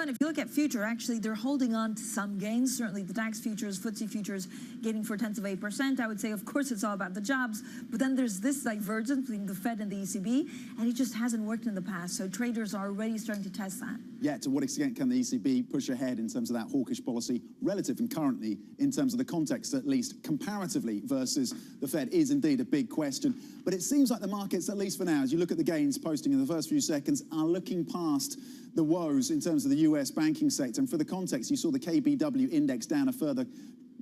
And if you look at future, actually, they're holding on to some gains. Certainly the DAX futures, FTSE futures gaining 0.4%. I would say, of course, it's all about the jobs. But then there's this divergence between the Fed and the ECB, and it just hasn't worked in the past. So traders are already starting to test that. Yeah, to what extent can the ECB push ahead in terms of that hawkish policy relative and currently in terms of the context, at least comparatively versus the Fed, is indeed a big question. But it seems like the markets, at least for now, as you look at the gains posting in the first few seconds, are looking past the woes in terms of the US banking sector. And for the context, you saw the KBW index down a further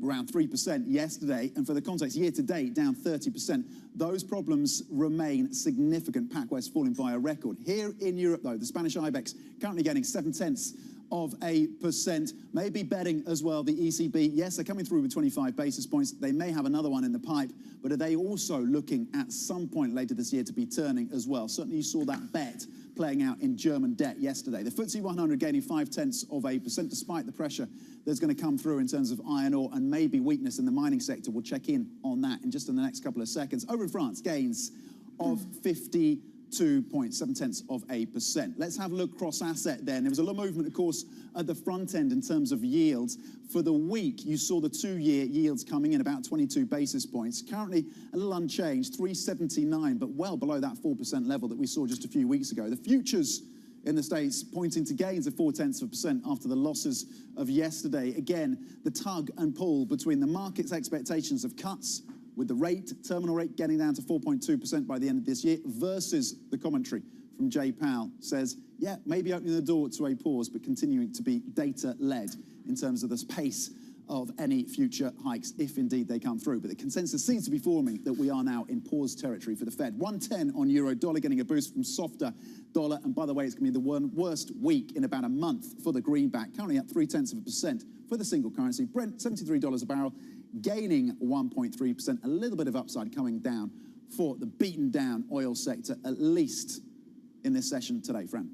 around 3% yesterday, and for the context, year to date, down 30%. Those problems remain significant. PacWest falling by a record. Here in Europe, though, the Spanish IBEX currently getting 0.7%, maybe betting as well the ECB. Yes, they're coming through with 25 basis points. They may have another one in the pipe, but are they also looking at some point later this year to be turning as well? Certainly you saw that bet playing out in German debt yesterday. The FTSE 100 gaining 0.5%, despite the pressure that's going to come through in terms of iron ore and maybe weakness in the mining sector. We'll check in on that in just in the next couple of seconds. Over in France, gains of 52.7%. Let's have a look cross asset then. There was a lot of movement, of course, at the front end in terms of yields. For the week, you saw the 2-year yields coming in about 22 basis points. Currently a little unchanged, 379, but well below that 4% level that we saw just a few weeks ago. The futures in the States pointing to gains of 0.4% after the losses of yesterday. Again, the tug and pull between the market's expectations of cuts with the rate, terminal rate, getting down to 4.2% by the end of this year versus the commentary from Jay Powell says, yeah, maybe opening the door to a pause, but continuing to be data-led in terms of the pace of any future hikes, if indeed they come through. But the consensus seems to be forming that we are now in pause territory for the Fed. 110 on euro, dollar getting a boost from softer dollar. And by the way, it's going to be the worst week in about a month for the greenback, currently up 0.3% for the single currency. Brent, $73 a barrel, gaining 1.3%, a little bit of upside coming down for the beaten down oil sector, at least in this session today, Fran.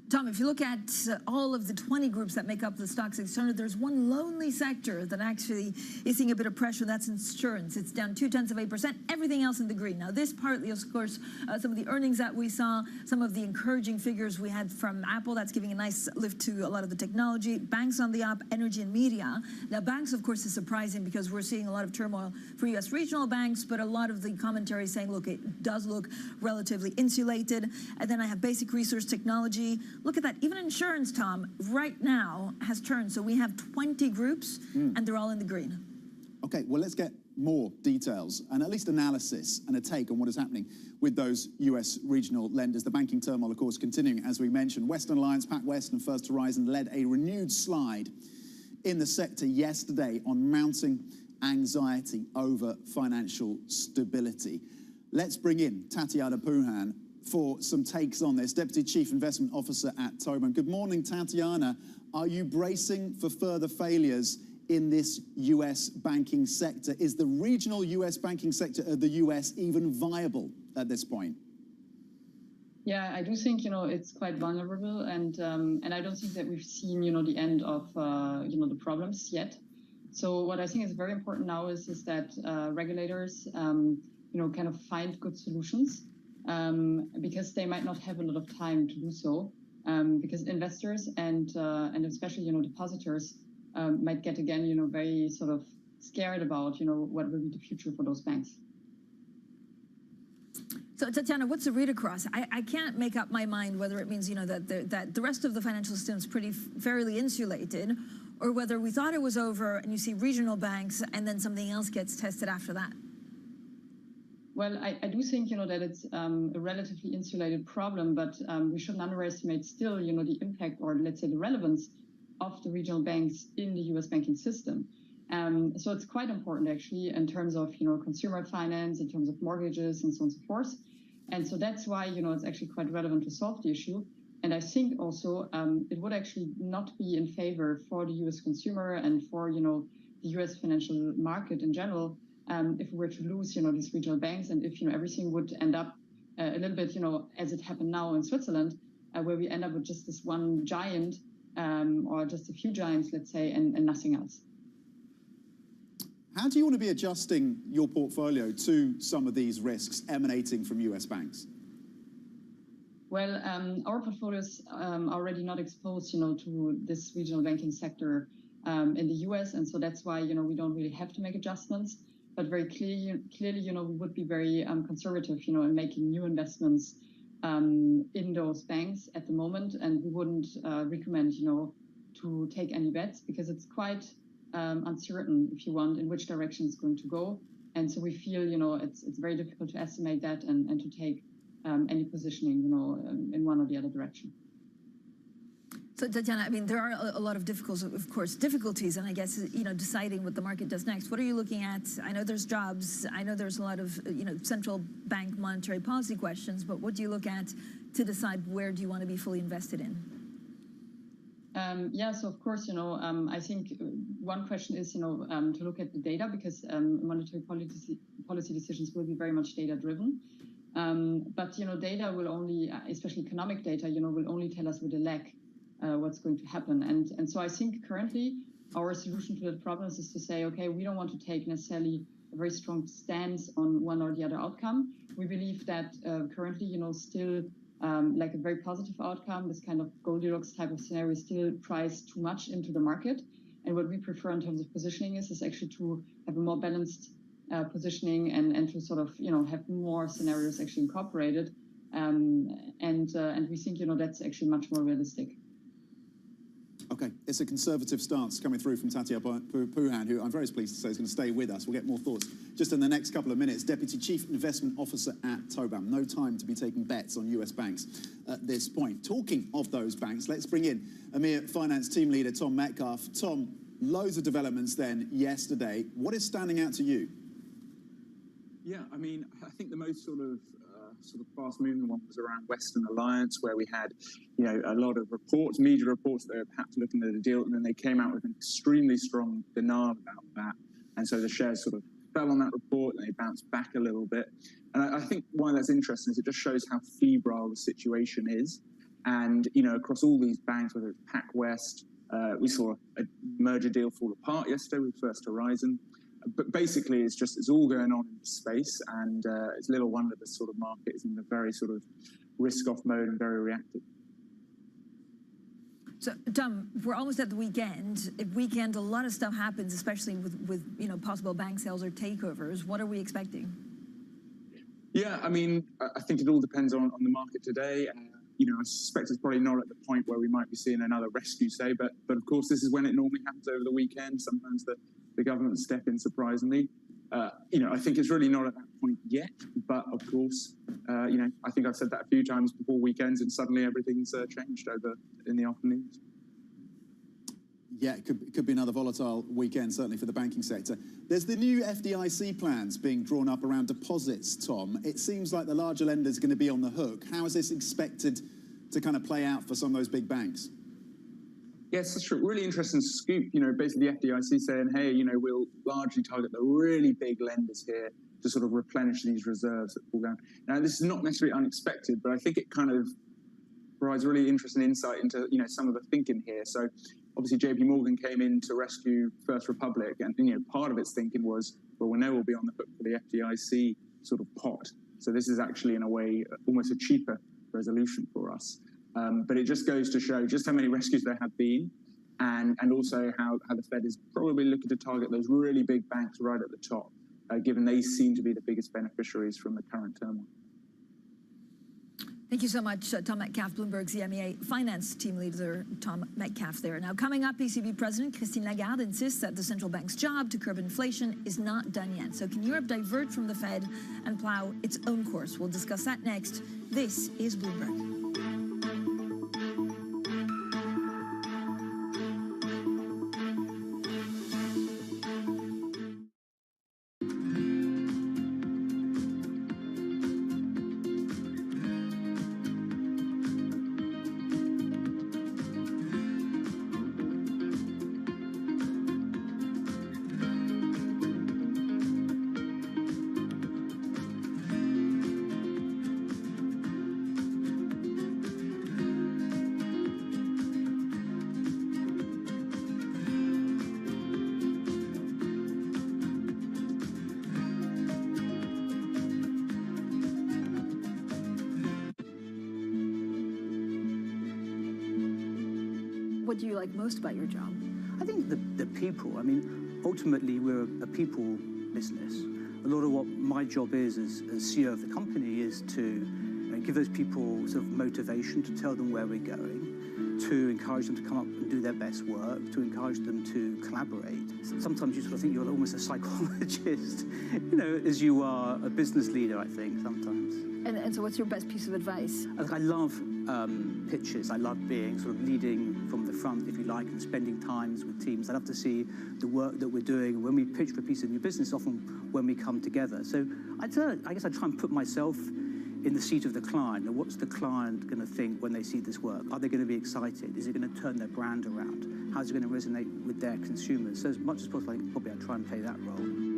Tom, if you look at all of the 20 groups that make up the Stoxx 600, there's one lonely sector that actually is seeing a bit of pressure. That's insurance. It's down 0.2%. Everything else in the green. Now, this partly, of course, some of the earnings that we saw, some of the encouraging figures we had from Apple, that's giving a nice lift to a lot of the technology. Banks on the up, energy and media. Now, banks, of course, is surprising because we're seeing a lot of turmoil for U.S. regional banks, but a lot of the commentary saying, look, it does look relatively insulated. And then I have basic research technology. Look at that. Even insurance, Tom, right now has turned. So we have 20 groups, and they're all in the green. Okay, well, let's get more details and at least analysis and a take on what is happening with those US regional lenders. The banking turmoil, of course, continuing, as we mentioned. Western Alliance, PacWest and First Horizon led a renewed slide in the sector yesterday on mounting anxiety over financial stability. Let's bring in Tatiana Pouhan for some takes on this, Deputy Chief Investment Officer at Tobin. Good morning, Tatiana. Are you bracing for further failures in this US banking sector? Is the regional US banking sector of the US even viable at this point? Yeah, I do think, it's quite vulnerable, and I don't think that we've seen, the end of, the problems yet. So what I think is very important now is that regulators, kind of find good solutions. Because they might not have a lot of time to do so, because investors and especially depositors might get again very sort of scared about what will be the future for those banks. So, Tatiana, what's the read across? I can't make up my mind whether it means, that the rest of the financial system is fairly insulated, or whether we thought it was over and you see regional banks and then something else gets tested after that. Well, I do think, that it's a relatively insulated problem, but we shouldn't underestimate still, the impact, or let's say the relevance of the regional banks in the US banking system. So it's quite important, actually, in terms of, consumer finance, in terms of mortgages, and so on and so forth. And so that's why, it's actually quite relevant to solve the issue. And I think also it would actually not be in favor for the US consumer and for, the US financial market in general if we were to lose, these regional banks, and if, everything would end up a little bit, as it happened now in Switzerland, where we end up with just this one giant or just a few giants, let's say, and nothing else. How do you want to be adjusting your portfolio to some of these risks emanating from US banks? Well, our portfolio is already not exposed, to this regional banking sector in the US, and so that's why, we don't really have to make adjustments. But very clearly, we would be very conservative, in making new investments in those banks at the moment, and we wouldn't recommend, to take any bets, because it's quite uncertain, if you want, in which direction it's going to go. And so we feel, it's very difficult to estimate that and to take any positioning, in one or the other direction. So, Tatiana, I mean, there are a lot of difficulties, and I guess, deciding what the market does next. What are you looking at? I know there's jobs. I know there's a lot of, central bank monetary policy questions, but what do you look at to decide where do you want to be fully invested in? Yeah, so of course, I think one question is, to look at the data, because monetary policy decisions will be very much data-driven. But, data will only, especially economic data, will only tell us with a lag what's going to happen. And so I think currently our solution to that problem is to say, okay, we don't want to take necessarily a very strong stance on one or the other outcome. We believe that currently, still like a very positive outcome, this kind of Goldilocks type of scenario is still priced too much into the market. And what we prefer in terms of positioning is actually to have a more balanced positioning and to sort of, have more scenarios actually incorporated. And we think, that's actually much more realistic. Okay, it's a conservative stance coming through from Tatiana Pouhan, who I'm very pleased to say is going to stay with us. We'll get more thoughts just in the next couple of minutes. Deputy Chief Investment Officer at TOBAM. No time to be taking bets on US banks at this point. Talking of those banks, let's bring in EMEA Finance Team Leader Tom Metcalf. Tom, loads of developments then yesterday. What is standing out to you? Yeah, I mean, I think the most sort of fast-moving one was around Western Alliance, where we had, a lot of reports, media reports that they were perhaps looking at a deal, and then they came out with an extremely strong denial about that. And so the shares sort of fell on that report, and they bounced back a little bit. And I think why that's interesting is it just shows how febrile the situation is. And, across all these banks, whether it's PacWest, we saw a merger deal fall apart yesterday with First Horizon. But basically, it's all going on in the space, and it's little wonder the sort of market is in a very sort of risk-off mode and very reactive. So, Tom, we're almost at the weekend. At weekend, a lot of stuff happens, especially with possible bank sales or takeovers. What are we expecting? Yeah, I mean, I think it all depends on the market today. I suspect it's probably not at the point where we might be seeing another rescue say, but of course, this is when it normally happens over the weekend. Sometimes the government step in surprisingly. I think it's really not at that point yet, but of course, I think I've said that a few times before weekends, and suddenly everything's changed over in the afternoons. Yeah, it could be another volatile weekend, certainly for the banking sector. There's the new FDIC plans being drawn up around deposits, Tom. It seems like the larger lenders are going to be on the hook. How is this expected to kind of play out for some of those big banks? Yes, that's a really interesting scoop. Basically the FDIC saying, hey, we'll largely target the really big lenders here to sort of replenish these reserves that fall down. Now, this is not necessarily unexpected, but I think it kind of provides really interesting insight into, some of the thinking here. So obviously JP Morgan came in to rescue First Republic, and part of its thinking was, well, we know we'll be on the hook for the FDIC sort of pot. So this is actually in a way almost a cheaper resolution for us. But it just goes to show just how many rescues there have been, and also how the Fed is probably looking to target those really big banks right at the top, given they seem to be the biggest beneficiaries from the current turmoil. Thank you so much, Tom Metcalf, Bloomberg's EMEA finance team leader, Tom Metcalf there. Now, coming up, ECB President Christine Lagarde insists that the central bank's job to curb inflation is not done yet. So can Europe divert from the Fed and plow its own course? We'll discuss that next. This is Bloomberg. What do you like most about your job? I think the people. I mean, ultimately, we're a people business. A lot of what my job is as CEO of the company is to give those people sort of motivation, to tell them where we're going, to encourage them to come up and do their best work, to encourage them to collaborate. Sometimes you sort of think you're almost a psychologist, as you are a business leader, I think, sometimes. And so what's your best piece of advice? I love pitches. I love being sort of leading from the front, if you like, and spending times with teams. I love to see the work that we're doing. When we pitch for a piece of new business, often when we come together. So I guess I try and put myself in the seat of the client. And what's the client going to think when they see this work? Are they going to be excited? Is it going to turn their brand around? How's it going to resonate with their consumers? So as much as possible, I think probably I try and play that role.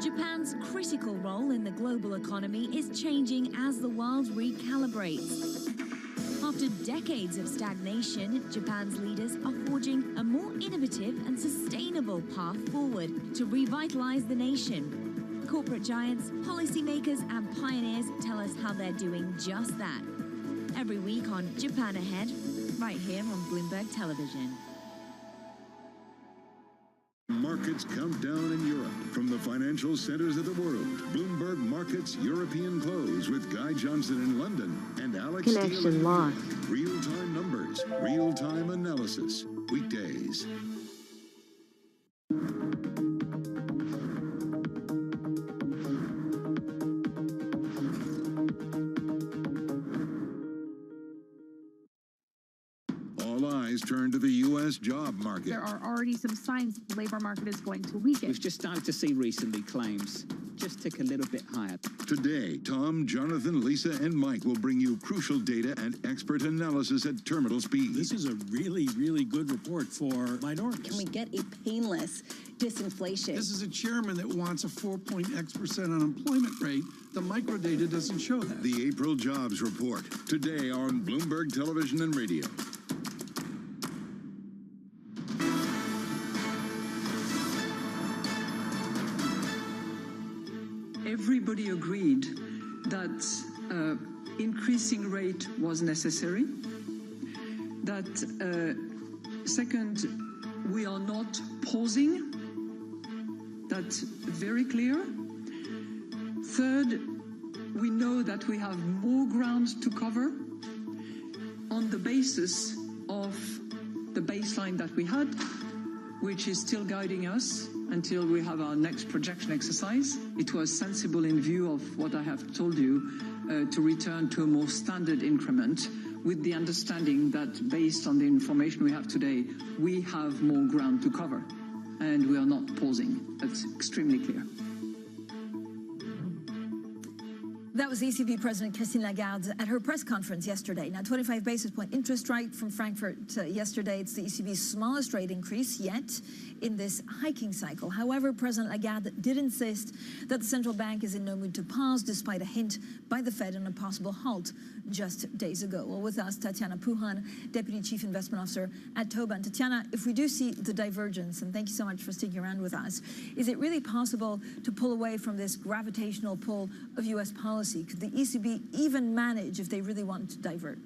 Japan's critical role in the global economy is changing as the world recalibrates. After decades of stagnation, Japan's leaders are forging a more innovative and sustainable path forward to revitalize the nation. Corporate giants, policymakers, and pioneers tell us how they're doing just that. Every week on Japan Ahead, right here on Bloomberg Television. Markets countdown in Europe. From the financial centers of the world, Bloomberg Markets European Close with Guy Johnson in London and Alex Connection Steele in lost. Real-time numbers, real-time analysis. Weekdays. Turn to the U.S. job market. There are already some signs the labor market is going to weaken. We've just started to see recently claims just tick a little bit higher. Today, Tom, Jonathan, Lisa, and Mike will bring you crucial data and expert analysis at terminal speed. This is a really, really good report for minorities. Can we get a painless disinflation? This is a chairman that wants a 4.x% unemployment rate. The microdata doesn't show that. The April jobs report, today on Bloomberg Television and Radio. Everybody agreed that increasing rate was necessary. That second, we are not pausing. That's very clear. Third, we know that we have more ground to cover on the basis of the baseline that we had, which is still guiding us until we have our next projection exercise. It was sensible in view of what I have told you to return to a more standard increment with the understanding that based on the information we have today, we have more ground to cover and we are not pausing. That's extremely clear. That was ECB President Christine Lagarde at her press conference yesterday. Now, 25 basis point interest rate from Frankfurt yesterday. It's the ECB's smallest rate increase yet in this hiking cycle. However, President Lagarde did insist that the central bank is in no mood to pause, despite a hint by the Fed on a possible halt just days ago. Well, with us, Tatiana Puhan, Deputy Chief Investment Officer at TOBA. And Tatiana, if we do see the divergence, and thank you so much for sticking around with us, is it really possible to pull away from this gravitational pull of U.S. policy? Could the ECB even manage if they really want to divert?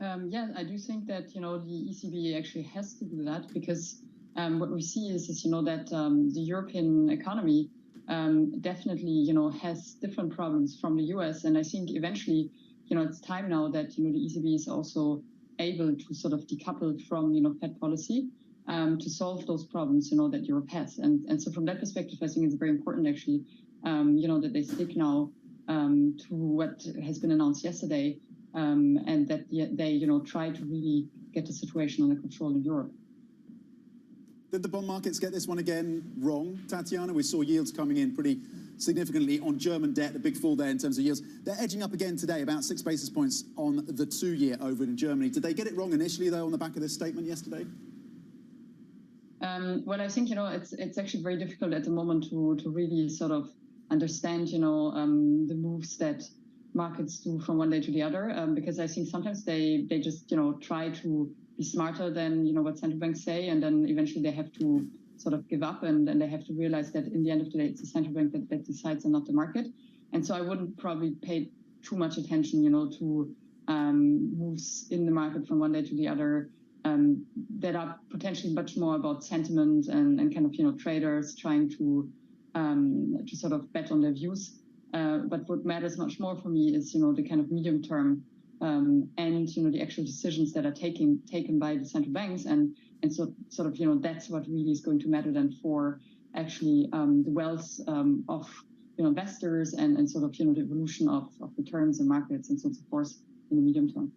Yeah, I do think that, the ECB actually has to do that because what we see is that the European economy definitely, has different problems from the US. And I think eventually, it's time now that, the ECB is also able to sort of decouple from, Fed policy to solve those problems, that Europe has. And so from that perspective, I think it's very important actually, that they stick now to what has been announced yesterday and that they, try to really get the situation under control in Europe. Did the bond markets get this one again wrong, Tatiana? We saw yields coming in pretty significantly on German debt, a big fall there in terms of yields. They're edging up again today, about 6 basis points on the 2-year over in Germany. Did they get it wrong initially, though, on the back of this statement yesterday? Well, I think, it's actually very difficult at the moment to really sort of understand, the moves that markets do from one day to the other, because I think sometimes they just, try to be smarter than, what central banks say, and then eventually they have to sort of give up, and then they have to realize that in the end of the day, it's the central bank that decides and not the market. And so I wouldn't probably pay too much attention, to moves in the market from one day to the other that are potentially much more about sentiment and kind of, traders trying to sort of bet on their views. But what matters much more for me is, the kind of medium term and, the actual decisions that are taken by the central banks. And so sort of, that's what really is going to matter then for actually the wealth of, investors and sort of, the evolution of returns and markets and so forth in the medium term.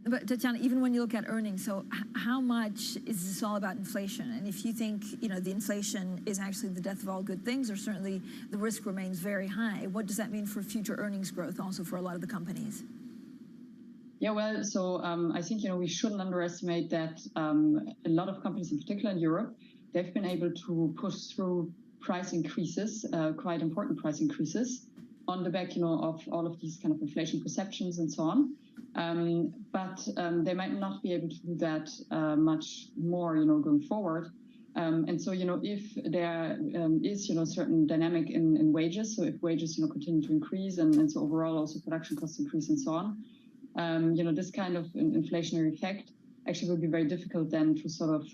But Tatiana, even when you look at earnings, so how much is this all about inflation? And if you think, the inflation is actually the death of all good things, or certainly the risk remains very high, what does that mean for future earnings growth also for a lot of the companies? Yeah, well, so I think, we shouldn't underestimate that a lot of companies, in particular in Europe, they've been able to push through price increases, quite important price increases, on the back, of all of these kind of inflation perceptions and so on. But they might not be able to do that much more, going forward. And so, if there is, certain dynamic in wages, so if wages, continue to increase and so overall also production costs increase and so on, this kind of inflationary effect actually will be very difficult then to sort of,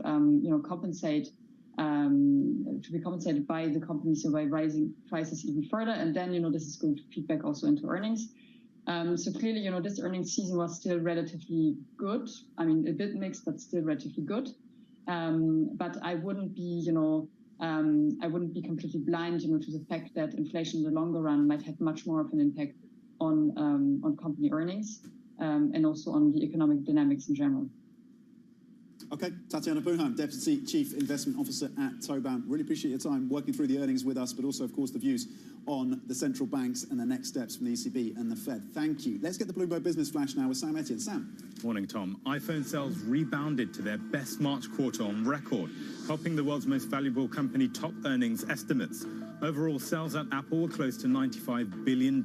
compensate, to be compensated by the companies by rising prices even further. And then, this is going to feed back also into earnings. So clearly, this earnings season was still relatively good. I mean, a bit mixed, but still relatively good. But I wouldn't be, I wouldn't be completely blind, to the fact that inflation in the longer run might have much more of an impact on company earnings and also on the economic dynamics in general. Okay, Tatiana Buhnheim, Deputy Chief Investment Officer at Tobam. Really appreciate your time working through the earnings with us, but also, of course, the views on the central banks and the next steps from the ECB and the Fed. Thank you. Let's get the Bloomberg Business Flash now with Sam Etienne. Sam. Morning, Tom. iPhone sales rebounded to their best March quarter on record, helping the world's most valuable company top earnings estimates. Overall, sales at Apple were close to $95 billion,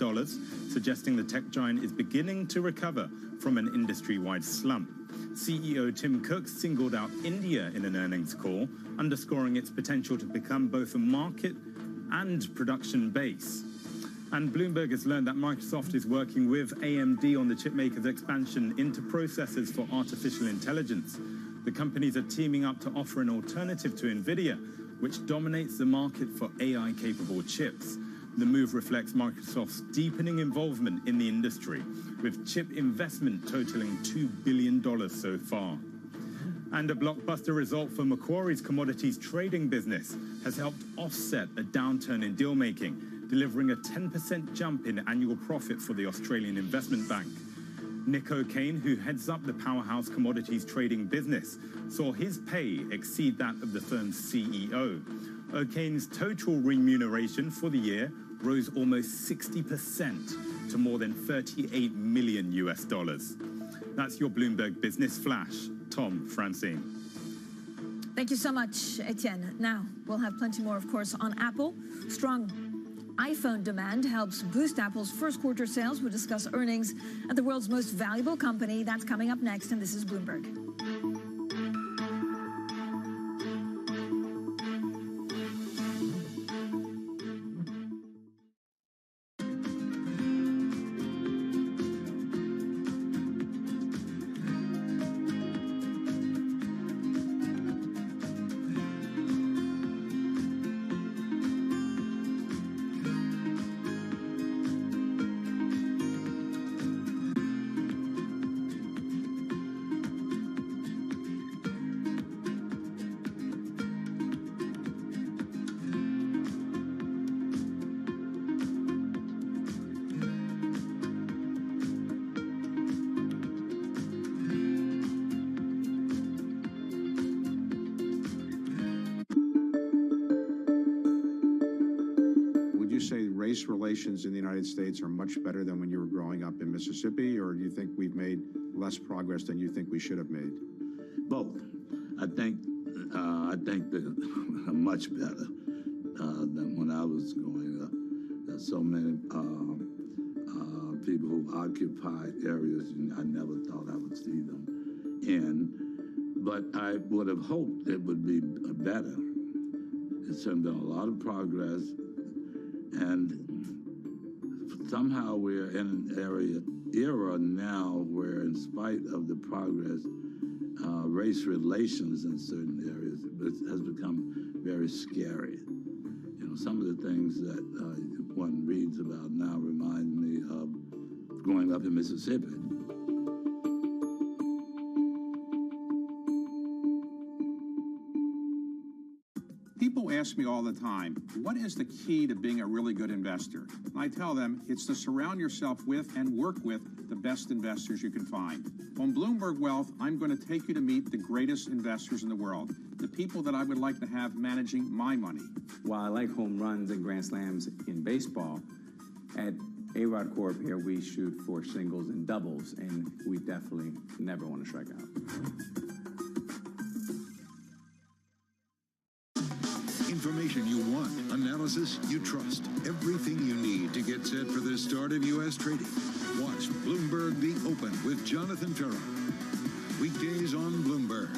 suggesting the tech giant is beginning to recover from an industry-wide slump. CEO Tim Cook singled out India in an earnings call, underscoring its potential to become both a market and production base. And Bloomberg has learned that Microsoft is working with AMD on the chipmaker's expansion into processors for artificial intelligence. The companies are teaming up to offer an alternative to NVIDIA, which dominates the market for AI-capable chips. The move reflects Microsoft's deepening involvement in the industry, with chip investment totaling $2 billion so far. And a blockbuster result for Macquarie's commodities trading business has helped offset a downturn in deal-making, delivering a 10% jump in annual profit for the Australian Investment Bank. Nick O'Kane, who heads up the powerhouse commodities trading business, saw his pay exceed that of the firm's CEO. O'Kane's total remuneration for the year rose almost 60% to more than $38 million. That's your Bloomberg Business Flash. Tom, Francine. Thank you so much, Etienne. Now, we'll have plenty more, of course, on Apple. Strong iPhone demand helps boost Apple's first quarter sales. We'll discuss earnings at the world's most valuable company. That's coming up next, and this is Bloomberg. race relations in the United States are much better than when you were growing up in Mississippi, or do you think we've made less progress than you think we should have made? Both. I think that much better than when I was growing up. There's so many people who occupied areas I never thought I would see them in. But I would have hoped it would be better. It's been a lot of progress, and somehow we're in an era now where, in spite of the progress, race relations in certain areas has become very scary. You know, some of the things that one reads about now remind me of growing up in Mississippi. People ask me all the time, what is the key to being a really good investor? And I tell them it's to surround yourself with and work with the best investors you can find. On Bloomberg Wealth, I'm going to take you to meet the greatest investors in the world, the people that I would like to have managing my money. While I like home runs and grand slams in baseball, at A-Rod Corp here, we shoot for singles and doubles, and we definitely never want to strike out. Information you want, analysis you trust, everything you need to get set for the start of U.S. trading. Watch Bloomberg The Open with Jonathan Ferro. Weekdays on Bloomberg.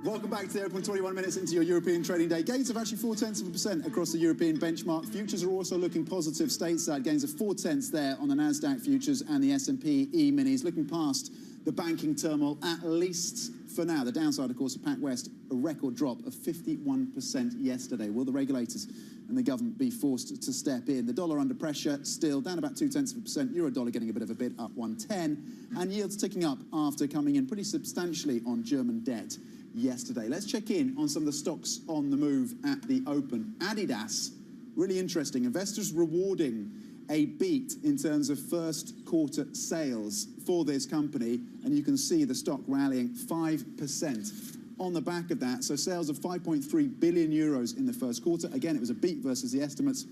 Welcome back to the Open, 21 minutes into your European trading day. Gains of actually 0.4% across the European benchmark. Futures are also looking positive stateside. Gains of 0.4 there on the Nasdaq futures and the S&P E-minis. Looking past the banking turmoil, at least for now. The downside, of course, of PacWest, a record drop of 51% yesterday. Will the regulators and the government be forced to step in? The dollar under pressure, still down about 0.2%. Euro dollar getting a bit of a bid, up 110. And yields ticking up after coming in pretty substantially on German debt yesterday. Let's check in on some of the stocks on the move at the open. Adidas, really interesting. Investors rewarding a beat in terms of first quarter sales for this company, and you can see the stock rallying 5% on the back of that. So sales of 5.3 billion euros in the first quarter. Again, it was a beat versus the estimates.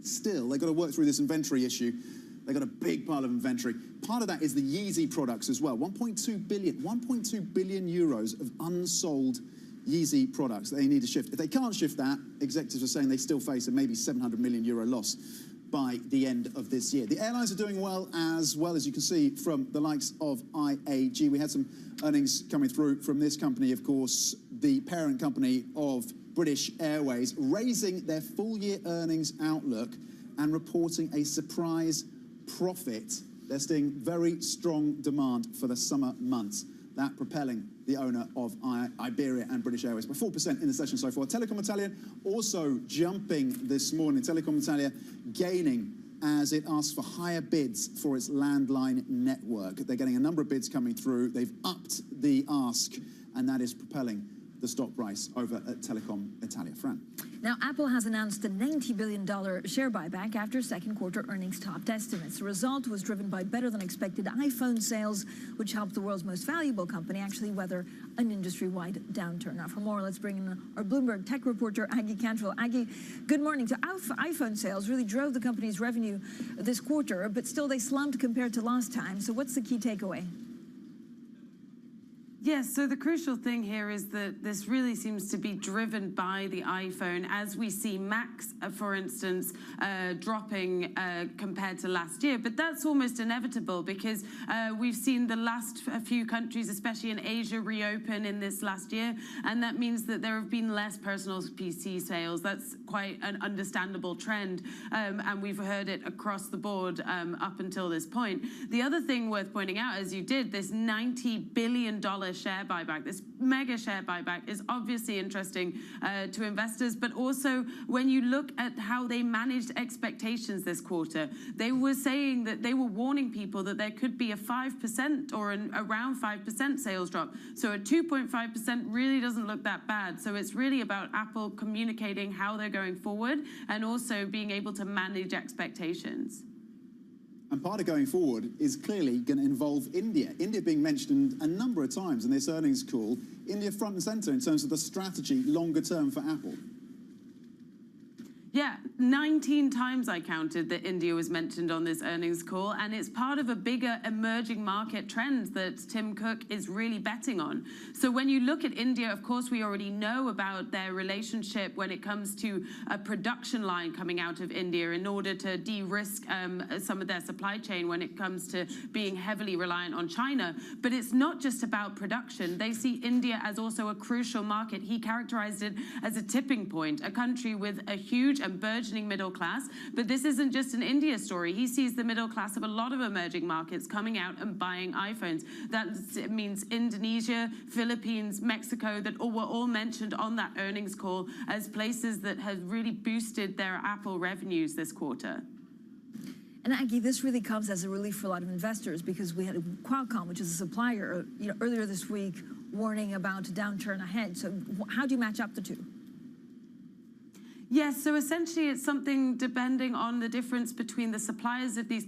Still, they've got to work through this inventory issue. They've got a big pile of inventory. Part of that is the Yeezy products as well. 1.2 billion euros of unsold Yeezy products that they need to shift. If they can't shift that, executives are saying they still face a maybe 700 million euro loss by the end of this year. The airlines are doing well as you can see from the likes of IAG. We had some earnings coming through from this company, of course, the parent company of British Airways, raising their full-year earnings outlook and reporting a surprise profit. They're seeing very strong demand for the summer months. That propelling the owner of Iberia and British Airways by 4% in the session so far. Telecom Italia also jumping this morning. Telecom Italia gaining as it asks for higher bids for its landline network. They're getting a number of bids coming through. They've upped the ask, and that is propelling the stock price over at Telecom Italia. Fran. Now, Apple has announced a $90 billion share buyback after second quarter earnings topped estimates. The result was driven by better than expected iPhone sales, which helped the world's most valuable company actually weather an industry-wide downturn. Now, for more, let's bring in our Bloomberg tech reporter, Aggie Cantrell. Aggie, good morning. So iPhone sales really drove the company's revenue this quarter, but still they slumped compared to last time. So what's the key takeaway? Yes, so the crucial thing here is that this really seems to be driven by the iPhone, as we see Macs, for instance, dropping compared to last year. But that's almost inevitable because we've seen the last few countries, especially in Asia, reopen in this last year. And that means that there have been less personal PC sales. That's quite an understandable trend. And we've heard it across the board up until this point. The other thing worth pointing out, as you did, this $90 billion share buyback, this mega share buyback, is obviously interesting to investors, but also when you look at how they managed expectations this quarter, they were saying that they were warning people that there could be a 5% or around 5% sales drop. So a 2.5% really doesn't look that bad. So it's really about Apple communicating how they're going forward and also being able to manage expectations. And part of going forward is clearly going to involve India. India being mentioned a number of times in this earnings call. India front and center in terms of the strategy longer term for Apple. Yeah, 19 times I counted that India was mentioned on this earnings call, and it's part of a bigger emerging market trend that Tim Cook is really betting on. So when you look at India, of course, we already know about their relationship when it comes to a production line coming out of India in order to de-risk some of their supply chain when it comes to being heavily reliant on China. But it's not just about production. They see India as also a crucial market. He characterized it as a tipping point, a country with a huge and burgeoning middle class. But this isn't just an India story. He sees the middle class of a lot of emerging markets coming out and buying iPhones. That means Indonesia, Philippines, Mexico, that were all mentioned on that earnings call as places that have really boosted their Apple revenues this quarter. And Aggie, this really comes as a relief for a lot of investors because we had Qualcomm, which is a supplier, earlier this week, warning about a downturn ahead. So how do you match up the two? Yes, so essentially it's something depending on the difference between the suppliers of these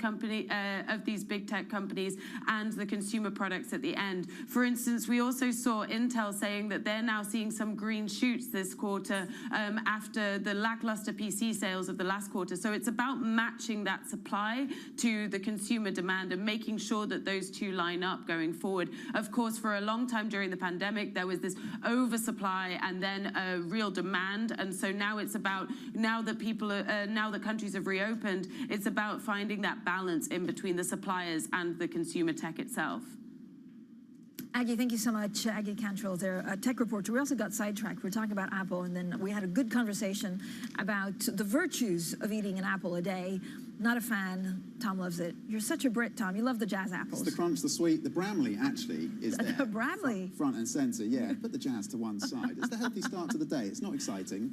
big tech companies and the consumer products at the end. For instance, we also saw Intel saying that they're now seeing some green shoots this quarter after the lackluster PC sales of the last quarter. So it's about matching that supply to the consumer demand and making sure that those two line up going forward. Of course, for a long time during the pandemic, there was this oversupply and then a real demand. And so now it's about now that countries have reopened, it's about finding that balance in between the suppliers and the consumer tech itself. Aggie, thank you so much. Aggie Cantrell there, a tech reporter. We also got sidetracked. We're talking about Apple, and then we had a good conversation about the virtues of eating an apple a day. Not a fan. Tom loves it. You're such a Brit, Tom. You love the jazz apples. It's the crunch, the sweet. The Bramley, actually, is there. The Bramley. Front and centre, yeah. Put the jazz to one side. It's the healthy start to the day. It's not exciting.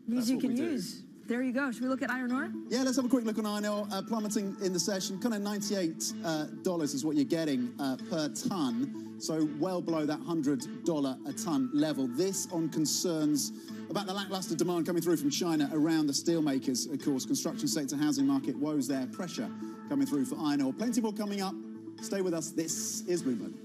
News you can use. There you go. Should we look at iron ore? Yeah, let's have a quick look on iron ore. Plummeting in the session. Kind of $98 is what you're getting per tonne. So well below that $100 a tonne level. This on concerns about the lackluster demand coming through from China around the steel makers, of course. Construction sector, housing market woes there. Pressure coming through for iron ore. Plenty more coming up. Stay with us. This is Bloomberg.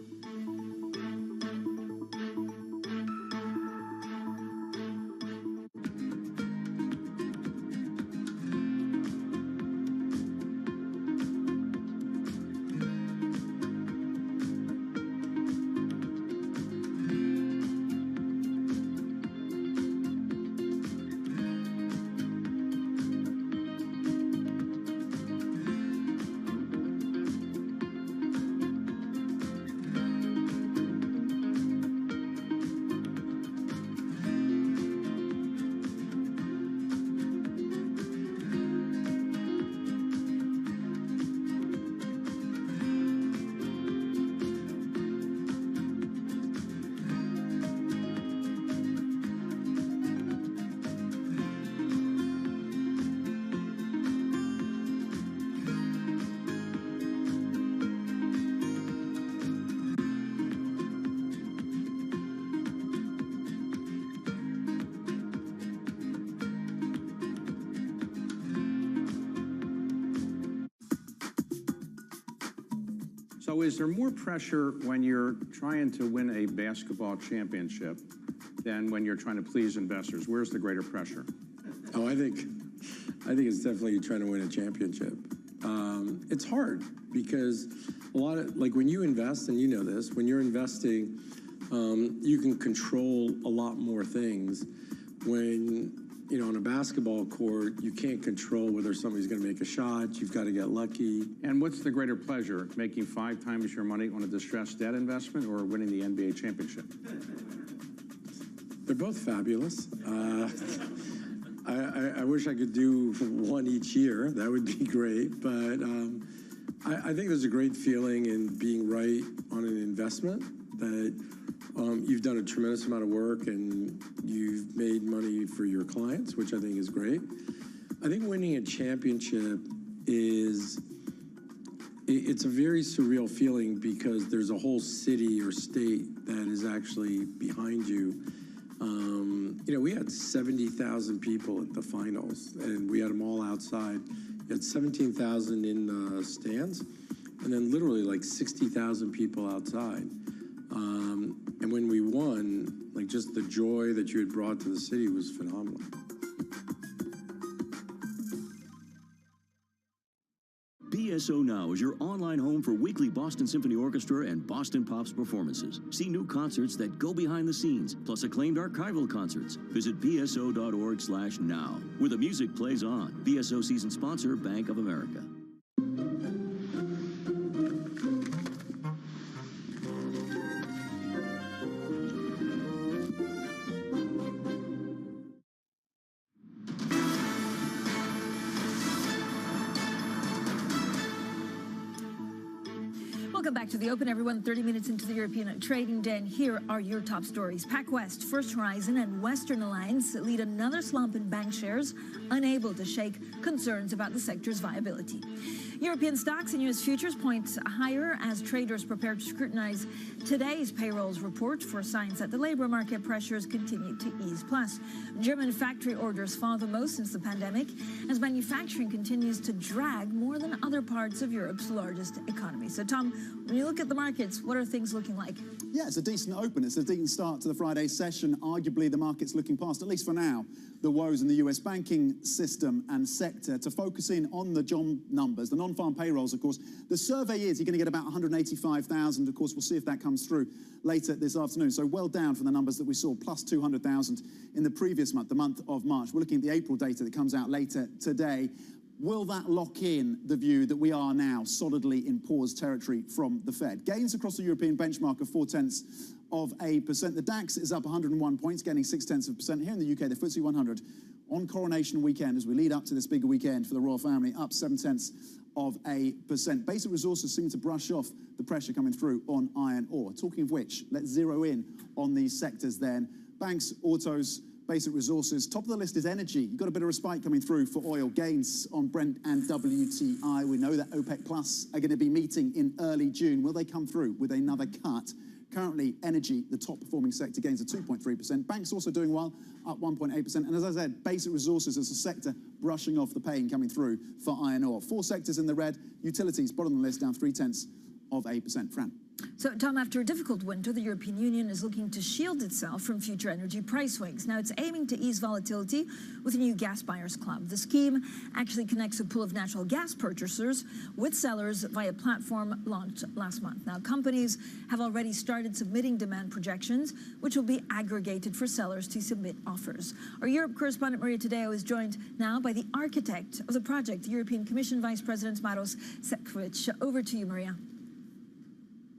So is there more pressure when you're trying to win a basketball championship than when you're trying to please investors? Where's the greater pressure? Oh, I think it's definitely trying to win a championship. It's hard because a lot of, like when you invest, and you know this, when you're investing, you can control a lot more things. When, you know, on a basketball court, you can't control whether somebody's going to make a shot. You've got to get lucky. And what's the greater pleasure, making 5 times your money on a distressed debt investment or winning the NBA championship? They're both fabulous. I wish I could do one each year. That would be great. But I think there's a great feeling in being right on an investment that you've done a tremendous amount of work and you've made money for your clients, which I think is great. I think winning a championship it's a very surreal feeling because there's a whole city or state that is actually behind you. You know, we had 70,000 people at the finals, and we had them all outside You had 17,000 in stands, and then literally like 60,000 people outside. And when we won, like just the joy that you had brought to the city was phenomenal. BSO Now is your online home for weekly Boston Symphony Orchestra and Boston Pops performances. See new concerts that go behind the scenes, plus acclaimed archival concerts. Visit bso.org/now, where the music plays on. BSO season sponsor, Bank of America. Welcome back to the Open, everyone. 30 minutes into the European trading day, and here are your top stories. PacWest, First Horizon, and Western Alliance lead another slump in bank shares, unable to shake concerns about the sector's viability. European stocks and U.S. futures point higher as traders prepare to scrutinize today's payrolls report for signs that the labor market pressures continue to ease. Plus, German factory orders fall the most since the pandemic as manufacturing continues to drag more than other parts of Europe's largest economy. So, Tom, when you look at the markets, what are things looking like? Yeah, it's a decent open. It's a decent start to the Friday session. Arguably, the market's looking past, at least for now, the woes in the US banking system and sector to focus in on the job numbers, the non-farm payrolls, of course. The survey is you're going to get about 185,000. Of course, we'll see if that comes through later this afternoon. So well down from the numbers that we saw, plus 200,000 in the previous month, the month of March. We're looking at the April data that comes out later today. Will that lock in the view that we are now solidly in pause territory from the Fed? Gains across the European benchmark of 0.4%. The DAX is up 101 points, gaining 0.6%. Here in the UK, the FTSE 100 on coronation weekend, as we lead up to this bigger weekend for the royal family, up 0.7%. Basic resources seem to brush off the pressure coming through on iron ore. Talking of which, let's zero in on these sectors then. Banks, autos, basic resources. Top of the list is energy. You've got a bit of respite coming through for oil. Gains on Brent and WTI. We know that OPEC Plus are going to be meeting in early June. Will they come through with another cut? Currently, energy, the top performing sector, gains of 2.3%. Banks also doing well, up 1.8%. And as I said, basic resources as a sector brushing off the pain coming through for iron ore. 4 sectors in the red. Utilities, bottom of the list, down 0.3%. Fran. So, Tom, after a difficult winter, the European Union is looking to shield itself from future energy price swings. Now, it's aiming to ease volatility with a new gas buyers club. The scheme actually connects a pool of natural gas purchasers with sellers via a platform launched last month. Now, companies have already started submitting demand projections, which will be aggregated for sellers to submit offers. Our Europe correspondent, Maria Tadeo, is joined now by the architect of the project, the European Commission Vice President Maros Sefcovic. Over to you, Maria.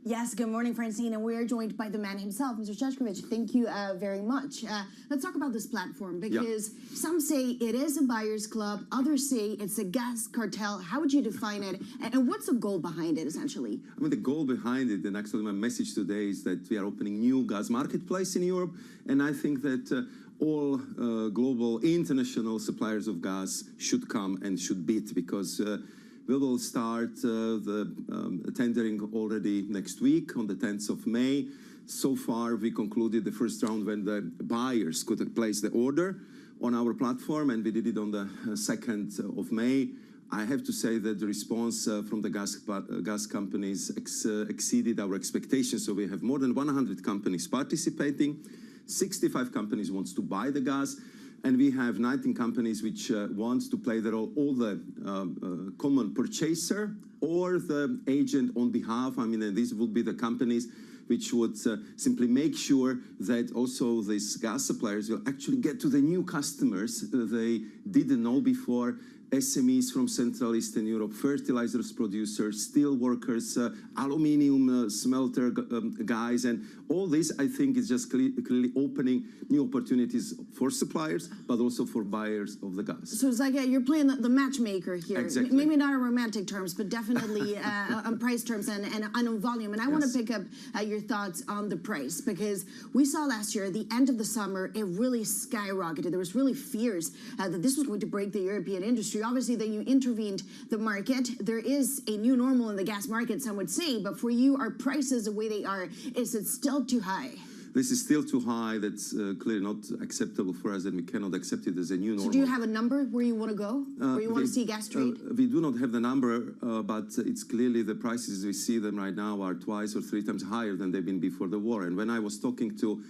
Yes, good morning, Francine, and we are joined by the man himself, Mr. Sefcovic. Thank you very much. Let's talk about this platform, because some say it is a buyer's club, others say it's a gas cartel. How would you define it, and what's the goal behind it, essentially? I mean, the goal behind it, and actually my message today is that we are opening new gas marketplace in Europe, and I think that all global international suppliers of gas should come and should bid, because we will start the tendering already next week on the 10th of May. So far, we concluded the first round when the buyers could place the order on our platform, and we did it on the 2nd of May. I have to say that the response from the gas companies exceeded our expectations. So we have more than 100 companies participating. 65 companies want to buy the gas. And we have 19 companies which want to play the role, all the common purchaser or the agent on behalf. I mean, these would be the companies which would simply make sure that also these gas suppliers will actually get to the new customers they didn't know before. SMEs from Central Eastern Europe, fertilizers producers, steel workers, aluminium smelter guys, and all this, I think, is just clearly opening new opportunities for suppliers, but also for buyers of the gas. So it's like you're playing the matchmaker here. Exactly. Maybe not on romantic terms, but definitely on price terms and on volume. And I want to pick up your thoughts on the price, because we saw last year, at the end of the summer, it really skyrocketed. There was really fears that this was going to break the European industry. Obviously, then you intervened the market. There is a new normal in the gas market, some would say, but for you, are prices the way they are? Is it still too high? this is still too high. That's clearly not acceptable for us, and we cannot accept it as a new normal. So do you have a number where you want to go? Where you want to see gas trade? We do not have the number, but it's clearly the prices we see them right now are 2 or 3 times higher than they've been before the war. And when I was talking to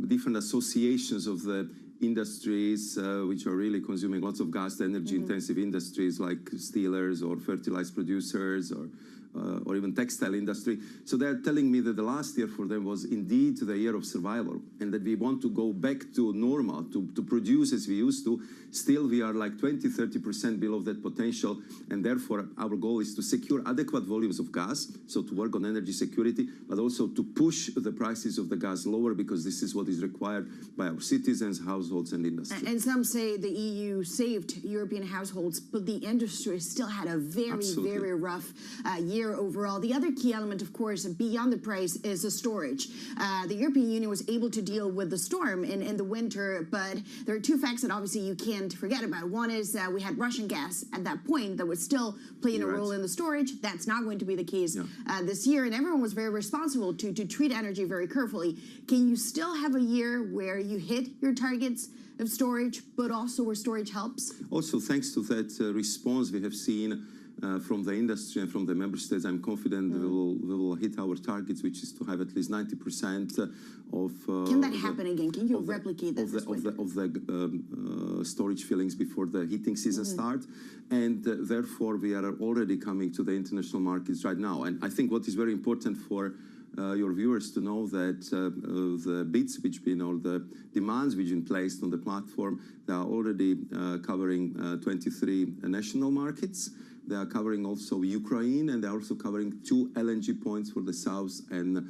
different associations of the industries which are really consuming lots of gas, energy-intensive industries like steelers or fertilizer producers or even textile industry. So they're telling me that the last year for them was indeed the year of survival, and that we want to go back to normal, to produce as we used to. Still, we are like 20–30% below that potential, and therefore our goal is to secure adequate volumes of gas, so to work on energy security, but also to push the prices of the gas lower, because this is what is required by our citizens, households, and industry. And some say the EU saved European households, but the industry still had a very rough year overall. The other key element, of course, beyond the price, is the storage. The European Union was able to deal with the storm in the winter, but there are 2 facts that obviously you can't forget about. One is we had Russian gas at that point that was still playing a role in the storage. That's not going to be the case this year, and everyone was very responsible to treat energy very carefully. Can you still have a year where you hit your targets of storage, but also where storage helps? Also, thanks to that response we have seen from the industry and from the member states, I'm confident we will hit our targets, which is to have at least 90% of... Can that happen again? Can you replicate that of the storage fillings before the heating season starts? And therefore, we are already coming to the international markets right now. And I think what is very important for your viewers to know that the bids which been, or the demands which been placed on the platform, they are already covering 23 national markets. They are covering also Ukraine, and they are also covering 2 LNG points for the South and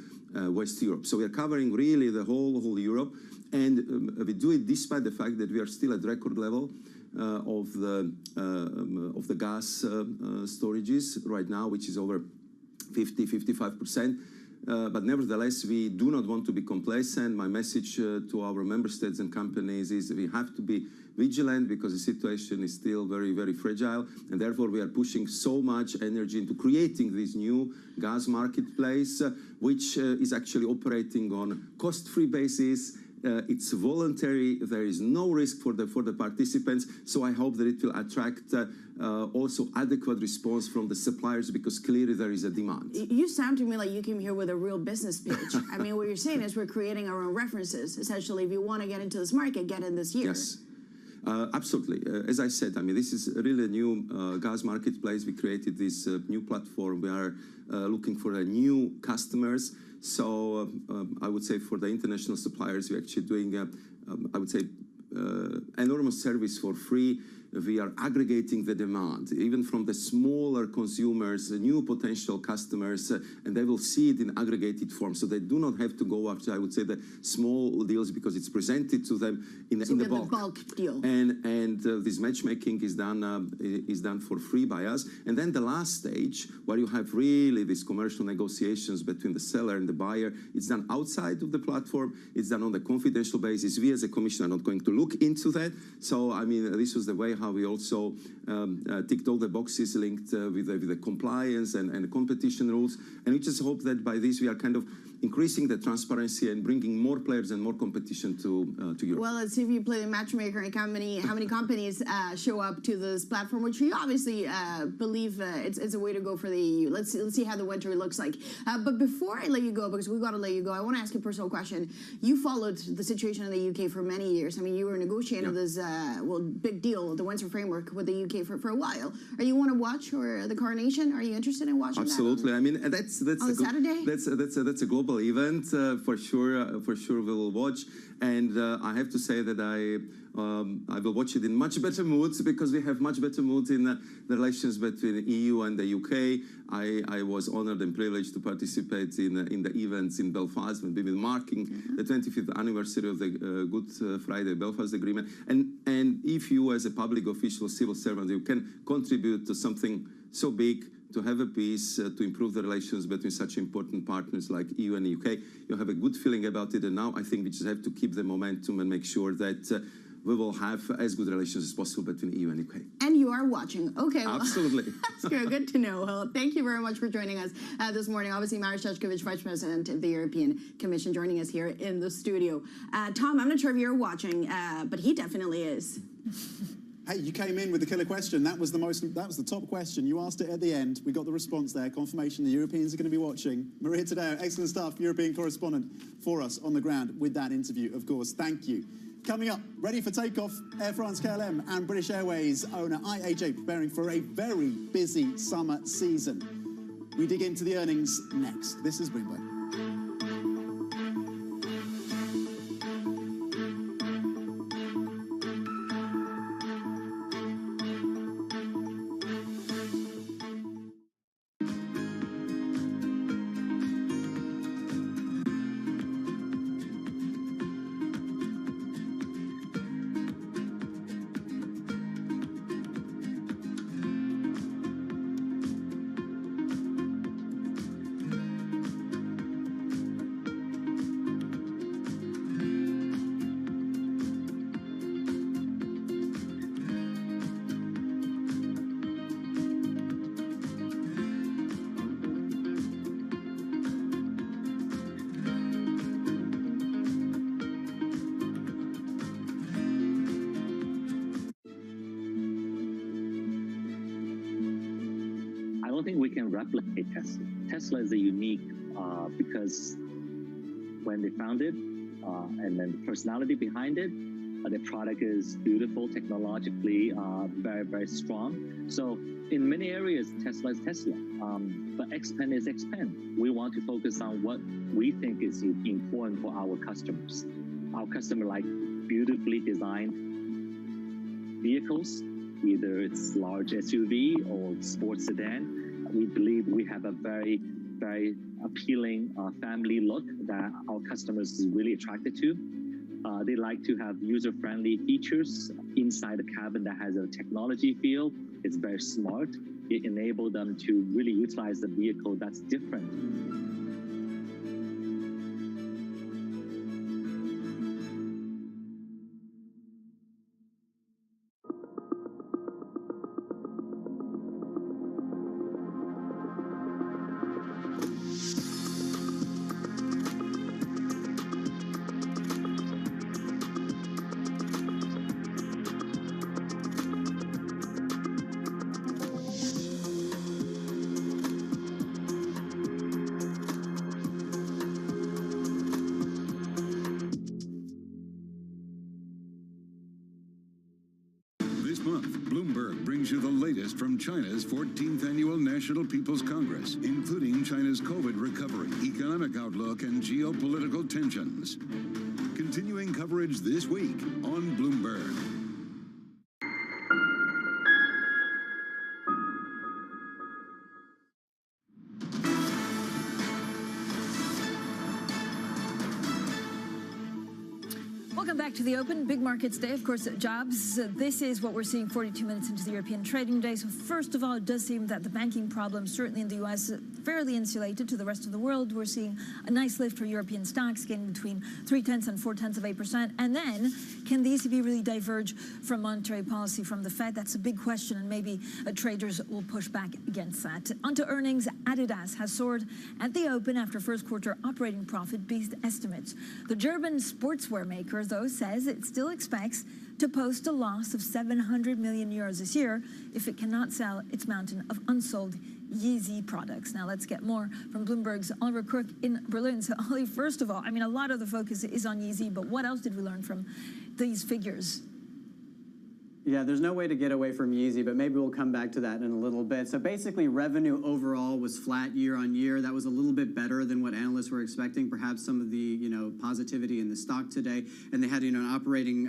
West Europe. So we are covering really the whole Europe, and we do it despite the fact that we are still at record level of the gas storages right now, which is over 50–55%. But nevertheless, we do not want to be complacent. My message to our member states and companies is we have to be vigilant, because the situation is still very fragile, and therefore we are pushing so much energy into creating this new gas marketplace, which is actually operating on cost-free basis. It's voluntary. There is no risk for the participants. So I hope that it will attract also adequate response from the suppliers, because clearly there is a demand. You sound to me like you came here with a real business pitch. I mean, what you're saying is we're creating our own references. Essentially, if you want to get into this market, get in this year. Yes. Absolutely. As I said, I mean, this is really a new gas marketplace. We created this new platform. We are looking for new customers. So I would say for the international suppliers, we're actually doing, I would say, enormous service for free. We are aggregating the demand, even from the smaller consumers, new potential customers, and they will see it in aggregated form. So they do not have to go after, I would say, the small deals, because it's presented to them in the bulk deal. And this matchmaking is done for free by us. And then the last stage, where you have really these commercial negotiations between the seller and the buyer, it's done outside of the platform. It's done on the confidential basis. We as a commission are not going to look into that. So, I mean, this was the way how we also ticked all the boxes linked with the compliance and the competition rules. And we just hope that by this we are kind of increasing the transparency and bringing more players and more competition to Europe. Well, let's see if you play the matchmaker and how many companies show up to this platform, which we obviously believe it's a way to go for the EU. Let's see how the winter looks like. But before I let you go, because we've got to let you go, I want to ask you a personal question. You followed the situation in the UK for many years. I mean, you were negotiating this big deal, the Windsor Framework, with the UK for a while. Are you want to watch or the coronation? Are you interested in watching Absolutely. that? I mean, that's on Saturday. That's a global event for sure. For sure, we will watch. And I have to say that I will watch it in much better moods, because we have much better moods in the relations between the EU and the UK. I was honored and privileged to participate in the events in Belfast when we were marking the 25th anniversary of the Good Friday Belfast Agreement. And if you, as a public official, civil servant, you can contribute to something so big, to have a peace, to improve the relations between such important partners like EU and UK, you have a good feeling about it. And now I think we just have to keep the momentum and make sure that we will have as good relations as possible between EU and UK. And you are watching. Okay. Well, Absolutely. that's good. Good to know. Well, thank you very much for joining us this morning. Obviously, Maroš Šefčovič, Vice President of the European Commission, joining us here in the studio. Tom, I'm not sure if you're watching, but he definitely is. Hey, you came in with the killer question. That was the top question. You asked it at the end. We got the response there. Confirmation the Europeans are going to be watching. Maria Tadeo, excellent stuff. European correspondent for us on the ground with that interview, of course. Thank you. Coming up, ready for takeoff, Air France KLM and British Airways owner IAG preparing for a very busy summer season. We dig into the earnings next. This is Bloomberg. We can replicate Tesla. Tesla is a unique because when they found it, and then the personality behind it, the product is beautiful, technologically very, very strong. So in many areas, Tesla is Tesla, but Xpeng is Xpeng. We want to focus on what we think is important for our customers. Our customer like beautifully designed vehicles, either it's large SUV or sports sedan. We believe we have a very, very appealing family look that our customers is really attracted to. They like to have user-friendly features inside the cabin that has a technology feel. It's very smart. It enables them to really utilize the vehicle that's different. This month, Bloomberg brings you the latest from China's 14th Annual National People's Congress, including China's COVID recovery, economic outlook, and geopolitical tensions. Continuing coverage this week on Bloomberg. Welcome back to the Open. Big markets day, of course, jobs. This is what we're seeing 42 minutes into the European trading day. So first of all, it does seem that the banking problems, certainly in the U.S., fairly insulated to the rest of the world. We're seeing a nice lift for European stocks, gaining between 0.3 and 0.4%. And then, can the ECB really diverge from monetary policy from the Fed? That's a big question, and maybe traders will push back against that. Onto earnings, Adidas has soared at the Open after first quarter operating profit beat estimates. The German sportswear maker, though, says it still expects to post a loss of 700 million euros this year if it cannot sell its mountain of unsold Yeezy products. Now let's get more from Bloomberg's Oliver Crook in Berlin. So Ollie, first of all, I mean, a lot of the focus is on Yeezy, but what else did we learn from these figures? Yeah, there's no way to get away from Yeezy, but maybe we'll come back to that in a little bit. So basically, revenue overall was flat year on year. That was a little bit better than what analysts were expecting. Perhaps some of the positivity in the stock today, and they had an operating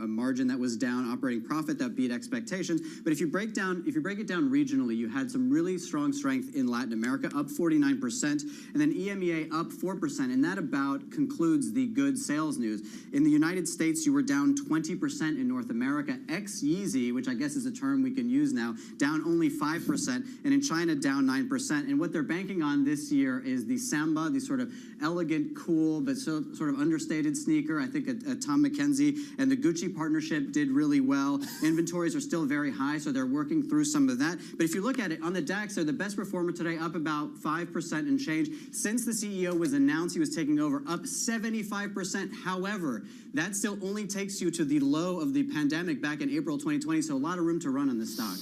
a margin that was down, operating profit that beat expectations. But if you break it down regionally, you had some really strong strength in Latin America, up 49%, and then EMEA up 4%, and that about concludes the good sales news. In the United States, you were down 20% in North America. Yeezy, which I guess is a term we can use now, down only 5%, and in China down 9%. And what they're banking on this year is the Samba, the sort of elegant, cool, but sort of understated sneaker. I think Tom McKenzie and the Gucci partnership did really well. Inventories are still very high, so they're working through some of that. But if you look at it, on the DAX, they're the best performer today, up about 5% and change. Since the CEO was announced he was taking over, up 75%. However, that still only takes you to the low of the pandemic back in April 2020, so a lot of room to run on this stock.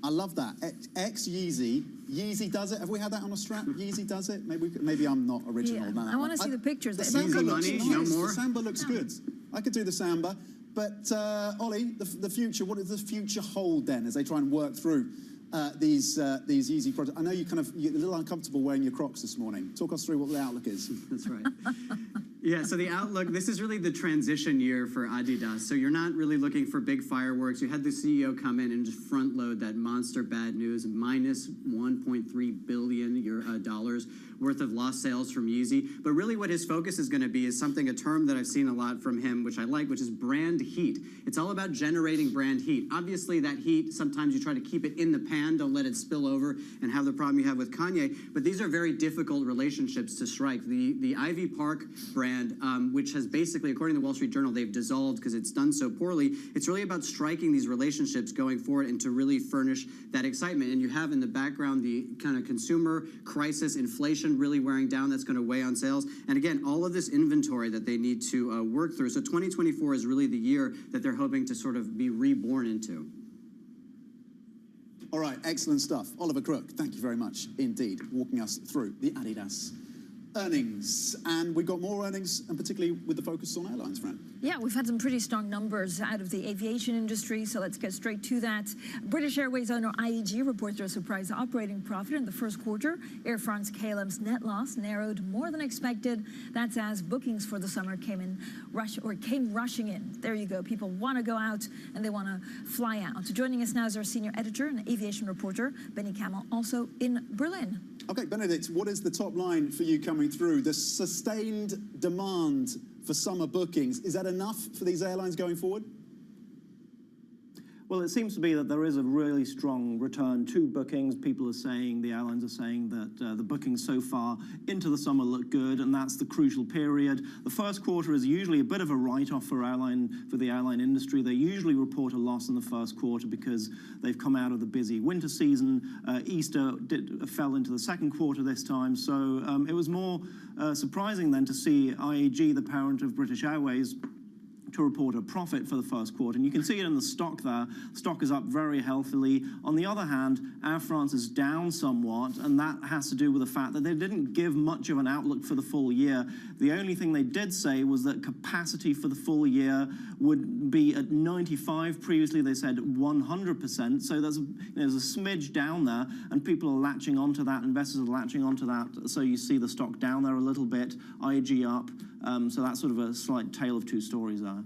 I love that. Yeezy. Yeezy does it. Have we had that on a strap? Yeezy does it. Maybe I'm not original. Yeah, than that I want to see the pictures. The Samba Samba looks looks nice. nice. No more? The Samba looks good. I could do the Samba. But Ollie, the future. What does the future hold then as they try and work through these Yeezy projects? I know you're a little uncomfortable wearing your Crocs this morning. Talk us through what the outlook is. That's right. Yeah, so the outlook, this is really the transition year for Adidas. So you're not really looking for big fireworks. You had the CEO come in and just front load that monster bad news, minus $1.3 billion dollars worth of lost sales from Yeezy. But really what his focus is going to be is a term that I've seen a lot from him, which I like, which is brand heat. It's all about generating brand heat. Obviously that heat, sometimes you try to keep it in the pan, don't let it spill over and have the problem you have with Kanye. But these are very difficult relationships to strike. The Ivy Park brand, which has basically, according to the Wall Street Journal, they've dissolved because it's done so poorly. It's really about striking these relationships going forward and to really furnish that excitement. And you have in the background the kind of consumer crisis, inflation really wearing down, that's going to weigh on sales. And again, all of this inventory that they need to work through. So 2024 is really the year that they're hoping to sort of be reborn into. All right, excellent stuff. Oliver Crook, thank you very much indeed, walking us through the Adidas earnings. And we've got more earnings, and particularly with the focus on airlines, Fran. Yeah, we've had some pretty strong numbers out of the aviation industry, so let's get straight to that. British Airways owner IAG reports their surprise operating profit in the first quarter. Air France-KLM's net loss narrowed more than expected. That's as bookings for the summer came rushing in. There you go. People want to go out and they want to fly out. So joining us now is our senior editor and aviation reporter, Benny Kamel, also in Berlin. Okay, Benedict, what is the top line for you coming through? The sustained demand for summer bookings, is that enough for these airlines going forward? Well, it seems to be that there is a really strong return to bookings. People are saying, the airlines are saying that the bookings so far into the summer look good, and that's the crucial period. The first quarter is usually a bit of a write-off for the airline industry. They usually report a loss in the first quarter because they've come out of the busy winter season. Easter fell into the second quarter this time, so it was more surprising then to see IAG, the parent of British Airways, to report a profit for the first quarter. And you can see it in the stock there. Stock is up very healthily. On the other hand, Air France is down somewhat, and that has to do with the fact that they didn't give much of an outlook for the full year. The only thing they did say was that capacity for the full year would be at 95. Previously, they said 100%. So there's a smidge down there, and people are latching onto that. Investors are latching onto that. So you see the stock down there a little bit, IAG up. So that's sort of a slight tale of two stories there.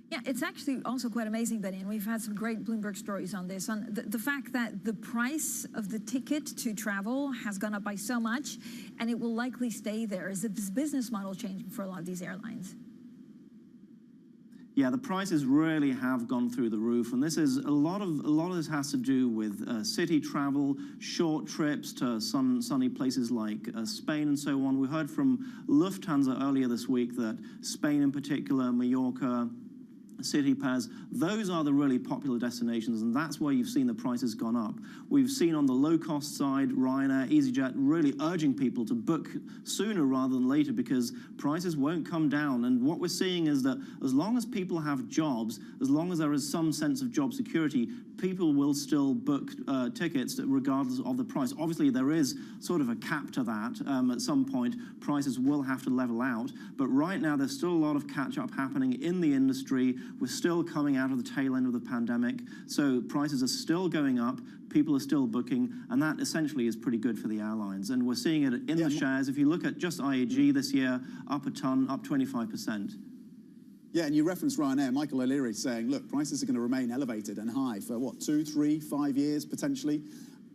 Yeah, it's actually also quite amazing, Benny, and we've had some great Bloomberg stories on this, on the fact that the price of the ticket to travel has gone up by so much, and it will likely stay there. Is this business model changing for a lot of these airlines? Yeah, the prices really have gone through the roof, and this is a lot of this has to do with city travel, short trips to sunny places like Spain and so on. We heard from Lufthansa earlier this week that Spain in particular, Mallorca, city pairs, those are the really popular destinations, and that's where you've seen the prices gone up. We've seen on the low-cost side, Ryanair, EasyJet really urging people to book sooner rather than later because prices won't come down. And what we're seeing is that as long as people have jobs, as long as there is some sense of job security, people will still book tickets regardless of the price. Obviously, there is sort of a cap to that. At some point, prices will have to level out. But right now, there's still a lot of catch-up happening in the industry. We're still coming out of the tail end of the pandemic. So prices are still going up. People are still booking. And that essentially is pretty good for the airlines. And we're seeing it in the shares. If you look at just IAG this year, up a ton, up 25%. Yeah, and you referenced Ryanair. Michael O'Leary saying, look, prices are going to remain elevated and high for, what, 2, 3, 5 years, potentially.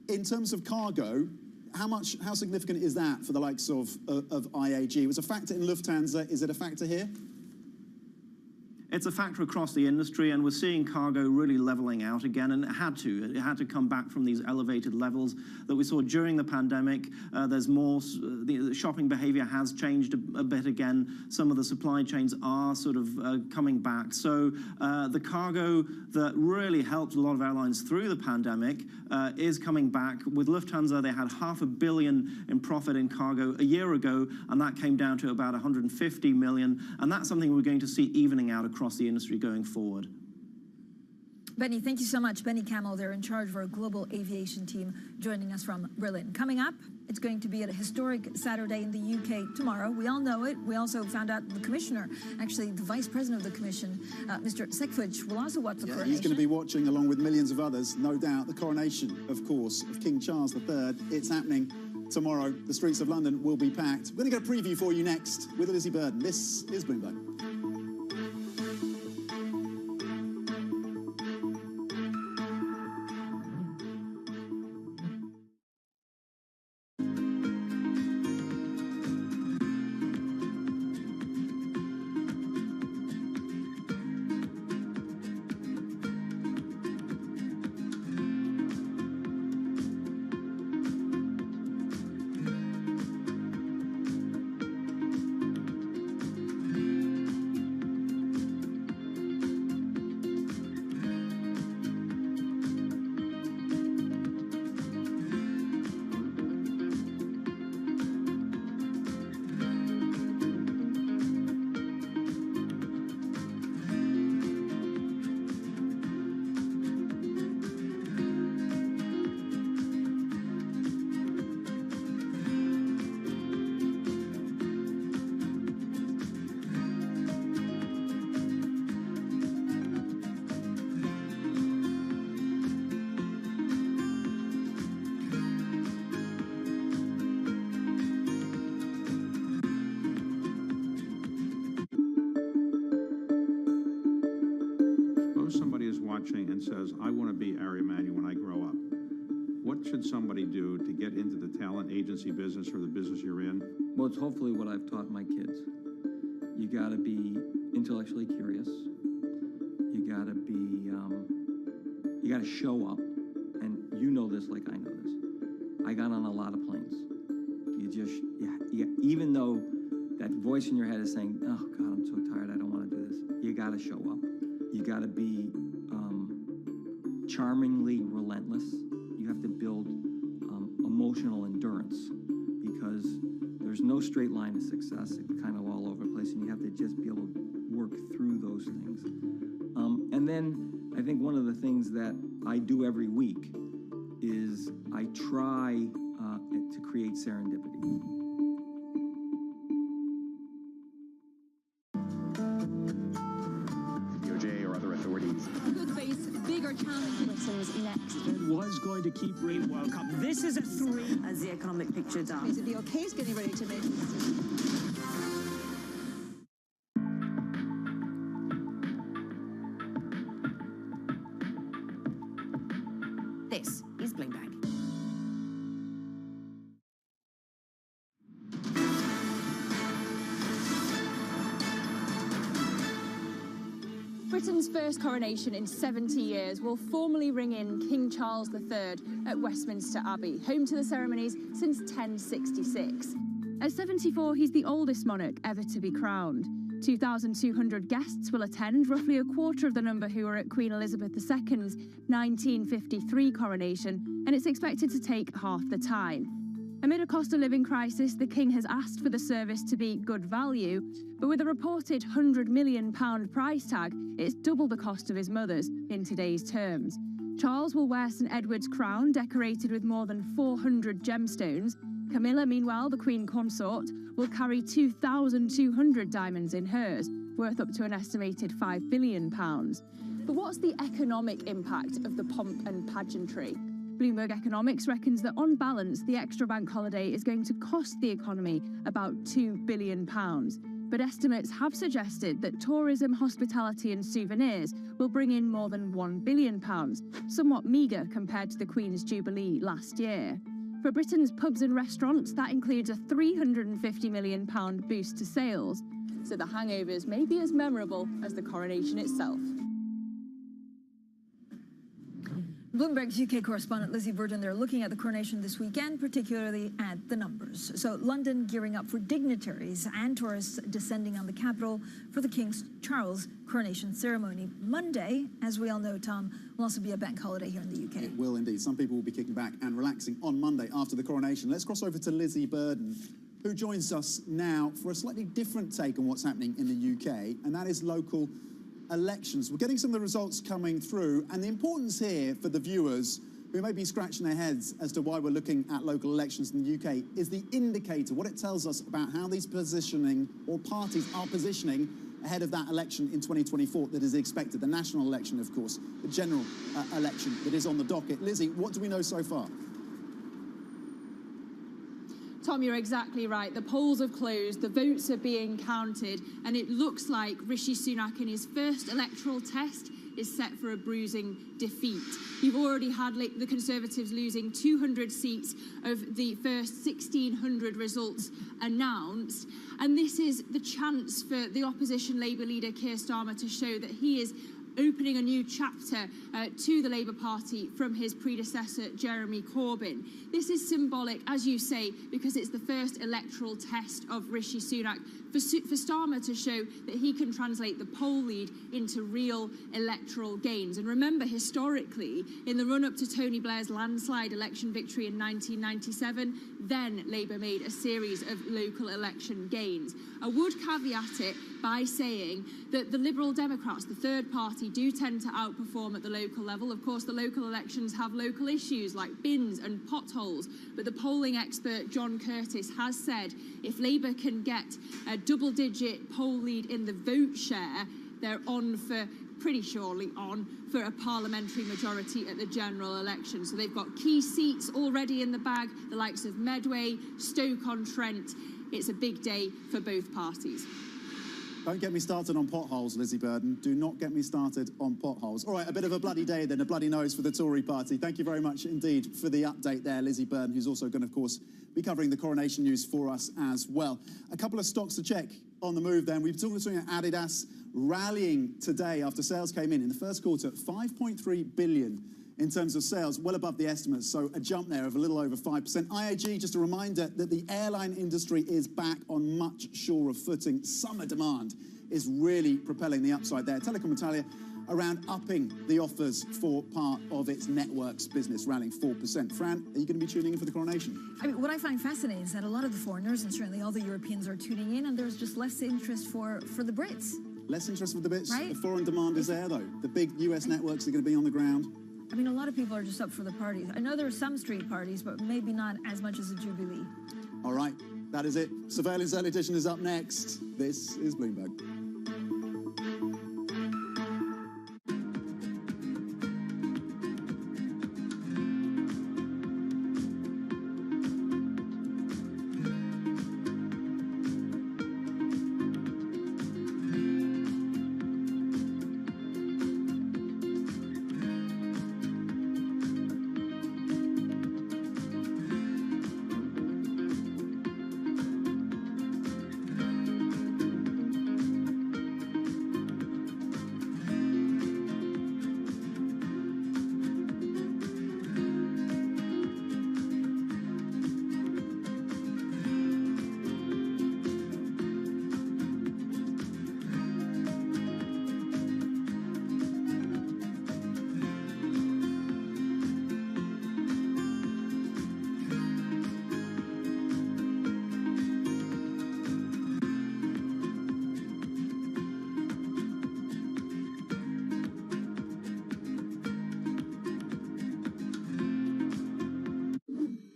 In terms of cargo, how significant is that for the likes of IAG? It was a factor in Lufthansa. Is it a factor here? it's a factor across the industry, and we're seeing cargo really leveling out again, and it had to come back from these elevated levels that we saw during the pandemic. There's more, the shopping behavior has changed a bit again. Some of the supply chains are sort of coming back. So the cargo that really helped a lot of airlines through the pandemic is coming back. With Lufthansa, they had $500 million in profit in cargo a year ago, and that came down to about 150 million. And that's something we're going to see evening out across the industry going forward. Benny, thank you so much. Benny Camel, they're in charge of our global aviation team, joining us from Berlin. Coming up, it's going to be a historic Saturday in the UK tomorrow. We all know it. We also found out the commissioner, actually the vice president of the commission, Mr. Sekfuch, will also watch the coronation. He's going to be watching, along with millions of others, no doubt, the coronation, of course, of King Charles III. It's happening tomorrow. The streets of London will be packed. We're going to get a preview for you next with Lizzie Burden. This is Bloomberg. And says, I want to be Ari Emanuel when I grow up. What should somebody do to get into the talent agency business or the business you're in? Well, it's hopefully what I've taught my kids. You got to be intellectually curious. You got to be, you got to show up. And you know this like I know this. I got on a lot of planes. You just, even though that voice in your head is saying, oh God, I'm so tired, I don't want to do this. You got to show up. You got to be charmingly relentless. You have to build emotional endurance, because there's no straight line to success. It's kind of all over the place, and you have to just be able to work through those things. And then I think one of the things that I do every week is I try to create serendipity. Was going to keep rate World Cup. This is a 3. As the economic picture down. So the OK is getting ready to make a decision. This is Bloomberg. Britain's first coronation in 70 years will formally ring in King Charles III at Westminster Abbey, home to the ceremonies since 1066. At 74, he's the oldest monarch ever to be crowned. 2,200 guests will attend, roughly a quarter of the number who were at Queen Elizabeth II's 1953 coronation, and it's expected to take half the time. Amid a cost of living crisis, the King has asked for the service to be good value, but with a reported £100 million price tag, it's double the cost of his mother's in today's terms. Charles will wear St Edward's crown, decorated with more than 400 gemstones. Camilla, meanwhile, the Queen consort, will carry 2,200 diamonds in hers, worth up to an estimated £5 billion. But what's the economic impact of the pomp and pageantry? Bloomberg Economics reckons that on balance, the extra bank holiday is going to cost the economy about £2 billion. But estimates have suggested that tourism, hospitality and souvenirs will bring in more than £1 billion, somewhat meagre compared to the Queen's Jubilee last year. For Britain's pubs and restaurants, that includes a £350 million boost to sales. so the hangovers may be as memorable as the coronation itself. Bloomberg's UK correspondent Lizzie Burden, they're looking at the coronation this weekend, particularly at the numbers. So London gearing up for dignitaries and tourists descending on the capital for the King Charles coronation ceremony. Monday, as we all know, Tom, will also be a bank holiday here in the UK. It will indeed. Some people will be kicking back and relaxing on Monday after the coronation. Let's cross over to Lizzie Burden, who joins us now for a slightly different take on what's happening in the UK, and that is local elections. We're getting some of the results coming through, and the importance here for the viewers who may be scratching their heads as to why we're looking at local elections in the UK is the indicator, what it tells us about how these positioning or parties are positioning ahead of that election in 2024 that is expected, the national election, of course, the general election that is on the docket. Lizzie, what do we know so far? Tom, you're exactly right. The polls have closed, the votes are being counted, and it looks like Rishi Sunak in his first electoral test is set for a bruising defeat. You've already had the Conservatives losing 200 seats of the first 1,600 results announced, and this is the chance for the opposition Labour leader Keir Starmer to show that he is opening a new chapter to the Labour Party from his predecessor, Jeremy Corbyn. This is symbolic, as you say, because it's the first electoral test of Rishi Sunak for Starmer to show that he can translate the poll lead into real electoral gains. And remember, historically, in the run-up to Tony Blair's landslide election victory in 1997, then Labour made a series of local election gains. I would caveat it by saying that the Liberal Democrats, the third party, do tend to outperform at the local level. Of course, the local elections have local issues like bins and potholes, but the polling expert John Curtis has said if Labour can get a double-digit poll lead in the vote share, they're pretty surely on for a parliamentary majority at the general election. So they've got key seats already in the bag, the likes of Medway, Stoke-on-Trent. It's a big day for both parties. Don't get me started on potholes, Lizzie Burden. Do not get me started on potholes. All right, a bit of a bloody day then, a bloody nose for the Tory party. Thank you very much indeed for the update there, Lizzie Burden, who's also going to, of course, be covering the coronation news for us as well. A couple of stocks to check on the move then. We've talked about Adidas rallying today after sales came in the first quarter, 5.3 billion in terms of sales, well above the estimates, so a jump there of a little over 5%. IAG, just a reminder that the airline industry is back on much surer footing. Summer demand is really propelling the upside there. Telecom Italia around upping the offers for part of its networks business, rallying 4%. Fran, are you going to be tuning in for the coronation? I mean, what I find fascinating is that a lot of the foreigners, and certainly all the Europeans, are tuning in, and there's just less interest for the Brits. Less interest for the Brits? Right? The foreign demand is there, though. The big US networks are going to be on the ground. I mean, a lot of people are just up for the parties. I know there are some street parties, but maybe not as much as a Jubilee. All right, that is it. Surveillance Early Edition is up next. This is Bloomberg.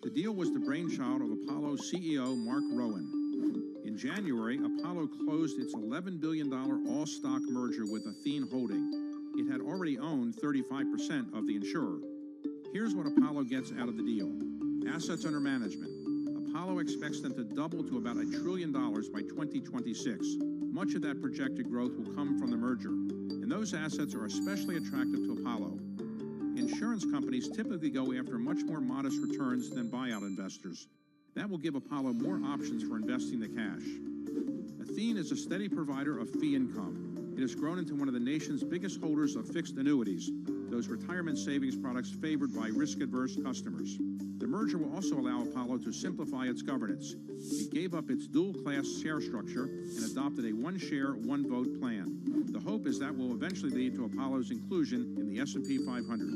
The deal was the brainchild of Apollo CEO Mark Rowan. In January, Apollo closed its $11 billion all-stock merger with Athene Holding. It had already owned 35% of the insurer. Here's what Apollo gets out of the deal. Assets under management. Apollo expects them to double to about $1 trillion by 2026. Much of that projected growth will come from the merger, and those assets are especially attractive to Apollo. Insurance companies typically go after much more modest returns than buyout investors. That will give Apollo more options for investing the cash. Athene is a steady provider of fee income. It has grown into one of the nation's biggest holders of fixed annuities, those retirement savings products favored by risk-averse customers. The merger will also allow Apollo to simplify its governance. It gave up its dual-class share structure and adopted a one-share, one-vote plan. The hope is that will eventually lead to Apollo's inclusion in the S&P 500.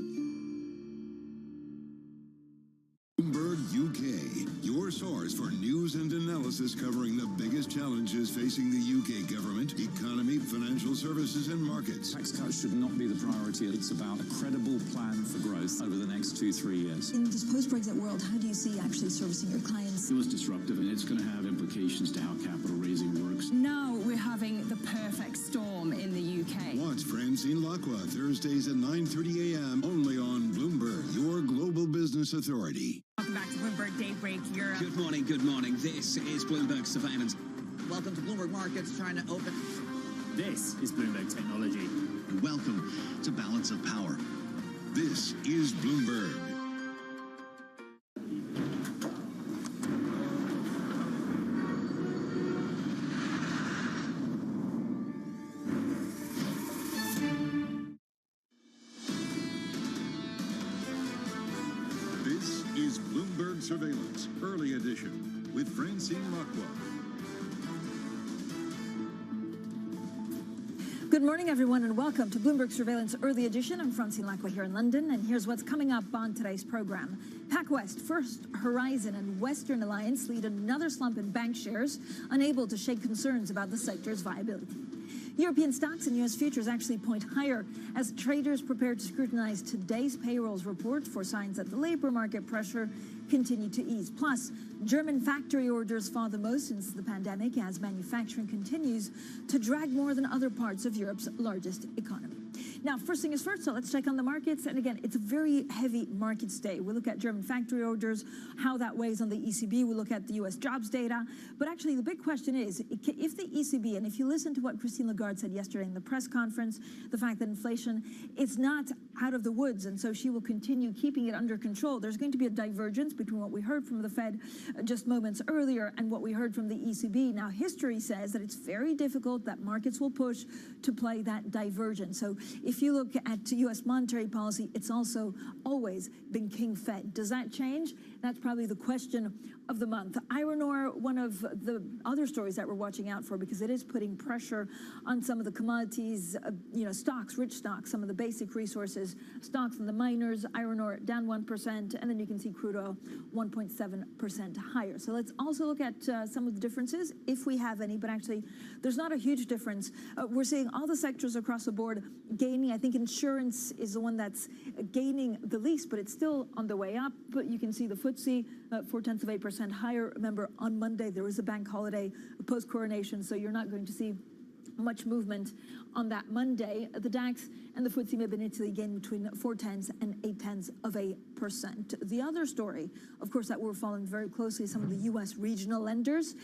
Bloomberg UK, your source for news and analysis covering the biggest challenges facing the UK government, economy, financial services, and markets. Tax cuts should not be the priority. It's about a credible plan for growth over the next 2-3 years. In this post-Brexit world, how do you see actually servicing your clients? It was disruptive, and it's going to have implications to how capital raising works. Now we're having the perfect storm in the UK. Watch Francine Lacqua Thursdays at 9:30 a.m. only on Bloomberg, your global business authority. Welcome back to Bloomberg Daybreak Europe. Good morning, good morning. This is Bloomberg Surveillance. Welcome to Bloomberg Markets, trying to open. This is Bloomberg Technology. And welcome to Balance of Power. This is Bloomberg. This is Bloomberg Surveillance, Early Edition, with Francine Lacqua. Good morning, everyone, and welcome to Bloomberg Surveillance Early Edition. I'm Francine Lacqua here in London, and here's what's coming up on today's program. PacWest, First Horizon, and Western Alliance lead another slump in bank shares, unable to shake concerns about the sector's viability. European stocks and U.S. futures actually point higher as traders prepare to scrutinize today's payrolls report for signs that the labor market pressure continue to ease. Plus, German factory orders fall the most since the pandemic as manufacturing continues to drag more than other parts of Europe's largest economy. Now, first thing is first, so let's check on the markets. And again, it's a very heavy markets day. We look at German factory orders, how that weighs on the ECB. We look at the U.S. jobs data. But actually, the big question is, if the ECB, and if you listen to what Christine Lagarde said yesterday in the press conference, the fact that inflation is not out of the woods, and so she will continue keeping it under control, there's going to be a divergence between what we heard from the Fed just moments earlier and what we heard from the ECB. Now, history says that it's very difficult, that markets will push to play that divergence. So if you look at U.S. monetary policy, it's also always been King Fed. Does that change? That's probably the question of the month. Iron ore, one of the other stories that we're watching out for because it is putting pressure on some of the commodities, stocks, rich stocks, some of the basic resources, stocks and the miners. Iron ore down 1%, and then you can see crude oil 1.7% higher. So let's also look at some of the differences, if we have any, but actually there's not a huge difference. We're seeing all the sectors across the board gaining. I think insurance is the one that's gaining the least, but it's still on the way up. But you can see the FTSE 0.4% higher. Remember, on Monday there was a bank holiday post-coronation, so you're not going to see much movement on that Monday. The DAX and the FTSE MIB in Italy gained between 0.4 and 0.8%. The other story, of course, that we're following very closely is some of the U.S. regional lenders.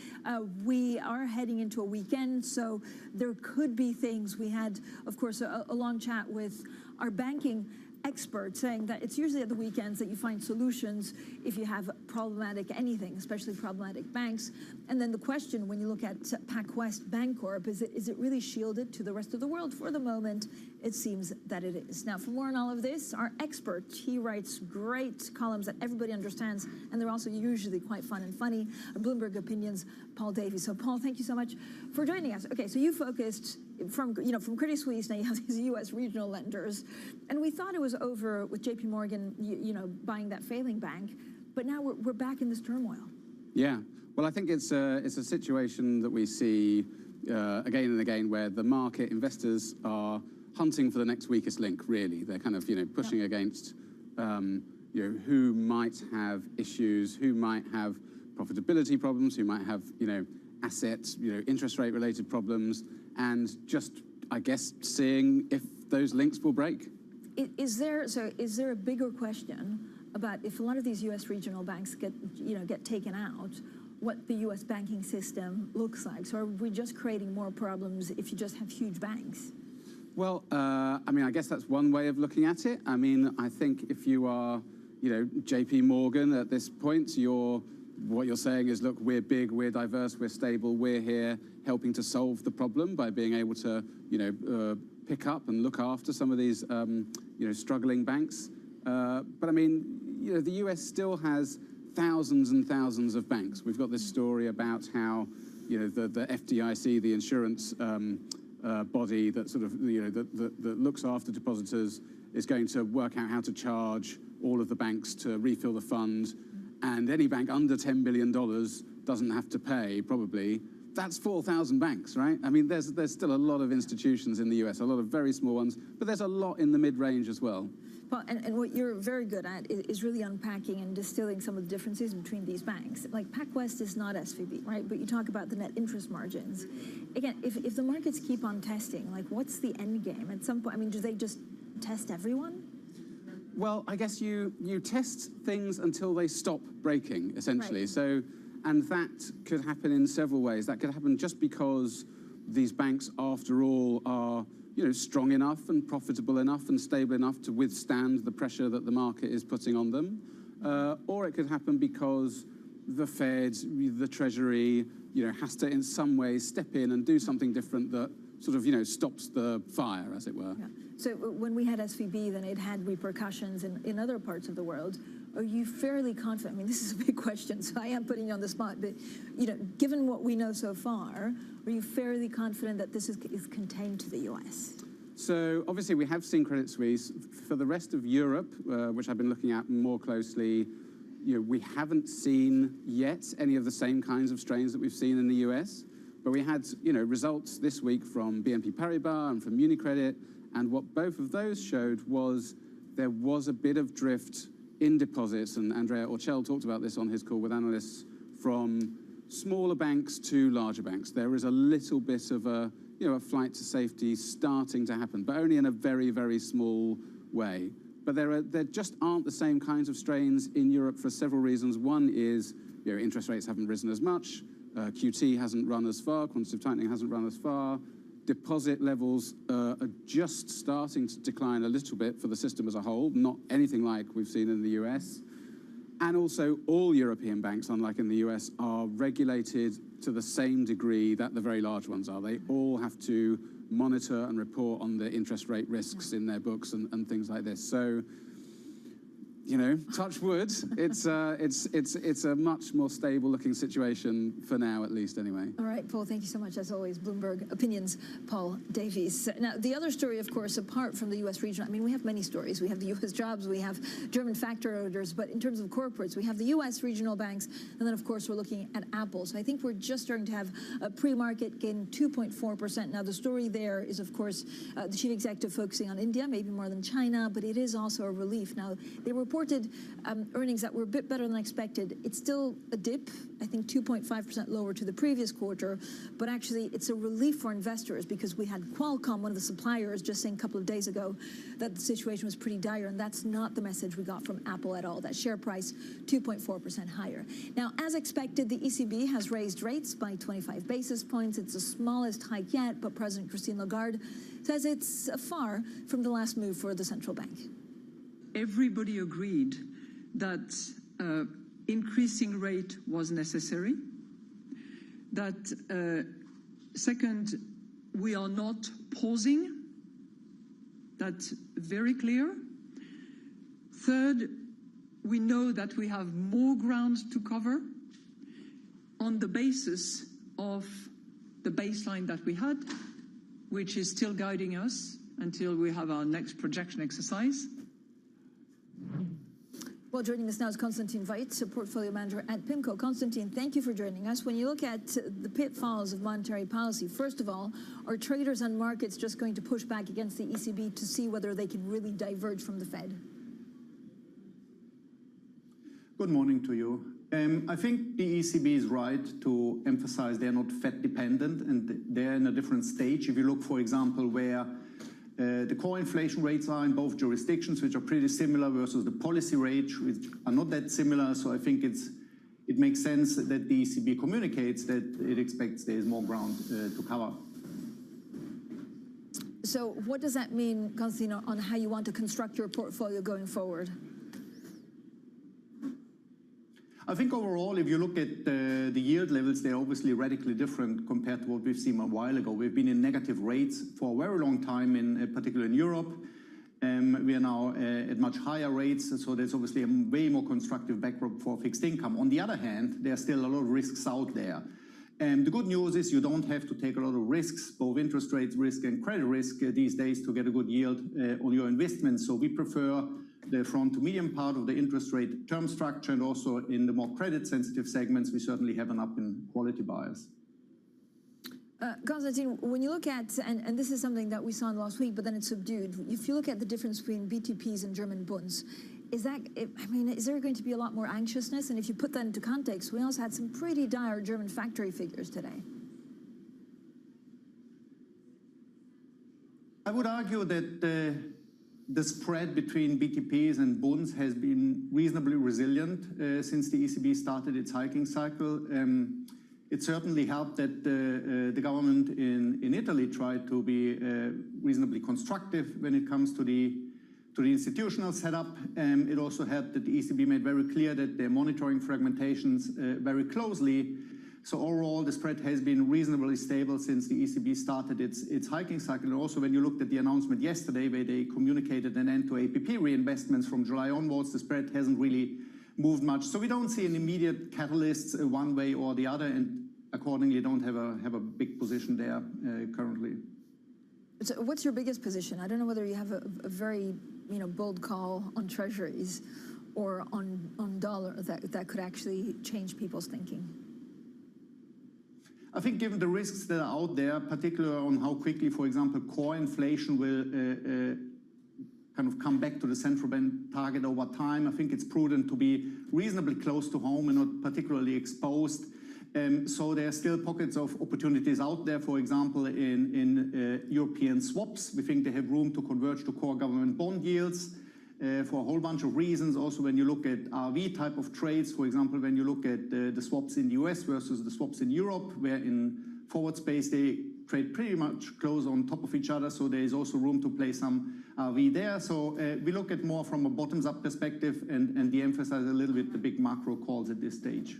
We are heading into a weekend, so there could be things. We had, of course, a long chat with our banking expert saying that it's usually at the weekends that you find solutions if you have problematic anything, especially problematic banks. And then the question, when you look at PacWest Bancorp, is it really shielded to the rest of the world? For the moment, it seems that it is. Now, for more on all of this, our expert, he writes great columns that everybody understands, and they're also usually quite fun and funny. Bloomberg Opinions, Paul Davies. So, Paul, thank you so much for joining us. Okay, so you focused from Credit Suisse. Now you have these U.S. regional lenders, and we thought it was over with J.P. Morgan, buying that failing bank, but now we're back in this turmoil. Yeah, well, I think it's a situation that we see again and again, where the market investors are hunting for the next weakest link. Really, they're kind of pushing against who might have issues, who might have profitability problems, who might have assets, interest rate related problems, and just, I guess, seeing if those links will break. Is there a bigger question about if a lot of these U.S. regional banks get taken out, what the U.S. banking system looks like? So are we just creating more problems if you just have huge banks? Well, I guess that's one way of looking at it. I think if you are, J.P. Morgan at this point, you're what you're saying is, look, we're big, we're diverse, we're stable, we're here helping to solve the problem by being able to, pick up and look after some of these, struggling banks. But I mean, the US still has thousands and thousands of banks. We've got this story about how, the FDIC, the insurance body that sort of, that looks after depositors, is going to work out how to charge all of the banks to refill the fund, and any bank under $10 billion doesn't have to pay, probably. That's 4,000 banks, right? I mean, there's still a lot of institutions in the US, a lot of very small ones, but there's a lot in the mid-range as well. Well, and what you're very good at is really unpacking and distilling some of the differences between these banks. Like PacWest is not SVB, right? But you talk about the net interest margins. Again, if the markets keep on testing, like what's the end game? At some point, I mean, do they just test everyone? Well, I guess you test things until they stop breaking, essentially. Right. So, and that could happen in several ways. That could happen just because these banks, after all, are strong enough and profitable enough and stable enough to withstand the pressure that the market is putting on them. Or it could happen because the Fed, the Treasury, has to in some ways step in and do something different that sort of, stops the fire, as it were. Yeah. So when we had SVB, then it had repercussions in other parts of the world. Are you fairly confident? I mean, this is a big question, so I am putting you on the spot. But given what we know so far, are you fairly confident that this is contained to the U.S.? So obviously, we have seen Credit Suisse. For the rest of Europe, which I've been looking at more closely, we haven't seen yet any of the same kinds of strains that we've seen in the U.S. But we had, results this week from BNP Paribas and from UniCredit, and what both of those showed was there was a bit of drift in deposits, and Andrea Orcel talked about this on his call with analysts, from smaller banks to larger banks. There is a little bit of a flight to safety starting to happen, but only in a very, very small way. But there just aren't the same kinds of strains in Europe for several reasons. One is, interest rates haven't risen as much, QT hasn't run as far, quantitative tightening hasn't run as far, deposit levels are just starting to decline a little bit for the system as a whole, not anything like we've seen in the US. And also, all European banks, unlike in the US, are regulated to the same degree that the very large ones are. They all have to monitor and report on the interest rate risks in their books and things like this. So, touch wood, it's a much more stable-looking situation for now, at least, anyway. All right, Paul, thank you so much, as always. Bloomberg Opinions, Paul Davies. Now, the other story, of course, apart from the U.S. regional, I mean, we have many stories. We have the U.S. jobs, we have German factor orders, but in terms of corporates, we have the U.S. regional banks, and then, of course, we're looking at Apple. So I think we're just starting to have a pre-market gain 2.4%. Now, the story there is, of course, the chief executive focusing on India, maybe more than China, but it is also a relief. Now, they reported earnings that were a bit better than expected. It's still a dip, I think 2.5% lower to the previous quarter, but actually it's a relief for investors because we had Qualcomm, one of the suppliers, just saying a couple of days ago that the situation was pretty dire, and that's not the message we got from Apple at all. That share price 2.4% higher. Now, as expected, the ECB has raised rates by 25 basis points. It's the smallest hike yet, but President Christine Lagarde says it's far from the last move for the central bank. Everybody agreed that increasing rate was necessary. That second, we are not pausing. That's very clear. Third, we know that we have more ground to cover on the basis of the baseline that we had, which is still guiding us until we have our next projection exercise. Well, joining us now is Konstantin Veit, a portfolio manager at PIMCO. Konstantin, thank you for joining us. When you look at the pitfalls of monetary policy, first of all, are traders and markets just going to push back against the ECB to see whether they can really diverge from the Fed? Good morning to you. I think the ECB is right to emphasize they're not Fed dependent and they're in a different stage. If you look, for example, where the core inflation rates are in both jurisdictions, which are pretty similar, versus the policy rates, which are not that similar. So I think it makes sense that the ECB communicates that it expects there is more ground to cover. So what does that mean, Konstantin, on how you want to construct your portfolio going forward? I think overall, if you look at the yield levels, they're obviously radically different compared to what we've seen a while ago. We've been in negative rates for a very long time, particularly in Europe. We are now at much higher rates, so there's obviously a way more constructive backdrop for fixed income. On the other hand, there are still a lot of risks out there. The good news is you don't have to take a lot of risks, both interest rate risk and credit risk these days to get a good yield on your investments. So we prefer the front to medium part of the interest rate term structure, and also in the more credit sensitive segments, we certainly have an up in quality bias. Konstantin, when you look at, and this is something that we saw in last week, but then it's subdued. If you look at the difference between BTPs and German bonds, is there going to be a lot more anxiousness? And if you put that into context, we also had some pretty dire German factory figures today. I would argue that the spread between BTPs and bonds has been reasonably resilient since the ECB started its hiking cycle. It certainly helped that the government in Italy tried to be reasonably constructive when it comes to the institutional setup. It also helped that the ECB made very clear that they're monitoring fragmentations very closely. So overall, the spread has been reasonably stable since the ECB started its hiking cycle. And also, when you looked at the announcement yesterday, where they communicated an end to APP reinvestments from July onwards, the spread hasn't really moved much. So we don't see an immediate catalyst one way or the other, and accordingly don't have a big position there currently. So what's your biggest position? I don't know whether you have a very bold call on treasuries or on dollar that could actually change people's thinking. I think given the risks that are out there, particularly on how quickly, for example, core inflation will kind of come back to the central bank target over time, I think it's prudent to be reasonably close to home and not particularly exposed. So there are still pockets of opportunities out there, for example, in European swaps. We think they have room to converge to core government bond yields for a whole bunch of reasons. Also, when you look at RV type of trades, for example, when you look at the swaps in the US versus the swaps in Europe, where in forward space they trade pretty much close on top of each other, so there is also room to play some RV there. So we look at more from a bottoms-up perspective and de-emphasize a little bit the big macro calls at this stage.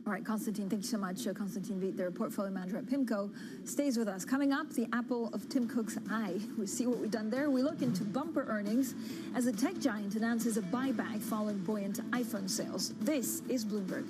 All right, Konstantin, thank you so much. Konstantin Wiet, their portfolio manager at PIMCO, stays with us. Coming up, the apple of Tim Cook's eye. We see what we've done there. We look into bumper earnings as the tech giant announces a buyback following buoyant iPhone sales. This is Bloomberg.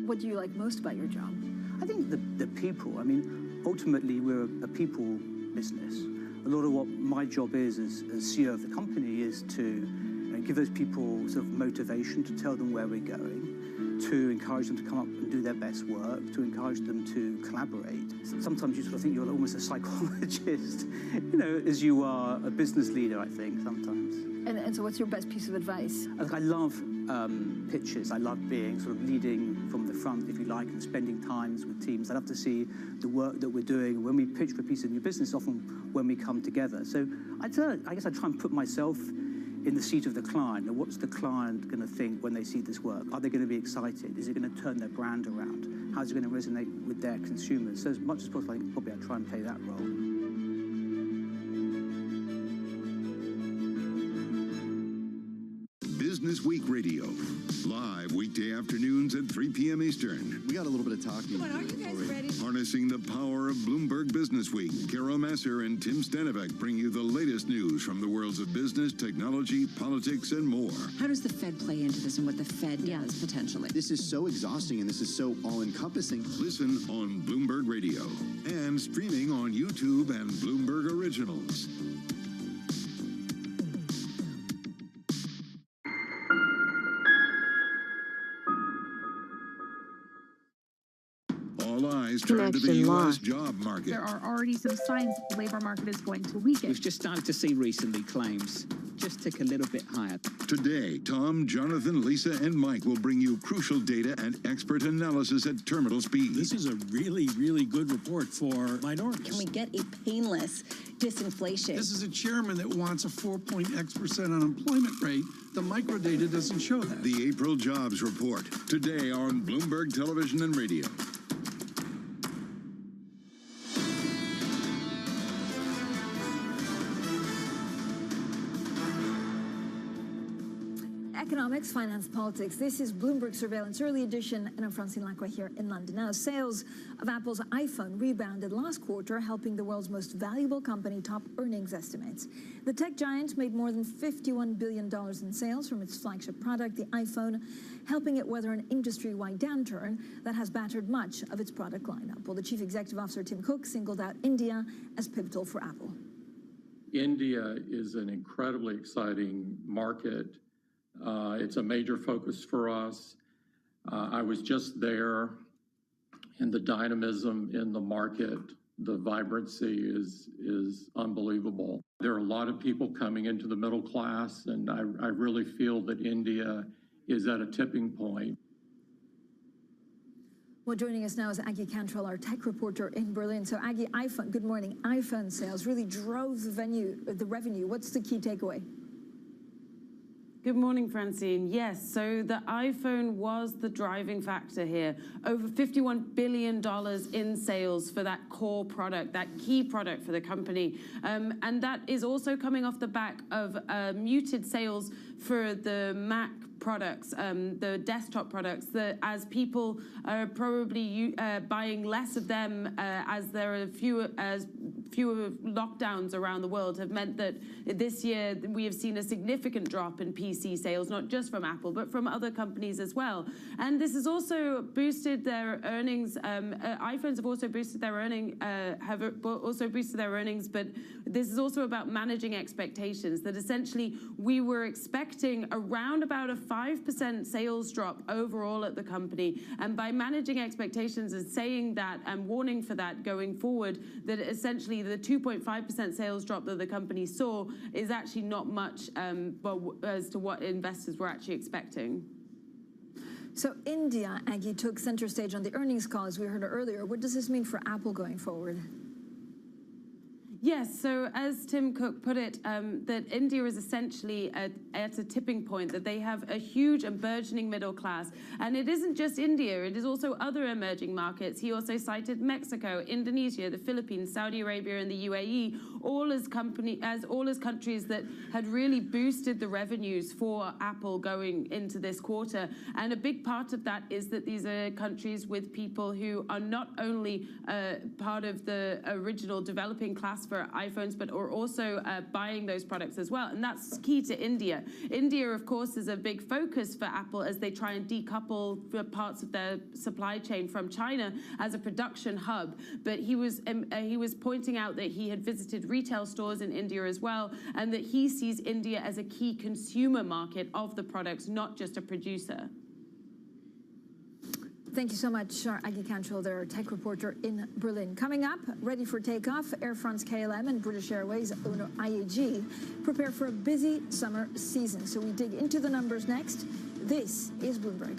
What do you like most about your job? I think the people. I mean, ultimately, we're a people business. A lot of what my job is as CEO of the company is to give those people sort of motivation, to tell them where we're going, to encourage them to come up and do their best work, to encourage them to collaborate. Sometimes you sort of think you're almost a psychologist, as you are a business leader, I think, sometimes. And so what's your best piece of advice? I love pitches. I love being sort of leading from the front, if you like, and spending times with teams. I love to see the work that we're doing. When we pitch for a piece of new business, often when we come together. So I guess I try and put myself in the seat of the client. And what's the client going to think when they see this work? Are they going to be excited? Is it going to turn their brand around? How's it going to resonate with their consumers? So as much as possible, I think probably I try and play that role. Business Week Radio, live weekday afternoons at 3 p.m. Eastern. We got a little bit of talking. Come on, are you guys ready? Harnessing the power of Bloomberg Business Week, Carol Masser and Tim Stanovic bring you the latest news from the worlds of business, technology, politics, and more. How does the Fed play into this and what the Fed does potentially? This is so exhausting and this is so all-encompassing. Listen on Bloomberg Radio and streaming on YouTube and Bloomberg Originals. All eyes turn to the U.S. job market. There are already some signs the labour market is going to weaken. We've just started to see recently claims just tick a little bit higher. Today, Tom, Jonathan, Lisa, and Mike will bring you crucial data and expert analysis at terminal speed. This is a really, really good report for minorities. Can we get a painless disinflation? This is a chairman that wants a 4.x% unemployment rate. The microdata doesn't show that. The April jobs report, today on Bloomberg Television and Radio. Economics, finance, politics. This is Bloomberg Surveillance Early Edition, and I'm Francine Lacroix here in London. Now, sales of Apple's iPhone rebounded last quarter, helping the world's most valuable company top earnings estimates. The tech giant made more than $51 billion in sales from its flagship product, the iPhone, helping it weather an industry-wide downturn that has battered much of its product lineup. Well, the chief executive officer, Tim Cook, singled out India as pivotal for Apple. India is an incredibly exciting market. It's a major focus for us. I was just there, and the dynamism in the market, the vibrancy is unbelievable. There are a lot of people coming into the middle class, and I really feel that India is at a tipping point. Well, joining us now is Aggie Cantrell, our tech reporter in Berlin. So, Aggie, iPhone, good morning. iPhone sales really drove the revenue. What's the key takeaway? Good morning, Francine. Yes, so the iPhone was the driving factor here. Over $51 billion in sales for that core product, that key product for the company. And that is also coming off the back of muted sales for the Mac products, the desktop products, as people are probably buying less of them as there are fewer lockdowns around the world have meant that this year we have seen a significant drop in PC sales, not just from Apple, but from other companies as well. And this has also boosted their earnings. iPhones have also boosted their earnings, but this is also about managing expectations, that essentially we were expecting around about a 5% sales drop overall at the company. And by managing expectations and saying that and warning for that going forward, that essentially the 2.5% sales drop that the company saw is actually not much as to what investors were actually expecting. So India, Aggie, took center stage on the earnings call, as we heard earlier. What does this mean for Apple going forward? Yes, so as Tim Cook put it, that India is essentially at a tipping point, that they have a huge and burgeoning middle class. And it isn't just India, it is also other emerging markets. He also cited Mexico, Indonesia, the Philippines, Saudi Arabia, and the UAE, all as countries that had really boosted the revenues for Apple going into this quarter. And a big part of that is that these are countries with people who are not only part of the original developing class for iPhones, but are also buying those products as well. And that's key to India. India, of course, is a big focus for Apple as they try and decouple parts of their supply chain from China as a production hub. But he was pointing out that he had visited retail stores in India as well, and that he sees India as a key consumer market of the products, not just a producer. Thank you so much, Aggie Cantrell, their tech reporter in Berlin. Coming up, ready for takeoff, Air France KLM and British Airways owner IAG prepare for a busy summer season. So we dig into the numbers next. This is Bloomberg.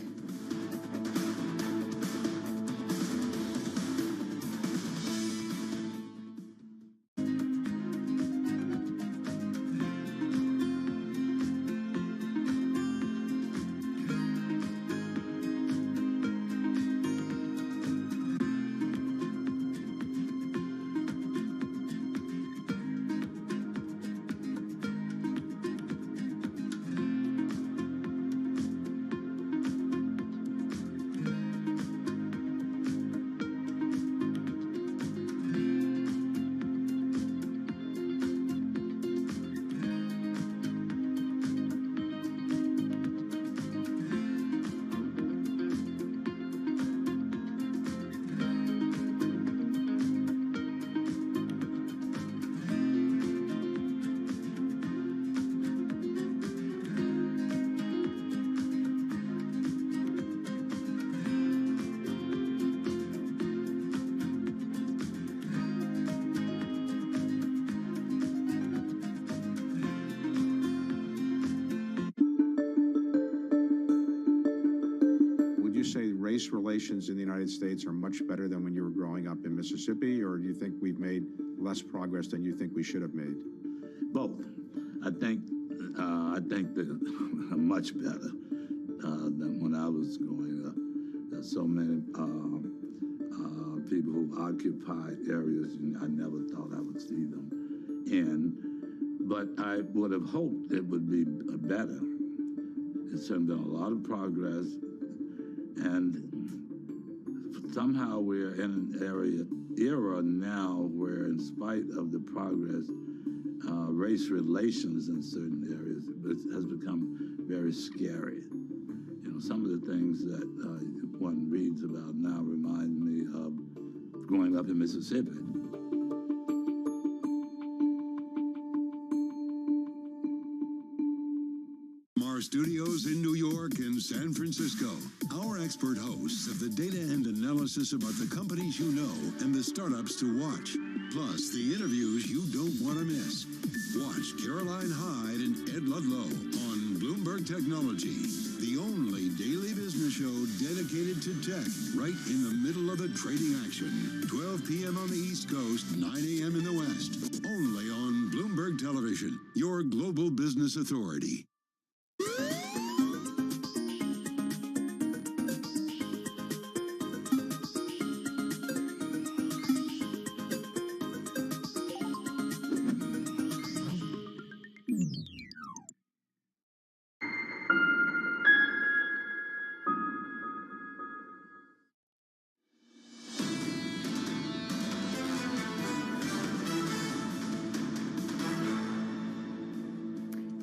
race relations in the United States are much better than when you were growing up in Mississippi, or do you think we've made less progress than you think we should have made? Both. I think that much better than when I was growing up. There's so many people who occupied areas I never thought I would see them in. But I would have hoped it would be better. It's been a lot of progress, and somehow we're in an era now where, in spite of the progress, race relations in certain areas has become very scary. You know, some of the things that one reads about now remind me of growing up in Mississippi. Our studios in New York and San Francisco, our expert hosts have the data and analysis about the companies you know and the startups to watch, plus the interviews you don't want to miss. Watch Caroline Hyde and Ed Ludlow on Bloomberg Technology, the only daily business show dedicated to tech, right in the middle of the trading action. 12 p.m. on the East Coast, 9 a.m. in the West, only on Bloomberg Television, your global business authority.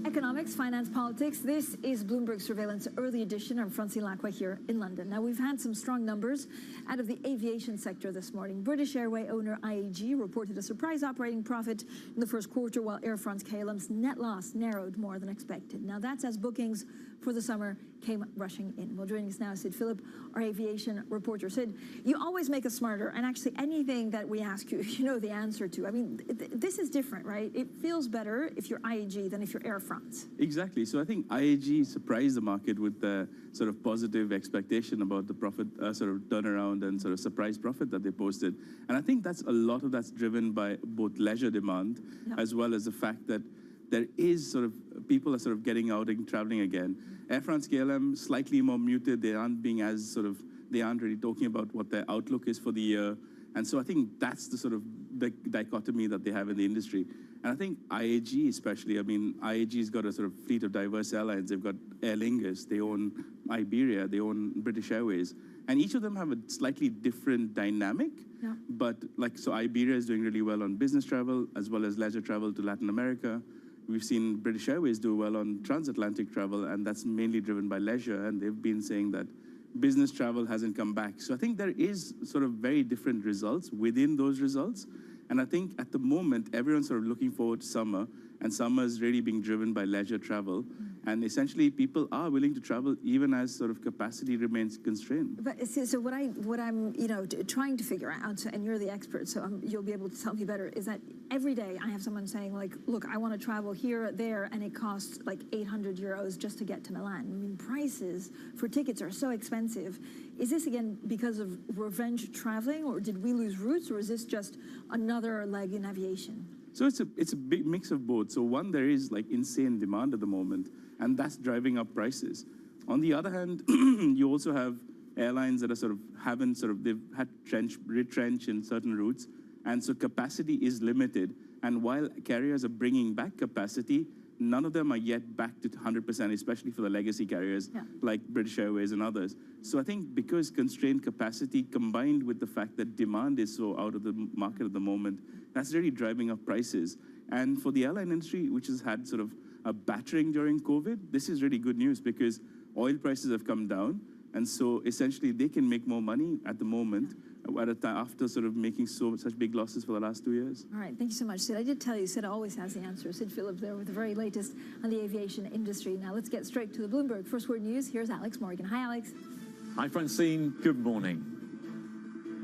Economics, finance, politics. This is Bloomberg Surveillance Early Edition. I'm Francine Lacqua here in London. Now, we've had some strong numbers out of the aviation sector this morning. British Airway owner IAG reported a surprise operating profit in the first quarter, while Air France-KLM's net loss narrowed more than expected. Now, that's as bookings for the summer came rushing in. Well, joining us now is Sid Phillip, our aviation reporter. Sid, you always make us smarter, and actually anything that we ask you, you know the answer to. I mean, this is different, right? It feels better if you're IAG than if you're Air France. Exactly. So I think IAG surprised the market with the sort of positive expectation about the profit sort of turnaround and sort of surprise profit that they posted. And I think that's a lot of that's driven by both leisure demand as well as the fact that there is sort of people are sort of getting out and traveling again. Air France KLM slightly more muted. They aren't being as sort of, they aren't really talking about what their outlook is for the year. And so I think that's the sort of the dichotomy that they have in the industry. And I think IAG especially, I mean, IAG's got a sort of fleet of diverse airlines. They've got Aer Lingus, they own Iberia, they own British Airways. And each of them have a slightly different dynamic. Yeah. But like, so Iberia is doing really well on business travel as well as leisure travel to Latin America. We've seen British Airways do well on transatlantic travel, and that's mainly driven by leisure. And they've been saying that business travel hasn't come back. So I think there is sort of very different results within those results. And I think at the moment, everyone's sort of looking forward to summer, and summer is really being driven by leisure travel. And essentially, people are willing to travel even as sort of capacity remains constrained. But so what I'm trying to figure out, and you're the expert, so you'll be able to tell me better, is that every day I have someone saying like, look, I want to travel here, there, and it costs like 800 euros just to get to Milan. I mean, prices for tickets are so expensive. Is this again because of revenge traveling, or did we lose routes, or is this just another leg in aviation? So it's a big mix of both. So one, there is like insane demand at the moment, and that's driving up prices. On the other hand, you also have airlines that are sort of they've had retrench in certain routes, and so capacity is limited. And while carriers are bringing back capacity, none of them are yet back to 100%, especially for the legacy carriers like British Airways and others. So I think because constrained capacity combined with the fact that demand is so out of the market at the moment, that's really driving up prices. And for the airline industry, which has had sort of a battering during COVID, this is really good news because oil prices have come down. And so essentially they can make more money at the moment at a time after sort of making such big losses for the last 2 years. All right, thank you so much, Sid. I did tell you, Sid always has the answer. Sid Phillip there with the very latest on the aviation industry. Now let's get straight to the Bloomberg First Word News. Here's Alex Morgan. Hi, Alex. Hi, Francine. Good morning.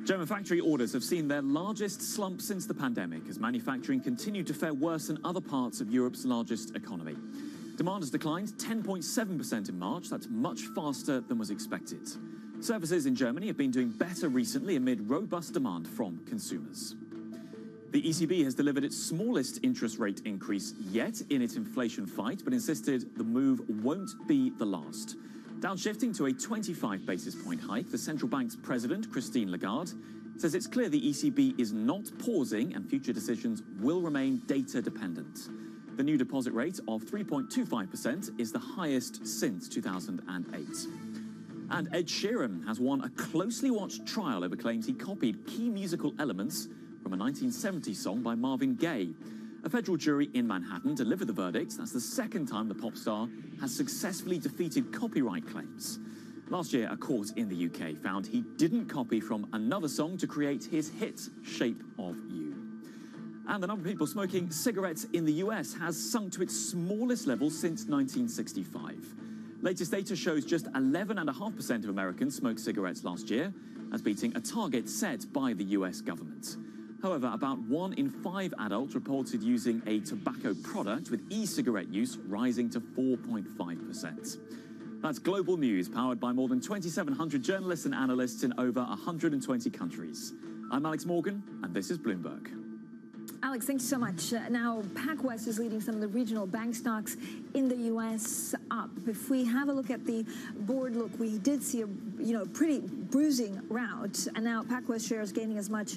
German factory orders have seen their largest slump since the pandemic as manufacturing continued to fare worse than other parts of Europe's largest economy. Demand has declined 10.7% in March. That's much faster than was expected. Services in Germany have been doing better recently amid robust demand from consumers. The ECB has delivered its smallest interest rate increase yet in its inflation fight, but insisted the move won't be the last. Downshifting to a 25 basis point hike, the central bank's president, Christine Lagarde, says it's clear the ECB is not pausing and future decisions will remain data dependent. The new deposit rate of 3.25% is the highest since 2008. And Ed Sheeran has won a closely watched trial over claims he copied key musical elements from a 1970s song by Marvin Gaye. A federal jury in Manhattan delivered the verdict. That's the second time the pop star has successfully defeated copyright claims. Last year, a court in the UK found he didn't copy from another song to create his hit, Shape of You. And the number of people smoking cigarettes in the US has sunk to its smallest level since 1965. Latest data shows just 11.5% of Americans smoked cigarettes last year, as beating a target set by the US government. However, about 1 in 5 adults reported using a tobacco product, with e-cigarette use rising to 4.5%. That's global news powered by more than 2,700 journalists and analysts in over 120 countries. I'm Alex Morgan, and this is Bloomberg. Alex, thanks so much. Now, PacWest is leading some of the regional bank stocks in the U.S. up. If we have a look at the board, look, we did see a pretty bruising rout, and now PacWest shares gaining as much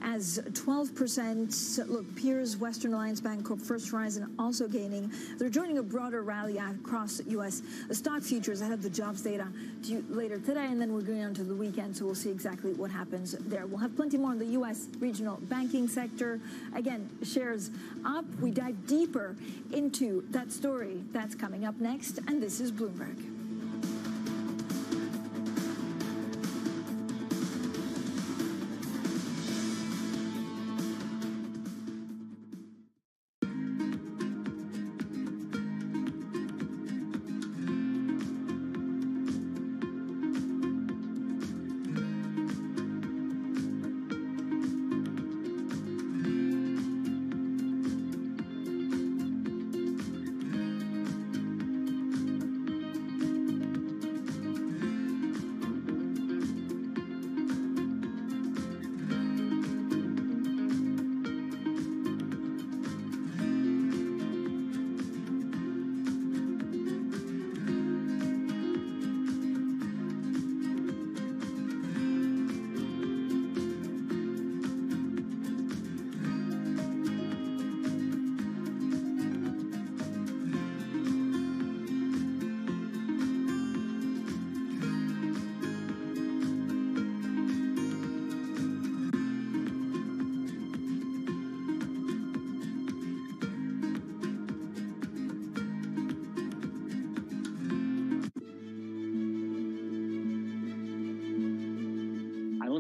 as 12%. Look, Piers, Western Alliance Bancorp, First Horizon also gaining. They're joining a broader rally across U.S. stock futures ahead of the jobs data due later today, and then we're going on to the weekend, so we'll see exactly what happens there. We'll have plenty more on the U.S. regional banking sector. Again, shares up. We dive deeper into that story. That's coming up next, and this is Bloomberg.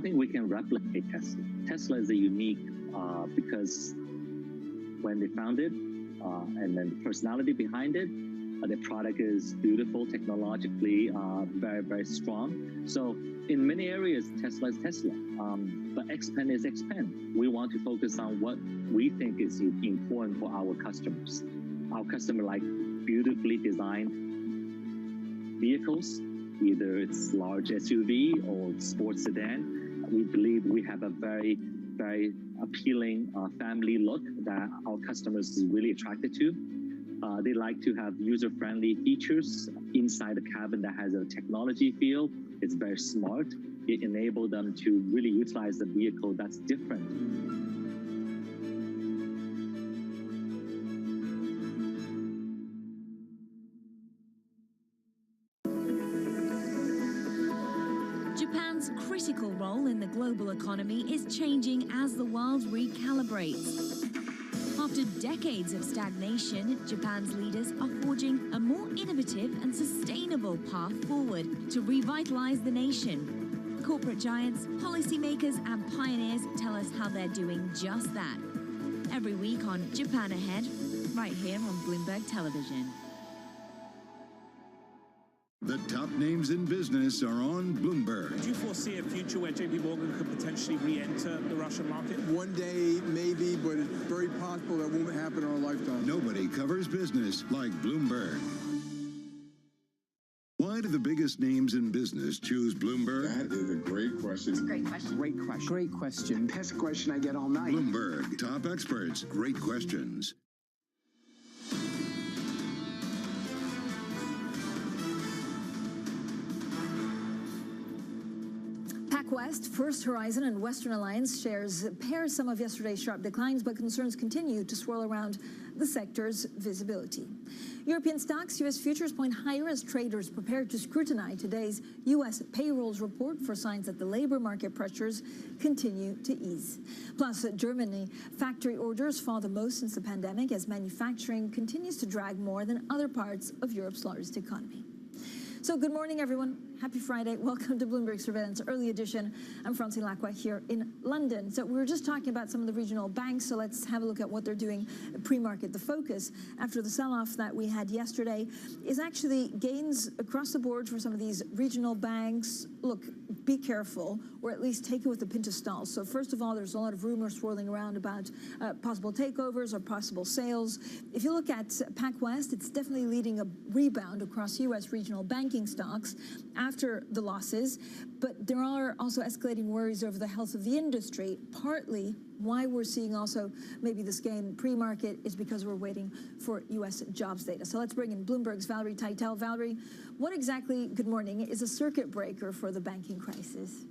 We can replicate Tesla. Tesla is a unique because when they founded and then the personality behind it, the product is beautiful, technologically very, very strong. So in many areas, Tesla is Tesla, but XPeng is XPeng. We want to focus on what we think is important for our customers. Our customer like beautifully designed vehicles, either it's large SUV or sports sedan. We believe we have a very, very appealing family look that our customers is really attracted to. They like to have user-friendly features inside the cabin that has a technology feel. It's very smart. It enables them to really utilize the vehicle that's different. Japan's critical role in the global economy is changing as the world recalibrates. After decades of stagnation, Japan's leaders are forging a more innovative and sustainable path forward to revitalize the nation. Corporate giants, policymakers, and pioneers tell us how they're doing just that. Every week on Japan Ahead, right here on Bloomberg Television. The top names in business are on Bloomberg. Do you foresee a future where JP Morgan could potentially re-enter the Russian market? One day, maybe, but it's very possible that won't happen in our lifetime. Nobody covers business like Bloomberg. Why do the biggest names in business choose Bloomberg? That is a great question. It's a great question. Great question. Great question. Best question I get all night. Bloomberg, top experts, great questions. PacWest, First Horizon, and Western Alliance shares pair some of yesterday's sharp declines, but concerns continue to swirl around the sector's visibility. European stocks, U.S. futures point higher as traders prepare to scrutinize today's U.S. payrolls report for signs that the labor market pressures continue to ease. Plus, Germany factory orders fall the most since the pandemic as manufacturing continues to drag more than other parts of Europe's largest economy. So good morning, everyone. Happy Friday. Welcome to Bloomberg Surveillance Early Edition. I'm Francine Lacqua here in London. So we were just talking about some of the regional banks, so let's have a look at what they're doing pre-market. The focus after the sell-off that we had yesterday is actually gains across the board for some of these regional banks. Look, be careful, or at least take it with a pinch of salt. So first of all, there's a lot of rumors swirling around about possible takeovers or possible sales. If you look at PacWest, it's definitely leading a rebound across U.S. regional banking stocks after the losses, but there are also escalating worries over the health of the industry. Partly why we're seeing also maybe this gain pre-market is because we're waiting for U.S. jobs data. So let's bring in Bloomberg's Valerie Teitel. Valerie, what exactly, good morning, is a circuit breaker for the banking crisis?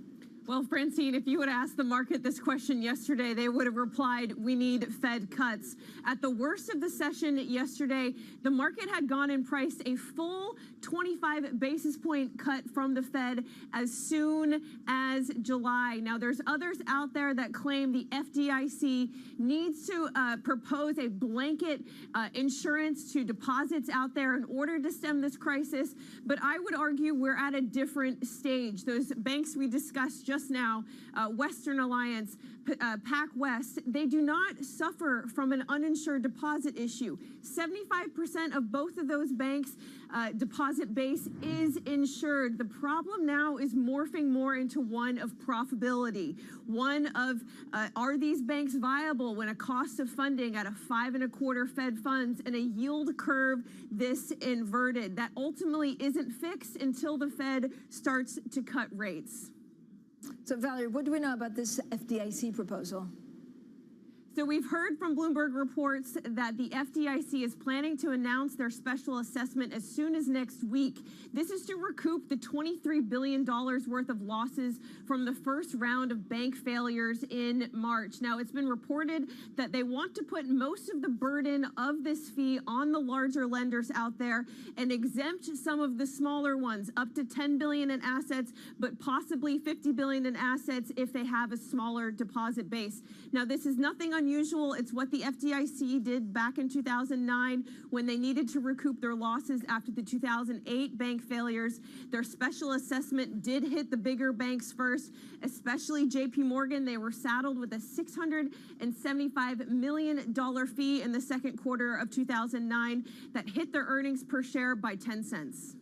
Well, Francine, if you would ask the market this question yesterday, they would have replied, we need Fed cuts. At the worst of the session yesterday, the market had gone and priced a full 25 basis point cut from the Fed as soon as July. Now, there's others out there that claim the FDIC needs to propose a blanket insurance to deposits out there in order to stem this crisis. But I would argue we're at a different stage. Those banks we discussed just now, Western Alliance, PacWest, they do not suffer from an uninsured deposit issue. 75% of both of those banks' deposit base is insured. The problem now is morphing more into one of profitability. One of, are these banks viable when a cost of funding at a 5.25 Fed funds and a yield curve this inverted? That ultimately isn't fixed until the Fed starts to cut rates. So, Valerie, what do we know about this FDIC proposal? So we've heard from Bloomberg reports that the FDIC is planning to announce their special assessment as soon as next week. This is to recoup the $23 billion worth of losses from the first round of bank failures in March. Now, it's been reported that they want to put most of the burden of this fee on the larger lenders out there and exempt some of the smaller ones, up to $10 billion in assets, but possibly $50 billion in assets if they have a smaller deposit base. Now, this is nothing unusual. It's what the FDIC did back in 2009 when they needed to recoup their losses after the 2008 bank failures. Their special assessment did hit the bigger banks first, especially JP Morgan. They were saddled with a $675 million fee in the second quarter of 2009 that hit their earnings per share by 10 cents.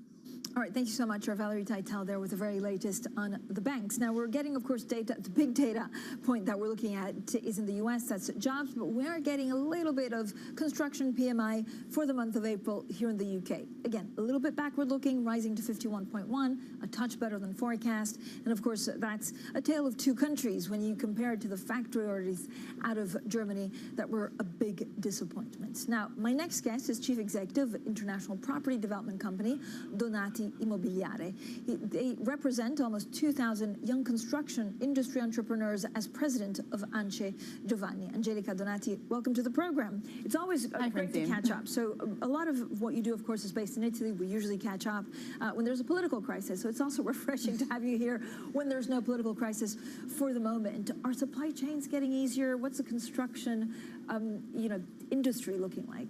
All right, thank you so much, Valerie Teitel there with the very latest on the banks. Now, we're getting, of course, data. The big data point that we're looking at is in the U.S., that's jobs, but we are getting a little bit of construction PMI for the month of April here in the U.K. Again, a little bit backward-looking, rising to 51.1, a touch better than forecast. And, of course, that's a tale of two countries when you compare it to the factory orders out of Germany that were a big disappointment. Now, my next guest is Chief Executive of International Property Development Company, Donati Immobiliare. They represent almost 2,000 young construction industry entrepreneurs as president of ANCE. Giovanni. Angelica Donati, welcome to the program. It's always great to catch up. So a lot of what you do, of course, is based in Italy. We usually catch up when there's a political crisis. So it's also refreshing to have you here when there's no political crisis for the moment. Are supply chains getting easier? What's the construction industry looking like?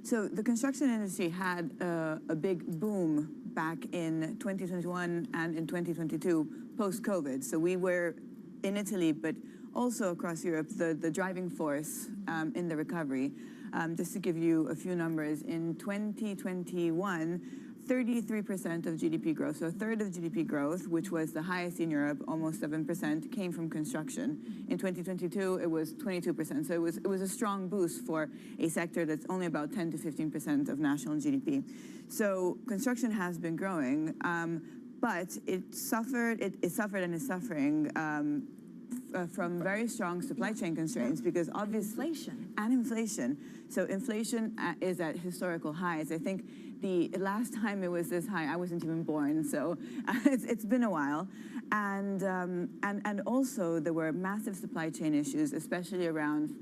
So the construction industry had a big boom back in 2021 and in 2022 post-COVID. So we were in Italy, but also across Europe, the driving force in the recovery. Just to give you a few numbers, in 2021, 33% of GDP growth, so a third of GDP growth, which was the highest in Europe, almost 7%, came from construction. In 2022, it was 22%. So it was a strong boost for a sector that's only about 10 to 15% of national GDP. So construction has been growing, but it suffered and is suffering from very strong supply chain constraints because obviously inflation. So inflation is at historical highs. I think the last time it was this high, I wasn't even born, so it's been a while. And also there were massive supply chain issues, especially around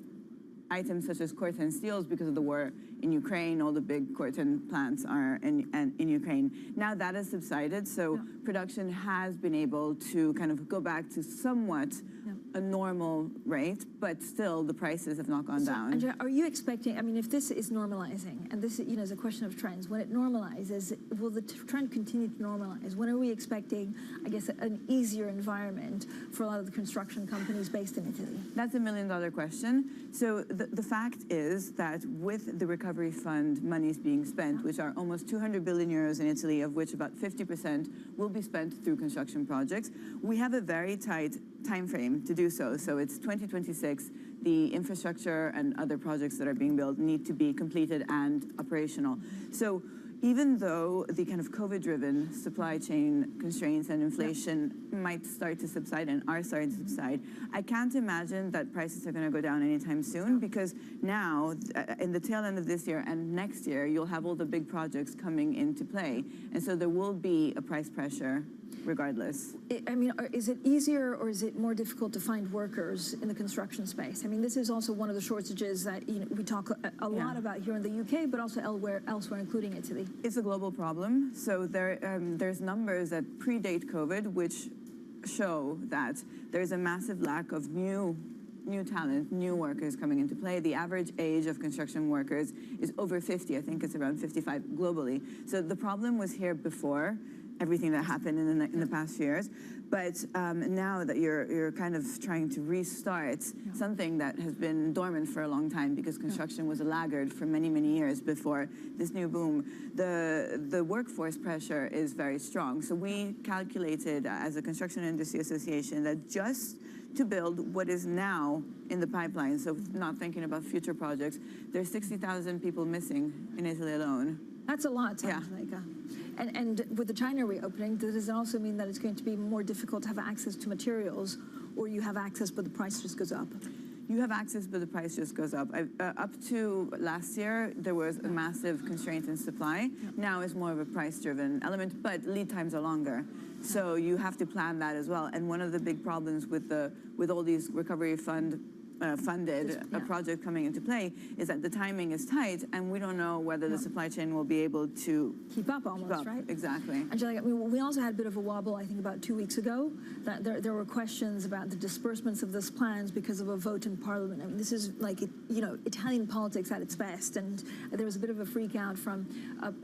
items such as Corten steels because of the war in Ukraine. All the big Corten plants are in Ukraine. Now that has subsided, so production has been able to kind of go back to somewhat a normal rate, but still the prices have not gone down. Andrea, are you expecting, I mean, if this is normalizing, and this is a question of trends, when it normalizes, will the trend continue to normalize? When are we expecting, I guess, an easier environment for a lot of the construction companies based in Italy? That's $1 million question. So the fact is that with the recovery fund monies being spent, which are almost 200 billion euros in Italy, of which about 50% will be spent through construction projects, we have a very tight time frame to do so. So it's 2026. The infrastructure and other projects that are being built need to be completed and operational. So even though the kind of COVID-driven supply chain constraints and inflation might start to subside and are starting to subside, I can't imagine that prices are going to go down anytime soon because now, in the tail end of this year and next year, you'll have all the big projects coming into play. And so there will be a price pressure regardless. I mean, is it easier or is it more difficult to find workers in the construction space? I mean, this is also one of the shortages that we talk a lot about here in the UK, but also elsewhere, including Italy. It's a global problem. So there's numbers that predate COVID, which show that there's a massive lack of new talent, new workers coming into play. The average age of construction workers is over 50. I think it's around 55 globally. So the problem was here before everything that happened in the past years. But now that you're kind of trying to restart something that has been dormant for a long time because construction was a laggard for many, many years before this new boom, the workforce pressure is very strong. So we calculated as a Construction Industry Association that just to build what is now in the pipeline, so not thinking about future projects, there's 60,000 people missing in Italy alone. That's a lot, Angelica. And with the China reopening, does it also mean that it's going to be more difficult to have access to materials, or you have access but the price just goes up? You have access but the price just goes up. Up to last year, there was a massive constraint in supply. Now it's more of a price-driven element, but lead times are longer. So you have to plan that as well. And one of the big problems with all these recovery funded project coming into play is that the timing is tight and we don't know whether the supply chain will be able to keep up almost, right? Exactly. Angelica, I mean, we also had a bit of a wobble, I think, about 2 weeks ago, that there were questions about the disbursements of these plans because of a vote in Parliament. I mean, this is like, Italian politics at its best, and there was a bit of a freak out from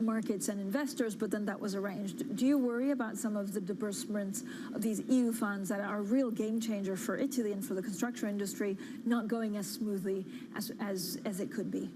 markets and investors, but then that was arranged. Do you worry about some of the disbursements of these EU funds that are a real game changer for Italy and for the construction industry not going as smoothly as it could be?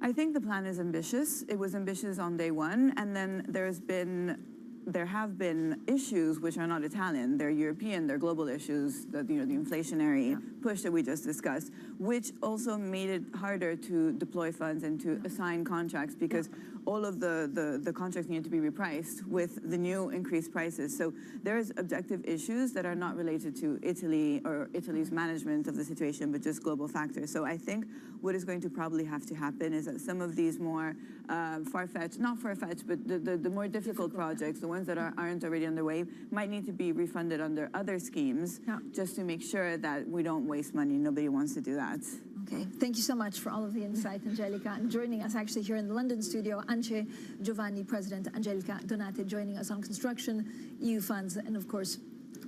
I think the plan is ambitious. It was ambitious on day one, and then there have been issues which are not Italian. They're European, they're global issues, the inflationary push that we just discussed, which also made it harder to deploy funds and to assign contracts because all of the contracts need to be repriced with the new increased prices. So there's objective issues that are not related to Italy or Italy's management of the situation, but just global factors. So I think what is going to probably have to happen is that some of these more not far-fetched, but the more difficult projects, the ones that aren't already underway, might need to be refunded under other schemes just to make sure that we don't waste money. Nobody wants to do that. Okay, thank you so much for all of the insight, Angelica. And joining us actually here in the London studio, Ance Giovanni, President, Angelica Donati, joining us on construction, EU funds, and of course,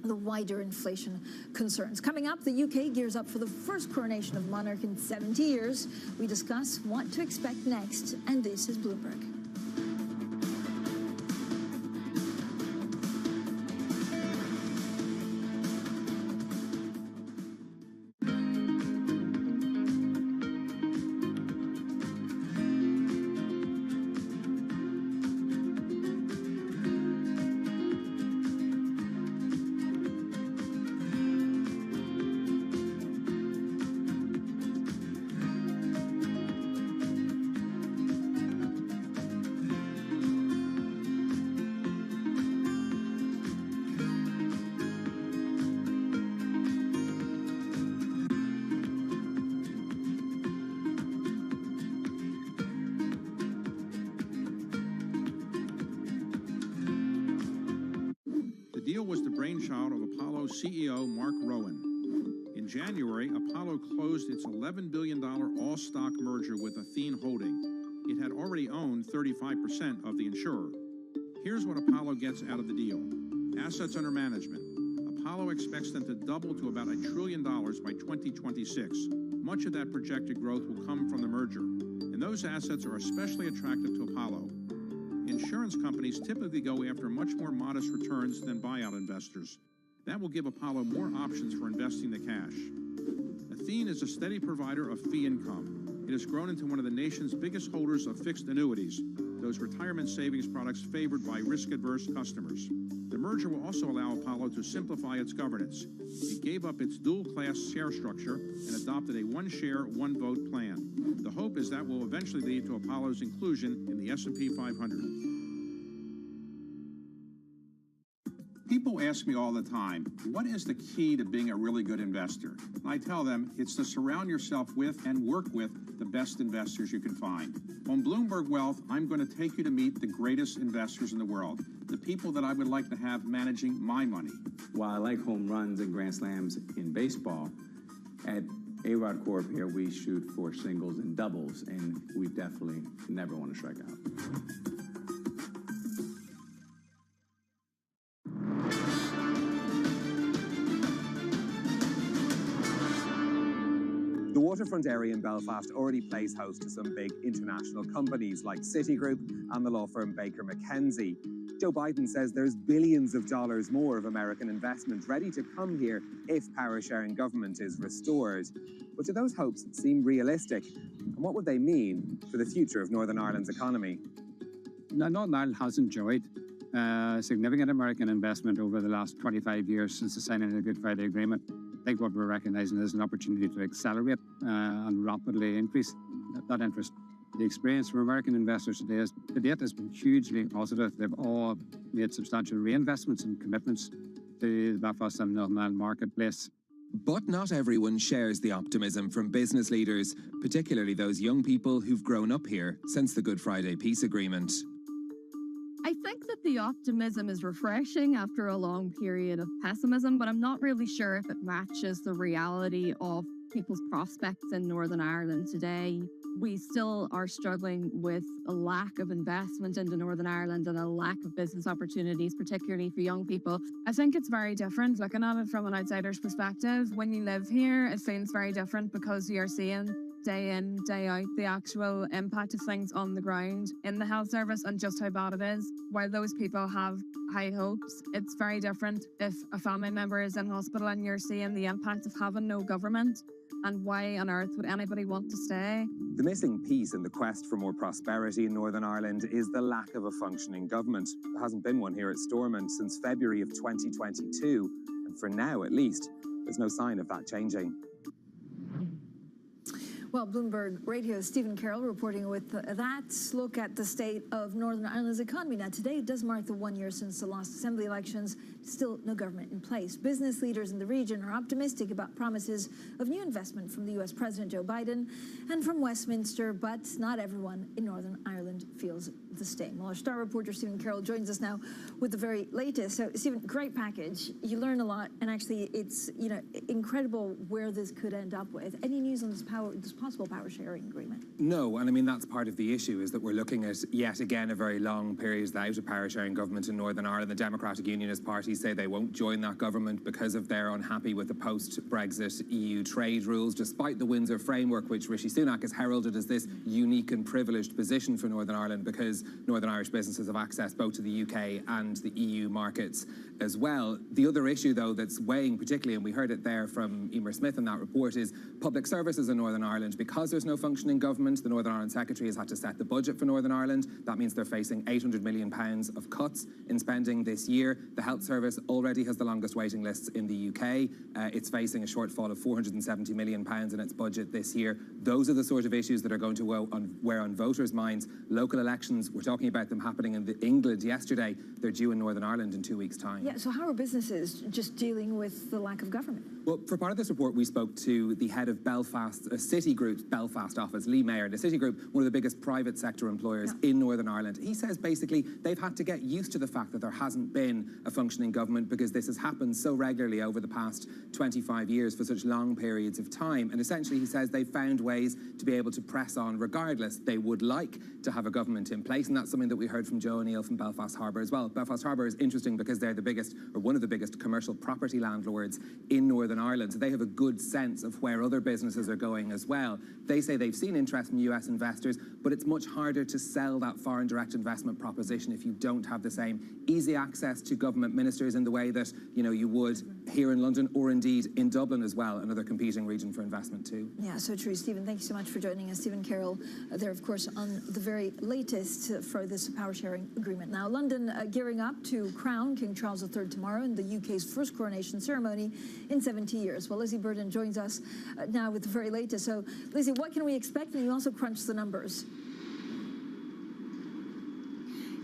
the wider inflation concerns. Coming up, the UK gears up for the first coronation of monarch in 70 years. We discuss what to expect next, and this is Bloomberg. brainchild of Apollo CEO Mark Rowan. In January, Apollo closed its $11 billion all-stock merger with Athene Holding. It had already owned 35% of the insurer. Here's what Apollo gets out of the deal. Assets under management. Apollo expects them to double to about $1 trillion by 2026. Much of that projected growth will come from the merger, and those assets are especially attractive to Apollo. Insurance companies typically go after much more modest returns than buyout investors. That will give Apollo more options for investing the cash. Athene is a steady provider of fee income. It has grown into one of the nation's biggest holders of fixed annuities, those retirement savings products favored by risk-averse customers. The merger will also allow Apollo to simplify its governance. It gave up its dual-class share structure and adopted a one-share, one-vote plan. The hope is that will eventually lead to Apollo's inclusion in the S&P 500. People ask me all the time, what is the key to being a really good investor? And I tell them it's to surround yourself with and work with the best investors you can find. On Bloomberg Wealth, I'm going to take you to meet the greatest investors in the world, the people that I would like to have managing my money. While I like home runs and grand slams in baseball, at A-Rod Corp here, we shoot for singles and doubles, and we definitely never want to strike out. The waterfront area in Belfast already plays host to some big international companies like Citigroup and the law firm Baker McKenzie. Joe Biden says there's billions of dollars more of American investment ready to come here if power-sharing government is restored. But do those hopes seem realistic? And what would they mean for the future of Northern Ireland's economy? Now, Northern Ireland has enjoyed significant American investment over the last 25 years since the signing of the Good Friday Agreement. I think what we're recognising is an opportunity to accelerate and rapidly increase that interest. The experience from American investors to date has been hugely positive. They've all made substantial reinvestments and commitments to the Belfast and Northern Ireland marketplace. But not everyone shares the optimism from business leaders, particularly those young people who've grown up here since the Good Friday Peace Agreement. I think that the optimism is refreshing after a long period of pessimism, but I'm not really sure if it matches the reality of people's prospects in Northern Ireland today. We still are struggling with a lack of investment into Northern Ireland and a lack of business opportunities, particularly for young people. I think it's very different looking at it from an outsider's perspective. When you live here, it seems very different because you're seeing day in, day out, the actual impact of things on the ground in the health service and just how bad it is. While those people have high hopes, it's very different if a family member is in hospital and you're seeing the impact of having no government. And why on earth would anybody want to stay? The missing piece in the quest for more prosperity in Northern Ireland is the lack of a functioning government. There hasn't been one here at Stormont since February of 2022, and for now at least, there's no sign of that changing. Well, Bloomberg Radio's Stephen Carroll reporting with that look at the state of Northern Ireland's economy. Now, today does mark the 1 year since the last assembly elections. Still no government in place. Business leaders in the region are optimistic about promises of new investment from the U.S. President Joe Biden and from Westminster, but not everyone in Northern Ireland feels the same. Well, our star reporter Stephen Carroll joins us now with the very latest. So, Stephen, great package. You learn a lot, and actually, it's incredible where this could end up with. Any news on this possible power sharing agreement? No, and I mean that's part of the issue is that we're looking at yet again a very long period without a power sharing government in Northern Ireland. The Democratic Unionist Party say they won't join that government because of they're unhappy with the post-Brexit EU trade rules, despite the Windsor framework, which Rishi Sunak has heralded as this unique and privileged position for Northern Ireland because Northern Irish businesses have access both to the UK and the EU markets as well. The other issue, though, that's weighing particularly, and we heard it there from Emer Smith in that report, is public services in Northern Ireland. Because there's no functioning government, the Northern Ireland Secretary has had to set the budget for Northern Ireland. That means they're facing £800 million of cuts in spending this year. The health service already has the longest waiting lists in the UK. It's facing a shortfall of £470 million in its budget this year. Those are the sort of issues that are going to wear on voters' minds. Local elections, we're talking about them happening in England yesterday. They're due in Northern Ireland in 2 weeks' time. Yeah, so how are businesses just dealing with the lack of government? Well, for part of this report, we spoke to the head of Belfast City Citigroup's Belfast office, Lee Mayer, the Citigroup, one of the biggest private sector employers in Northern Ireland. He says basically they've had to get used to the fact that there hasn't been a functioning government because this has happened so regularly over the past 25 years for such long periods of time. And essentially he says they've found ways to be able to press on regardless. They would like to have a government in place, and that's something that we heard from Joe O'Neill from Belfast Harbour as well. Belfast Harbour is interesting because they're the biggest, or one of the biggest, commercial property landlords in Northern Ireland, so they have a good sense of where other businesses are going as well. They say they've seen interest from US investors, but it's much harder to sell that foreign direct investment proposition if you don't have the same easy access to government ministers in the way that you would here in London, or indeed in Dublin as well, another competing region for investment too. Yeah, so true. Stephen, thank you so much for joining us. Stephen Carroll there, of course, on the very latest for this power sharing agreement. Now, London gearing up to crown King Charles III tomorrow in the UK's first coronation ceremony in 70 years. Well, Lizzie Burden joins us now with the very latest. So, Lizzie, what can we expect? And you also crunched the numbers.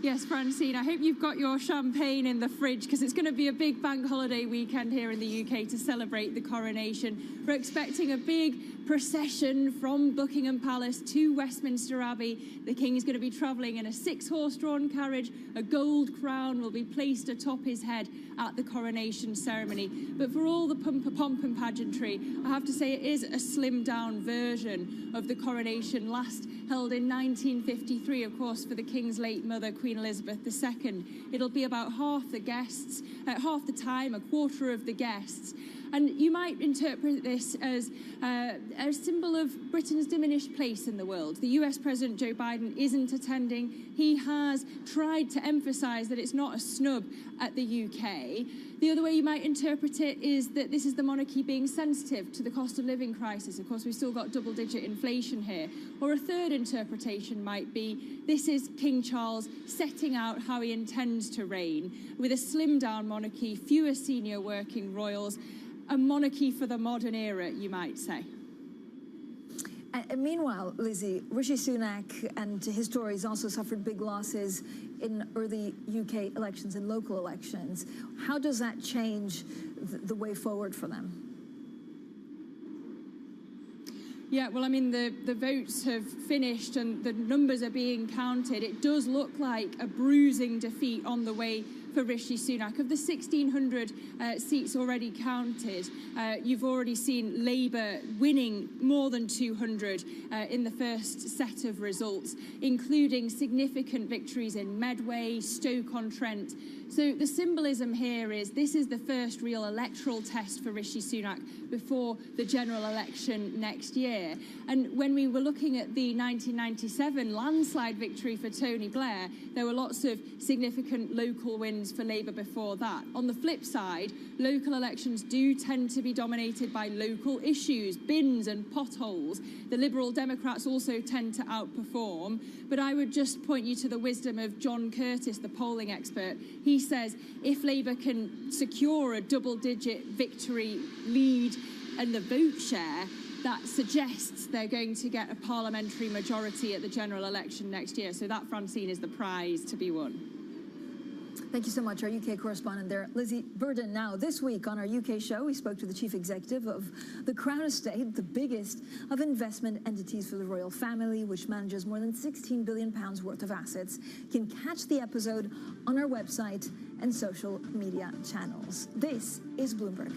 Yes, Francine, I hope you've got your champagne in the fridge because it's going to be a big bank holiday weekend here in the UK to celebrate the coronation. We're expecting a big procession from Buckingham Palace to Westminster Abbey. The King is going to be travelling in a 6-horse drawn carriage. A gold crown will be placed atop his head at the coronation ceremony. But for all the pomp and pageantry, I have to say it is a slimmed down version of the coronation last held in 1953, of course, for the King's late mother, Queen Elizabeth II. It'll be about half the guests, half the time, a quarter of the guests. And you might interpret this as a symbol of Britain's diminished place in the world. The US President Joe Biden isn't attending. He has tried to emphasise that it's not a snub at the UK. The other way you might interpret it is that this is the monarchy being sensitive to the cost of living crisis. Of course, we've still got double-digit inflation here. Or a third interpretation might be this is King Charles setting out how he intends to reign, with a slimmed-down monarchy, fewer senior working royals, a monarchy for the modern era, you might say. Meanwhile, Lizzie, Rishi Sunak and his Tories also suffered big losses in early UK elections and local elections. How does that change the way forward for them? Yeah, well, I mean, the votes have finished and the numbers are being counted. It does look like a bruising defeat on the way for Rishi Sunak. Of the 1,600 seats already counted, you've already seen Labour winning more than 200 in the first set of results, including significant victories in Medway, Stoke-on-Trent. So the symbolism here is this is the first real electoral test for Rishi Sunak before the general election next year. And when we were looking at the 1997 landslide victory for Tony Blair, there were lots of significant local wins for Labour before that. On the flip side, local elections do tend to be dominated by local issues, bins and potholes. The Liberal Democrats also tend to outperform. But I would just point you to the wisdom of John Curtis, the polling expert. He says if Labour can secure a double-digit victory lead and the vote share, that suggests they're going to get a parliamentary majority at the general election next year. So that, Francine, is the prize to be won. Thank you so much, our UK correspondent there, Lizzie Burden. Now, this week on our UK show, we spoke to the chief executive of the Crown Estate, the biggest of investment entities for the royal family, which manages more than £16 billion worth of assets. You can catch the episode on our website and social media channels. This is Bloomberg.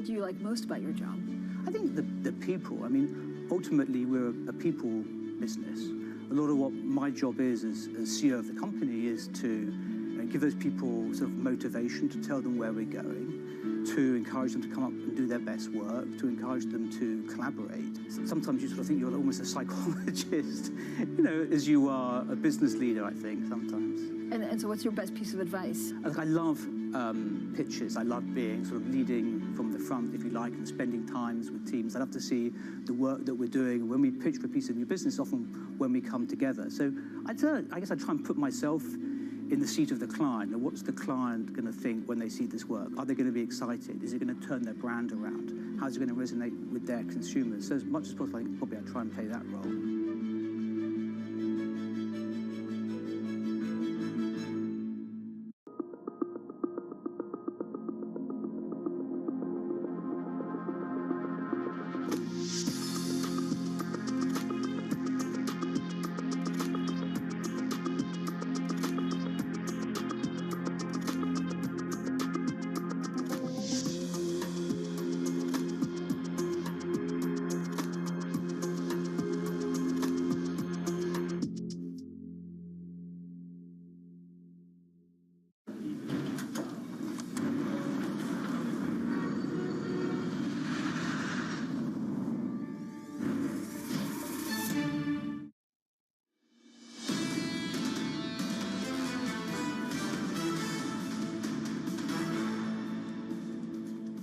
what do you like most about your job? I think the people. I mean, ultimately, we're a people business. A lot of what my job is as CEO of the company is to give those people sort of motivation, to tell them where we're going, to encourage them to come up and do their best work, to encourage them to collaborate. Sometimes you sort of think you're almost a psychologist, as you are a business leader, I think, sometimes. And so what's your best piece of advice? I love pitches. I love being sort of leading from the front, if you like, and spending times with teams. I love to see the work that we're doing. When we pitch for a piece of new business, often when we come together. So I guess I try and put myself in the seat of the client. And what's the client going to think when they see this work? Are they going to be excited? Is it going to turn their brand around? How's it going to resonate with their consumers? So as much as possible, probably I try and play that role.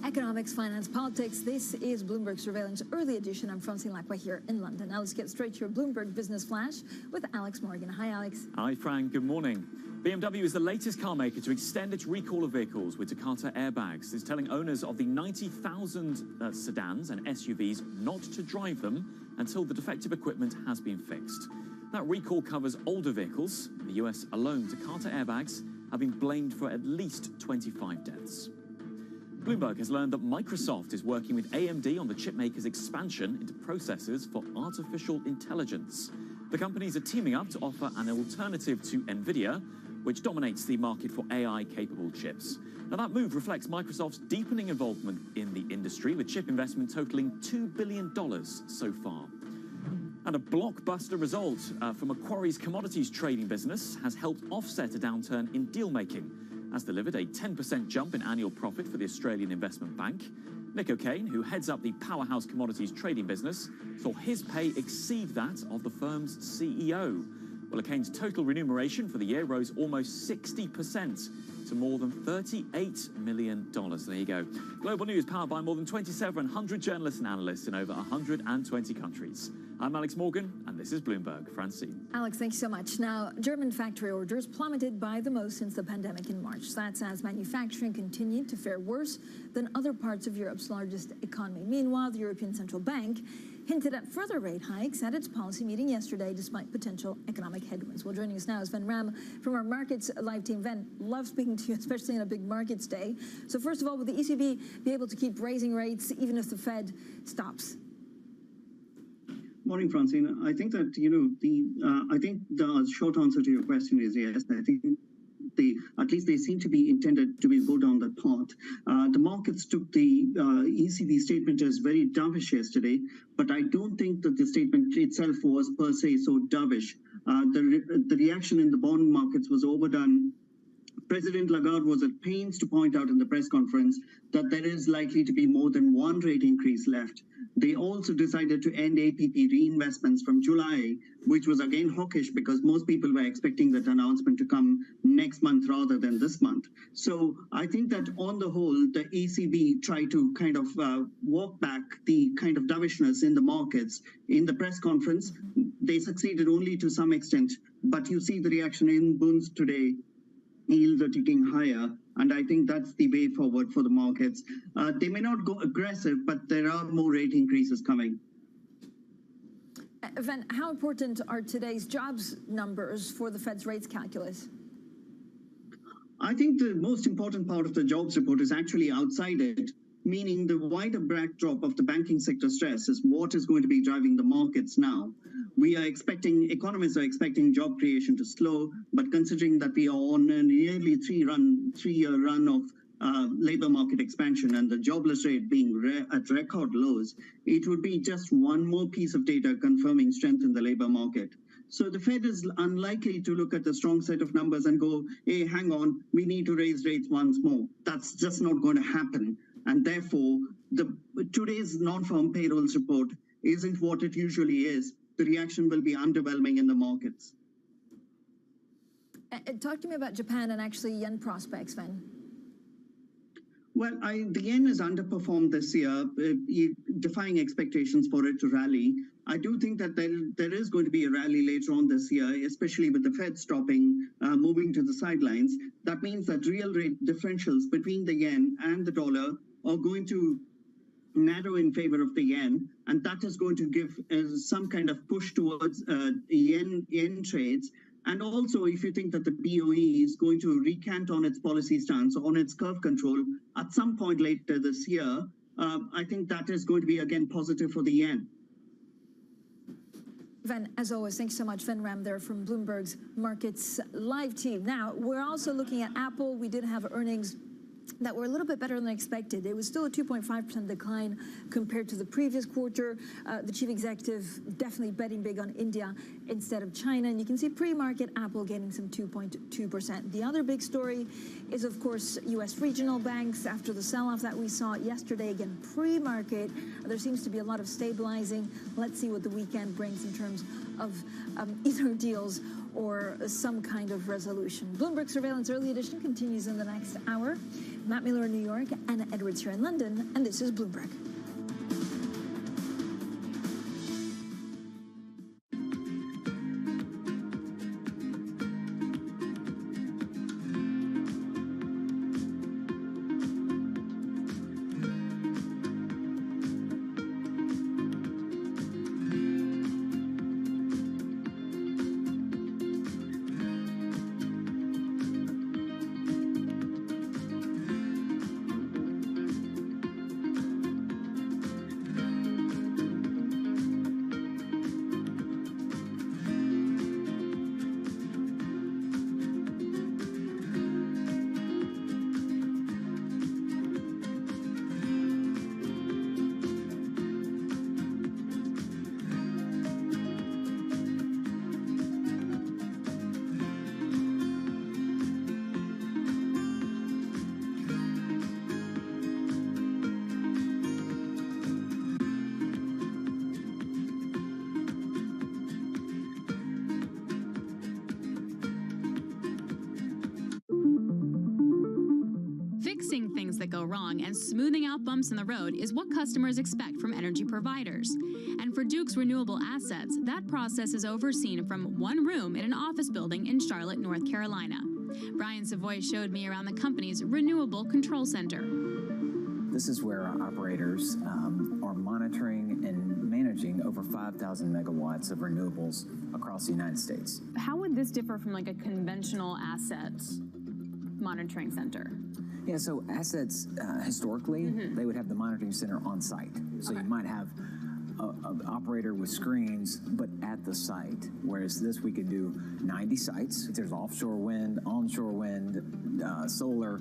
Economics, finance, politics. This is Bloomberg Surveillance Early Edition. I'm Francine Lacqua here in London. Now let's get straight to your Bloomberg Business Flash with Alex Morgan. Hi, Alex. Hi, Frank. Good morning. BMW is the latest car maker to extend its recall of vehicles with Takata airbags. It's telling owners of the 90,000 sedans and SUVs not to drive them until the defective equipment has been fixed. That recall covers older vehicles. In the US alone, Takata airbags have been blamed for at least 25 deaths. Bloomberg has learned that Microsoft is working with AMD on the chipmaker's expansion into processors for artificial intelligence. The companies are teaming up to offer an alternative to NVIDIA, which dominates the market for AI-capable chips. Now, that move reflects Microsoft's deepening involvement in the industry, with chip investment totaling $2 billion so far. And a blockbuster result from Macquarie's commodities trading business has helped offset a downturn in deal-making, has delivered a 10% jump in annual profit for the Australian Investment Bank. Nick O'Kane, who heads up the powerhouse commodities trading business, saw his pay exceed that of the firm's CEO. Well, O'Kane's total remuneration for the year rose almost 60% to more than $38 million. There you go. Global news powered by more than 2,700 journalists and analysts in over 120 countries. I'm Alex Morgan, and this is Bloomberg. Francine. Alex, thanks so much. Now, German factory orders plummeted by the most since the pandemic in March. That's as manufacturing continued to fare worse than other parts of Europe's largest economy. Meanwhile, the European Central Bank hinted at further rate hikes at its policy meeting yesterday, despite potential economic headwinds. Well, joining us now is Ven Ram from our Markets Live team. Ven, love speaking to you, especially on a big markets day. So first of all, will the ECB be able to keep raising rates even if the Fed stops? Morning, Francine. I think that, I think the short answer to your question is yes. I think at least they seem to be intended to go down that path. The markets took the ECB statement as very dovish yesterday, but I don't think that the statement itself was per se so dovish. The reaction in the bond markets was overdone. President Lagarde was at pains to point out in the press conference that there is likely to be more than one rate increase left. They also decided to end APP reinvestments from July, which was again hawkish because most people were expecting that announcement to come next month rather than this month. So I think that on the whole, the ECB tried to kind of walk back the kind of dovishness in the markets. In the press conference, they succeeded only to some extent, but you see the reaction in bonds today. Yields are ticking higher, and I think that's the way forward for the markets. They may not go aggressive, but there are more rate increases coming. Ven, how important are today's jobs numbers for the Fed's rates calculus? I think the most important part of the jobs report is actually outside it, meaning the wider backdrop of the banking sector stress is what is going to be driving the markets now. Economists are expecting job creation to slow, but considering that we are on a nearly three-year run of labor market expansion and the jobless rate being at record lows, it would be just one more piece of data confirming strength in the labor market. So the Fed is unlikely to look at the strong set of numbers and go, hey, hang on, we need to raise rates once more. That's just not going to happen. And therefore, today's non-farm payrolls report isn't what it usually is. The reaction will be underwhelming in the markets. Talk to me about Japan and actually yen prospects, Sven. Well, the yen has underperformed this year, defying expectations for it to rally. I do think that there is going to be a rally later on this year, especially with the Fed stopping, moving to the sidelines. That means that real rate differentials between the yen and the dollar are going to narrow in favor of the yen, and that is going to give some kind of push towards yen trades. And also, if you think that the BOE is going to recant on its policy stance, on its curve control, at some point later this year, I think that is going to be, again, positive for the yen. Ven, as always, thanks so much. Ven Ram there from Bloomberg's Markets Live team. Now, we're also looking at Apple. We did have earnings that were a little bit better than expected. It was still a 2.5% decline compared to the previous quarter. The chief executive definitely betting big on India instead of China. And you can see pre-market Apple getting some 2.2%. The other big story is, of course, U.S. regional banks. After the sell-off that we saw yesterday, again, pre-market, there seems to be a lot of stabilizing. Let's see what the weekend brings in terms of either deals or some kind of resolution. Bloomberg Surveillance Early Edition continues in the next hour. Matt Miller in New York, Anna Edwards here in London, and this is Bloomberg. Fixing things that go wrong and smoothing out bumps in the road is what customers expect from energy providers. And for Duke's renewable assets, that process is overseen from one room in an office building in Charlotte, North Carolina. Brian Savoy showed me around the company's Renewable Control Center. This is where our operators are monitoring and managing over 5,000 megawatts of renewables across the United States. How would this differ from like a conventional asset monitoring center? Yeah, so assets, historically, they would have the monitoring center on site. So you might have an operator with screens, but at the site. Whereas this, we can do 90 sites. There's offshore wind, onshore wind, solar,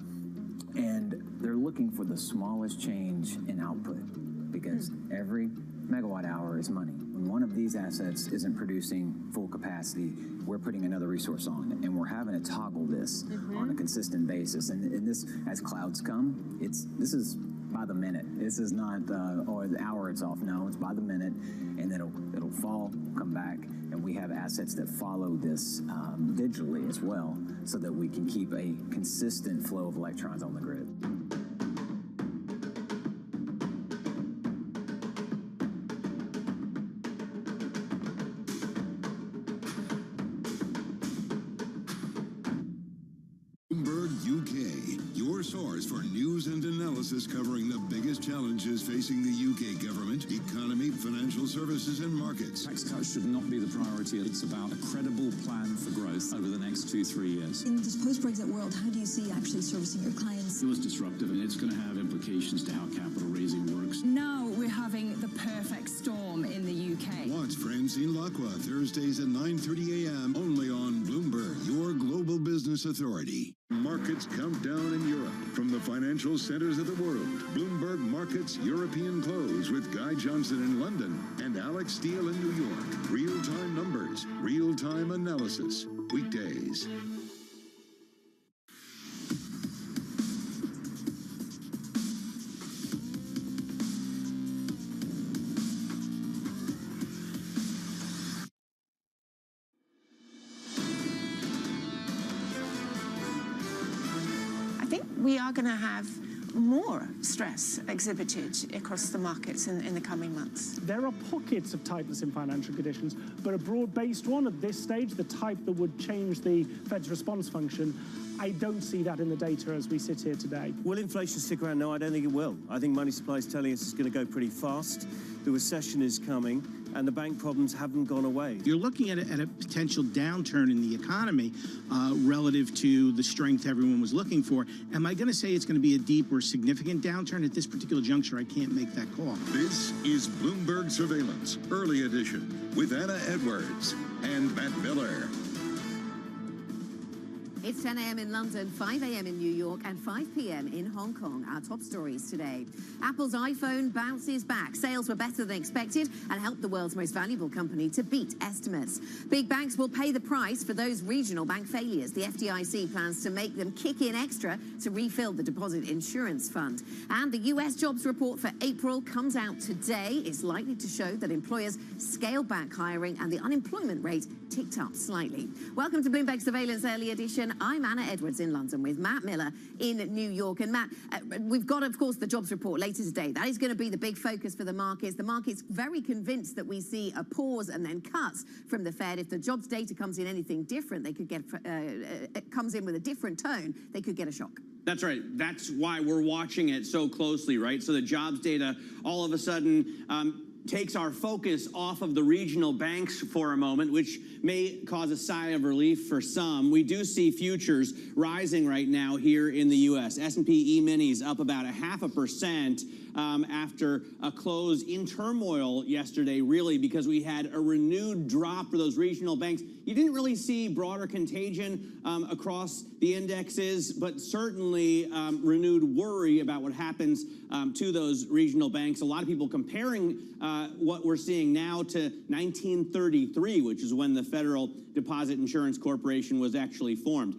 and they're looking for the smallest change in output because every megawatt hour is money. When one of these assets isn't producing full capacity, we're putting another resource on, and we're having to toggle this on a consistent basis. And this, as clouds come, this is by the minute. This is not, or the hour it's off. No, it's by the minute, and then it'll fall, come back, and we have assets that follow this digitally as well, so that we can keep a consistent flow of electrons on the grid. For news and analysis covering the biggest challenges facing the UK government, economy, financial services and markets. Tax cuts should not be the priority. It's about a credible plan for growth over the next 2-3 years. In this post-Brexit world, how do you see actually servicing your clients? It was disruptive, and it's going to have implications to how capital raising works. Now we're having the perfect storm in the UK. Watch Francine Lacqua Thursdays at 9:30 a.m. only on Bloomberg, your global Business Authority. Markets countdown in Europe. From the financial centers of the world, Bloomberg Markets European Close with Guy Johnson in London and Alex Steele in New York. Real-time numbers, real-time analysis. Weekdays. We are going to have more stress exhibited across the markets in the coming months. There are pockets of tightness in financial conditions, but a broad-based one at this stage, the type that would change the Fed's response function, I don't see that in the data as we sit here today. Will inflation stick around? No, I don't think it will. I think money supply is telling us it's going to go pretty fast. The recession is coming, and the bank problems haven't gone away. You're looking at a potential downturn in the economy relative to the strength everyone was looking for. Am I going to say it's going to be a deep or significant downturn at this particular juncture? I can't make that call. This is Bloomberg Surveillance, Early Edition, with Anna Edwards and Matt Miller. It's 10 a.m. in London, 5 a.m. in New York, and 5 p.m. in Hong Kong. Our top stories today. Apple's iPhone bounces back. Sales were better than expected and helped the world's most valuable company to beat estimates. Big banks will pay the price for those regional bank failures. The FDIC plans to make them kick in extra to refill the deposit insurance fund. And the U.S. jobs report for April comes out today. It's likely to show that employers scaled back hiring and the unemployment rate ticked up slightly. Welcome to Bloomberg Surveillance Early Edition. I'm Anna Edwards in London with Matt Miller in New York. And Matt, we've got, of course, the jobs report later today. That is going to be the big focus for the markets. The market's very convinced that we see a pause and then cuts from the Fed. If the jobs data comes in anything different, they could get it comes in with a different tone, they could get a shock. That's right. That's why we're watching it so closely, right? So the jobs data all of a sudden takes our focus off of the regional banks for a moment, which may cause a sigh of relief for some. We do see futures rising right now here in the U.S. S&P E-minis up about 0.5% after a close in turmoil yesterday, really, because we had a renewed drop for those regional banks. You didn't really see broader contagion across the indexes, but certainly renewed worry about what happens to those regional banks. A lot of people comparing what we're seeing now to 1933, which is when the Federal Deposit Insurance Corporation was actually formed.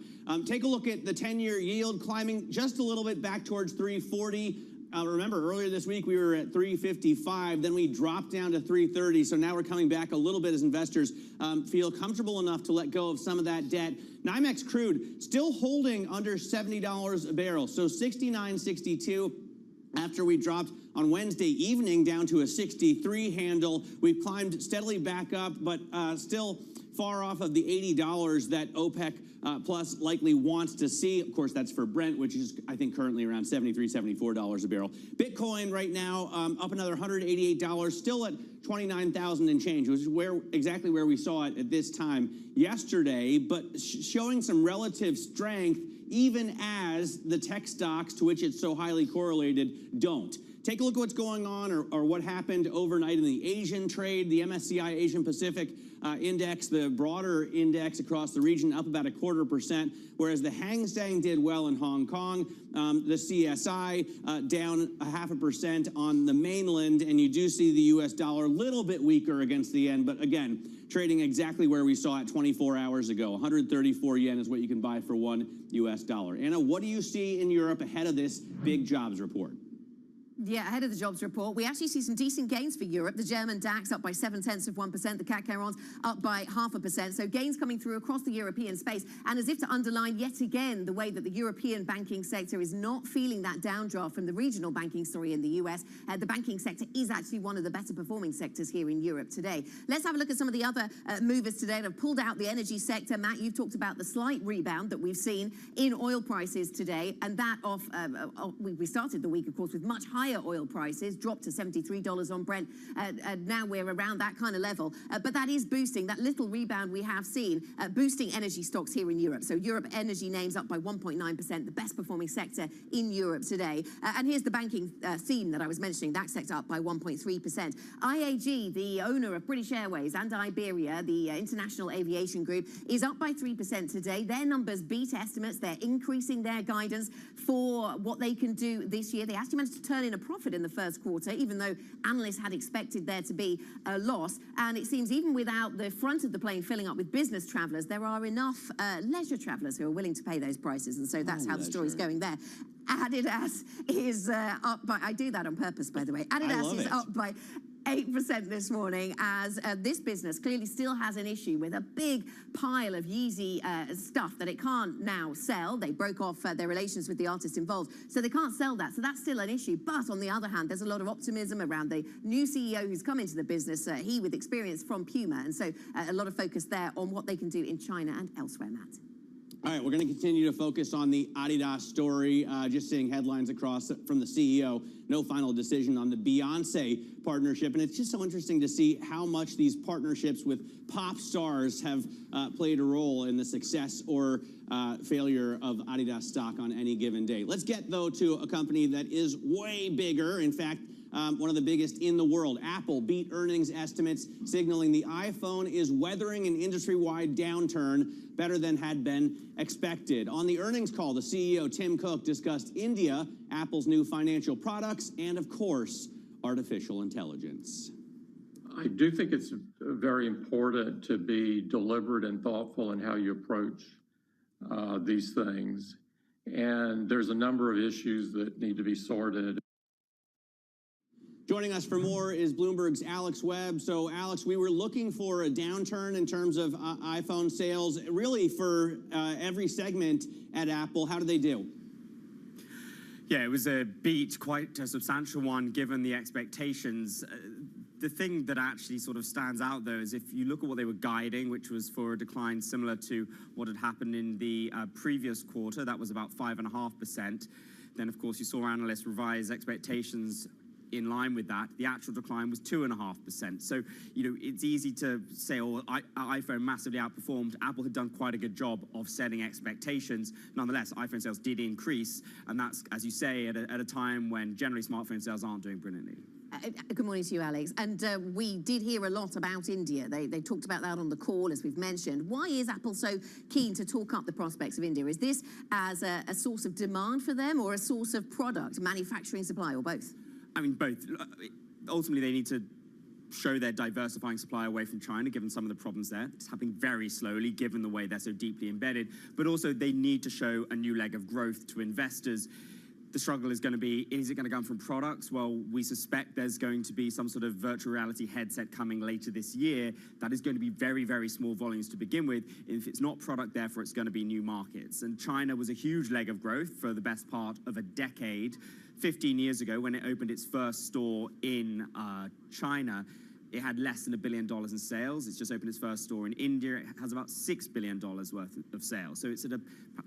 Take a look at the 10-year yield climbing just a little bit back towards 340. Remember, earlier this week we were at 355, then we dropped down to 330, so now we're coming back a little bit as investors feel comfortable enough to let go of some of that debt. NYMEX crude still holding under $70 a barrel, so 69.62 after we dropped on Wednesday evening down to a 63 handle. We've climbed steadily back up, but still far off of the $80 that OPEC Plus likely wants to see. Of course, that's for Brent, which is, I think, currently around $73, $74 a barrel. Bitcoin right now up another $188, still at 29,000 and change, which is exactly where we saw it at this time yesterday, but showing some relative strength even as the tech stocks to which it's so highly correlated don't. Take a look at what's going on or what happened overnight in the Asian trade. The MSCI Asian Pacific Index, the broader index across the region, up about 0.25%, whereas the Hang Seng did well in Hong Kong. The CSI down 0.5% on the mainland, and you do see the U.S. dollar a little bit weaker against the yen, but again, trading exactly where we saw it 24 hours ago. 134 yen is what you can buy for $1 US. Anna, what do you see in Europe ahead of this big jobs report? Yeah, ahead of the jobs report, we actually see some decent gains for Europe. The German DAX up by 0.7%, the CAC 40 up by 0.5%. So gains coming through across the European space. And as if to underline yet again the way that the European banking sector is not feeling that downdraft from the regional banking story in the US, the banking sector is actually one of the better performing sectors here in Europe today. Let's have a look at some of the other movers today that have pulled out the energy sector. Matt, you've talked about the slight rebound that we've seen in oil prices today, and that we started the week, of course, with much higher higher oil prices, dropped to $73 on Brent. Now we're around that kind of level. But that is boosting, that little rebound we have seen, boosting energy stocks here in Europe. So Europe energy names up by 1.9%, the best performing sector in Europe today. And here's the banking theme that I was mentioning, that sector up by 1.3%. IAG, the owner of British Airways and Iberia, the international aviation group, is up by 3% today. Their numbers beat estimates. They're increasing their guidance for what they can do this year. They actually managed to turn in a profit in the first quarter, even though analysts had expected there to be a loss. And it seems even without the front of the plane filling up with business travelers, there are enough leisure travelers who are willing to pay those prices. And so that's how the story's going there. Adidas is up by, I do that on purpose, by the way. Adidas is up by 8% this morning as this business clearly still has an issue with a big pile of Yeezy stuff that it can't now sell. They broke off their relations with the artists involved, so they can't sell that. So that's still an issue. But on the other hand, there's a lot of optimism around the new CEO who's come into the business, he with experience from Puma. And so a lot of focus there on what they can do in China and elsewhere, Matt. All right, we're going to continue to focus on the Adidas story. Just seeing headlines across from the CEO. No final decision on the Beyonce partnership. And it's just so interesting to see how much these partnerships with pop stars have played a role in the success or failure of Adidas stock on any given day. Let's get, though, to a company that is way bigger. In fact, one of the biggest in the world. Apple beat earnings estimates, signaling the iPhone is weathering an industry-wide downturn better than had been expected. On the earnings call, the CEO, Tim Cook, discussed India, Apple's new financial products, and, of course, artificial intelligence. I do think it's very important to be deliberate and thoughtful in how you approach these things. And there's a number of issues that need to be sorted. Joining us for more is Bloomberg's Alex Webb. So, Alex, we were looking for a downturn in terms of iPhone sales, really for every segment at Apple. How did they do? Yeah, it was a beat, quite a substantial one, given the expectations. The thing that actually sort of stands out, though, is if you look at what they were guiding, which was for a decline similar to what had happened in the previous quarter, that was about 5.5%. Then, of course, you saw analysts revise expectations in line with that. The actual decline was 2.5%. So, it's easy to say, oh, iPhone massively outperformed. Apple had done quite a good job of setting expectations. Nonetheless, iPhone sales did increase, and that's, as you say, at a time when generally smartphone sales aren't doing brilliantly. Good morning to you, Alex. And we did hear a lot about India. They talked about that on the call, as we've mentioned. Why is Apple so keen to talk up the prospects of India? Is this as a source of demand for them or a source of product, manufacturing, supply, or both? I mean, both. Ultimately, they need to show they're diversifying supply away from China, given some of the problems there. It's happening very slowly, given the way they're so deeply embedded. But also, they need to show a new leg of growth to investors. The struggle is going to be, is it going to come from products? Well, we suspect there's going to be some sort of virtual reality headset coming later this year. That is going to be very, very small volumes to begin with. If it's not product, therefore, it's going to be new markets. And China was a huge leg of growth for the best part of a decade. 15 years ago, when it opened its first store in China, it had less than $1 billion in sales. It's just opened its first store in India. It has about $6 billion worth of sales. So it's at a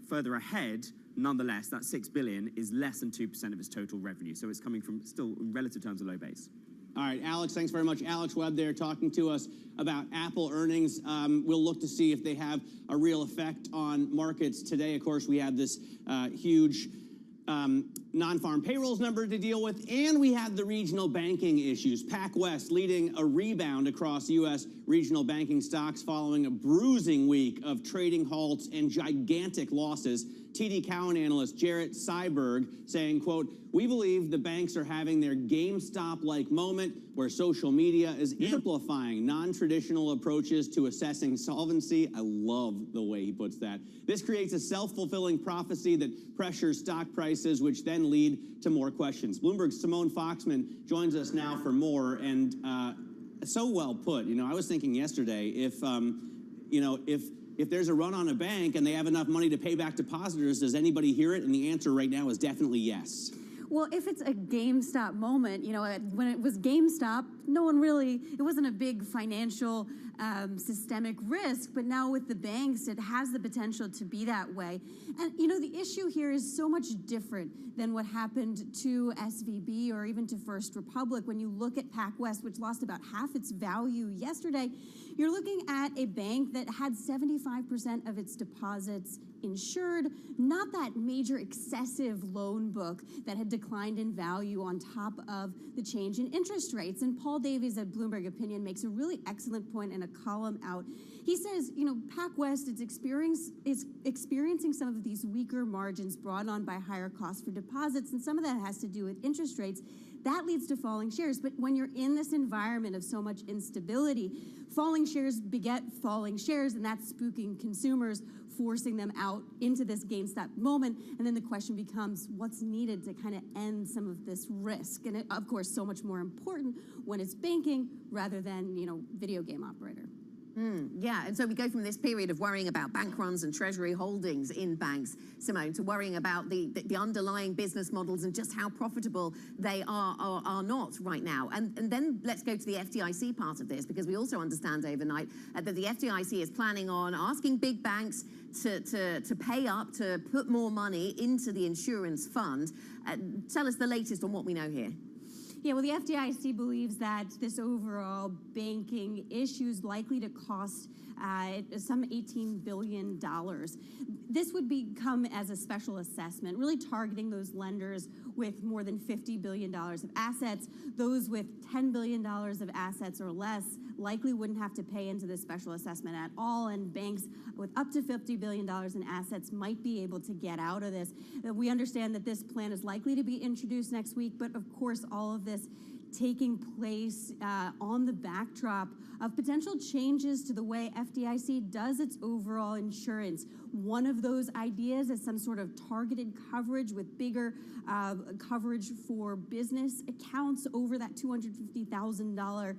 further ahead. Nonetheless, that $6 billion is less than 2% of its total revenue. So it's coming from still, in relative terms, a low base. All right, Alex, thanks very much. Alex Webb there talking to us about Apple earnings. We'll look to see if they have a real effect on markets. Today, of course, we had this huge non-farm payrolls number to deal with, and we had the regional banking issues. PacWest leading a rebound across U.S. regional banking stocks following a bruising week of trading halts and gigantic losses. TD Cowen analyst Jarrett Seiberg saying, quote, "We believe the banks are having their GameStop-like moment where social media is amplifying non-traditional approaches to assessing solvency." I love the way he puts that. This creates a self-fulfilling prophecy that pressures stock prices, which then lead to more questions. Bloomberg's Simone Foxman joins us now for more, and so well put. I was thinking yesterday, if there's a run on a bank and they have enough money to pay back depositors, does anybody hear it? And the answer right now is definitely yes. Well, if it's a GameStop moment, when it was GameStop, no one really, it wasn't a big financial systemic risk, but now with the banks, it has the potential to be that way. And you know, the issue here is so much different than what happened to SVB or even to First Republic. When you look at PacWest, which lost about half its value yesterday, you're looking at a bank that had 75% of its deposits insured, not that major excessive loan book that had declined in value on top of the change in interest rates. And Paul Davies at Bloomberg Opinion makes a really excellent point in a column out. He says, you know, PacWest is experiencing some of these weaker margins brought on by higher costs for deposits, and some of that has to do with interest rates. That leads to falling shares. But when you're in this environment of so much instability, falling shares beget falling shares, and that's spooking consumers, forcing them out into this GameStop moment. And then the question becomes, what's needed to kind of end some of this risk? And it, of course, so much more important when it's banking rather than, you know, video game operator. Yeah, and so we go from this period of worrying about bank runs and treasury holdings in banks, Simone, to worrying about the underlying business models and just how profitable they are not right now. And then let's go to the FDIC part of this, because we also understand overnight that the FDIC is planning on asking big banks to pay up, to put more money into the insurance fund. Tell us the latest on what we know here. Yeah, well, the FDIC believes that this overall banking issue is likely to cost some $18 billion. This would become as a special assessment, really targeting those lenders with more than $50 billion of assets. Those with $10 billion of assets or less likely wouldn't have to pay into this special assessment at all, and banks with up to $50 billion in assets might be able to get out of this. We understand that this plan is likely to be introduced next week, but of course all of this taking place on the backdrop of potential changes to the way FDIC does its overall insurance. One of those ideas is some sort of targeted coverage with bigger coverage for business accounts over that $250,000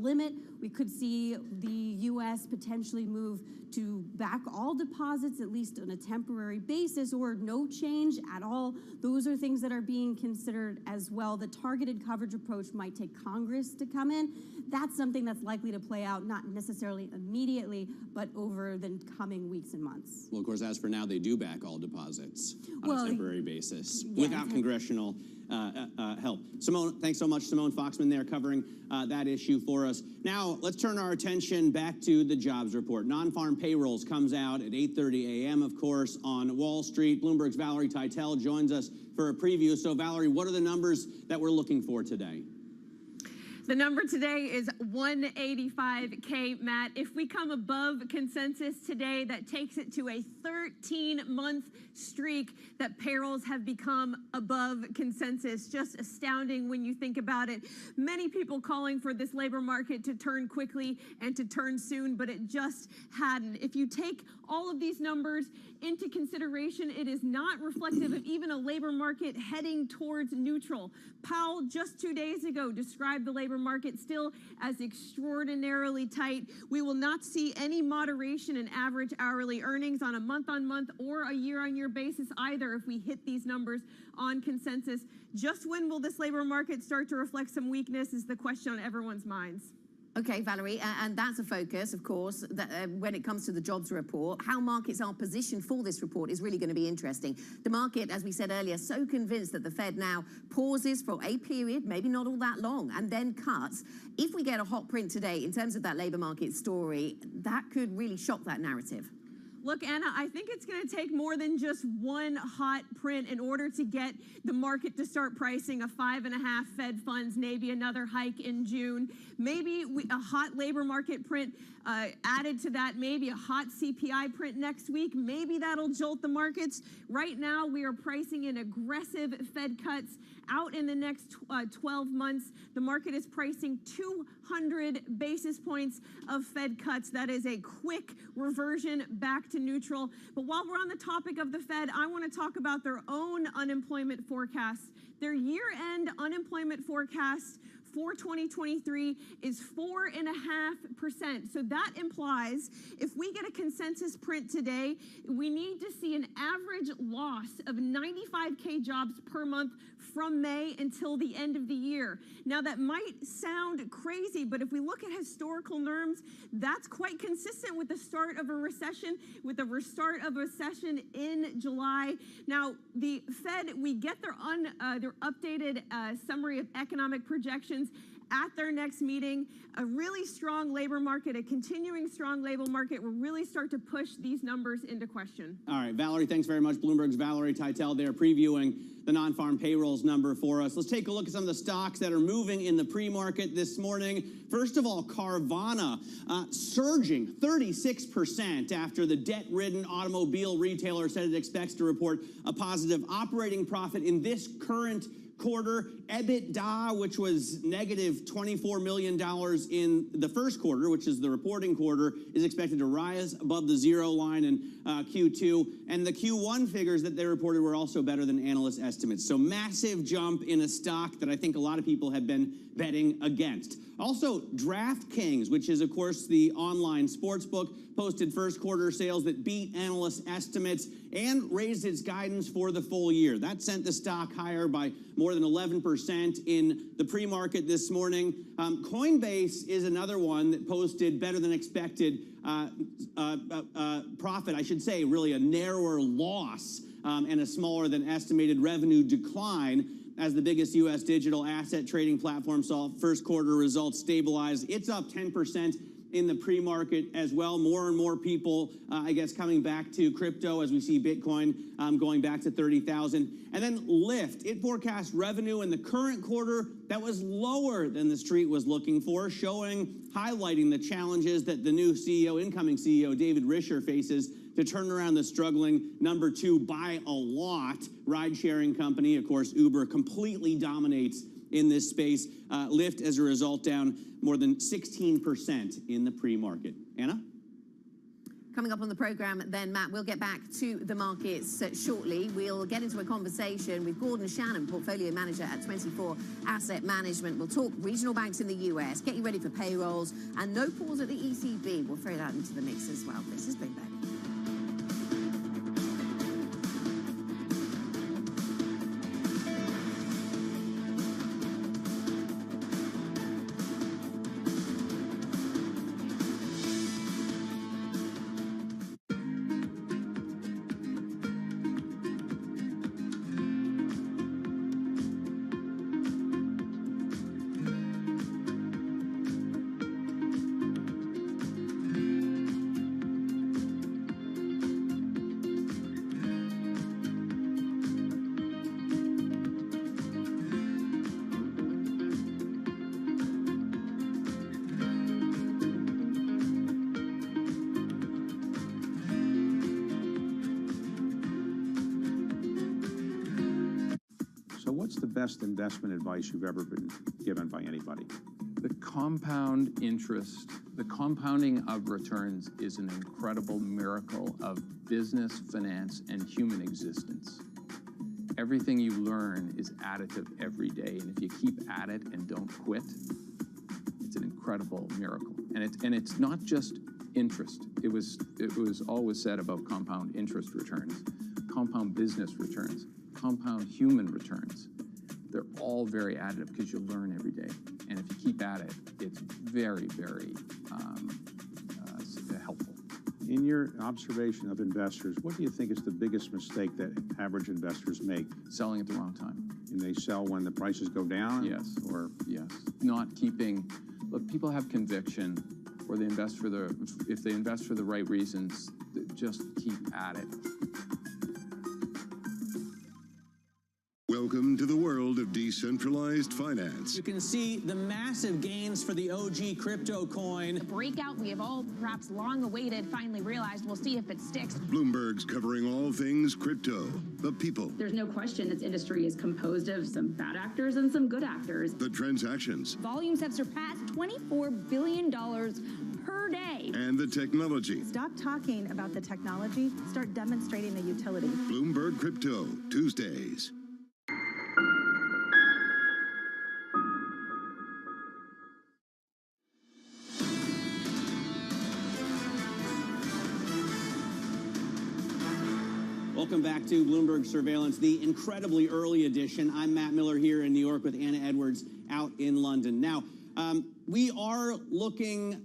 limit. We could see the U.S. potentially move to back all deposits, at least on a temporary basis, or no change at all. Those are things that are being considered as well. The targeted coverage approach might take Congress to come in. That's something that's likely to play out, not necessarily immediately, but over the coming weeks and months. Well, of course, as for now, they do back all deposits on a temporary basis without congressional help. Simone, thanks so much. Simone Foxman there covering that issue for us. Now, let's turn our attention back to the jobs report. Non-farm payrolls comes out at 8:30 a.m., of course, on Wall Street. Bloomberg's Valerie Teitel joins us for a preview. So, Valerie, what are the numbers that we're looking for today? The number today is 185K, Matt. If we come above consensus today, that takes it to a 13-month streak that payrolls have become above consensus. Just astounding when you think about it. Many people calling for this labor market to turn quickly and to turn soon, but it just hadn't. If you take all of these numbers into consideration, it is not reflective of even a labor market heading towards neutral. Powell just 2 days ago described the labor market still as extraordinarily tight. We will not see any moderation in average hourly earnings on a month-on-month or a year-on-year basis either if we hit these numbers on consensus. Just when will this labor market start to reflect some weakness is the question on everyone's minds. Okay, Valerie, and that's a focus, of course, that, when it comes to the jobs report. How markets are positioned for this report is really going to be interesting. The market, as we said earlier, so convinced that the Fed now pauses for a period, maybe not all that long, and then cuts. If we get a hot print today in terms of that labor market story, that could really shock that narrative. Look, Anna, I think it's going to take more than just one hot print in order to get the market to start pricing a 5.5 Fed funds, maybe another hike in June, maybe a hot labor market print added to that, maybe a hot CPI print next week. Maybe that'll jolt the markets. Right now, we are pricing in aggressive Fed cuts out in the next 12 months. The market is pricing 200 basis points of Fed cuts. That is a quick reversion back to neutral. But while we're on the topic of the Fed, I want to talk about their own unemployment forecast. Their year-end unemployment forecast for 2023 is 4.5%. So that implies if we get a consensus print today, we need to see an average loss of 95K jobs per month from May until the end of the year. Now that might sound crazy, but if we look at historical norms, that's quite consistent with the start of a recession, with the restart of a session in July. Now, the Fed, we get their updated summary of economic projections at their next meeting. A really strong labor market, a continuing strong labor market will really start to push these numbers into question. All right, Valerie, thanks very much. Bloomberg's Valerie Teitel there previewing the non-farm payrolls number for us. Let's take a look at some of the stocks that are moving in the pre-market this morning. First of all, Carvana surging 36% after the debt-ridden automobile retailer said it expects to report a positive operating profit in this current quarter. EBITDA, which was negative $24 million in the first quarter, which is the reporting quarter, is expected to rise above the zero line in Q2. And the Q1 figures that they reported were also better than analyst estimates. So massive jump in a stock that I think a lot of people have been betting against. Also, DraftKings, which is, of course, the online sports book, posted first quarter sales that beat analyst estimates and raised its guidance for the full year. That sent the stock higher by more than 11% in the pre-market this morning. Coinbase is another one that posted better than expected profit, I should say, really a narrower loss and a smaller than estimated revenue decline as the biggest U.S. digital asset trading platform saw first quarter results stabilize. It's up 10% in the pre-market as well. More and more people, I guess, coming back to crypto as we see Bitcoin going back to 30,000. And then Lyft, it forecasts revenue in the current quarter that was lower than the street was looking for, highlighting the challenges that the new CEO, incoming CEO, David Risher, faces to turn around the struggling number 2 by a lot ride-sharing company. Of course, Uber completely dominates in this space. Lyft, as a result, down more than 16% in the pre-market. Anna? Coming up on the program then, Matt, we'll get back to the markets shortly. We'll get into a conversation with Gordon Shannon, portfolio manager at 24 Asset Management. We'll talk regional banks in the US, get you ready for payrolls, and no pause at the ECB. We'll throw that into the mix as well. This is Bloomberg. What's the best investment advice you've ever been given by anybody? The compound interest, the compounding of returns is an incredible miracle of business, finance, and human existence. Everything you learn is additive every day, and if you keep at it and don't quit, it's an incredible miracle. And it's not just interest. It was always said about compound interest returns, compound business returns, compound human returns. They're all very additive because you learn every day. And if you keep at it, it's very, very helpful. In your observation of investors, what do you think is the biggest mistake that average investors make? Selling at the wrong time. And they sell when the prices go down? Yes. Or yes. Not keeping. Look, people have conviction, or they invest for if they invest for the right reasons, just keep at it. Welcome to the world of decentralized finance. You can see the massive gains for the OG crypto coin. The breakout we have all perhaps long awaited finally realized. We'll see if it sticks. Bloomberg's covering all things crypto, the people. There's no question this industry is composed of some bad actors and some good actors. The transactions. Volumes have surpassed $24 billion per day. And the technology. Stop talking about the technology. Start demonstrating the utility. Bloomberg Crypto, Tuesdays. welcome back to Bloomberg Surveillance, the incredibly early edition. I'm Matt Miller here in New York with Anna Edwards out in London. Now, we are looking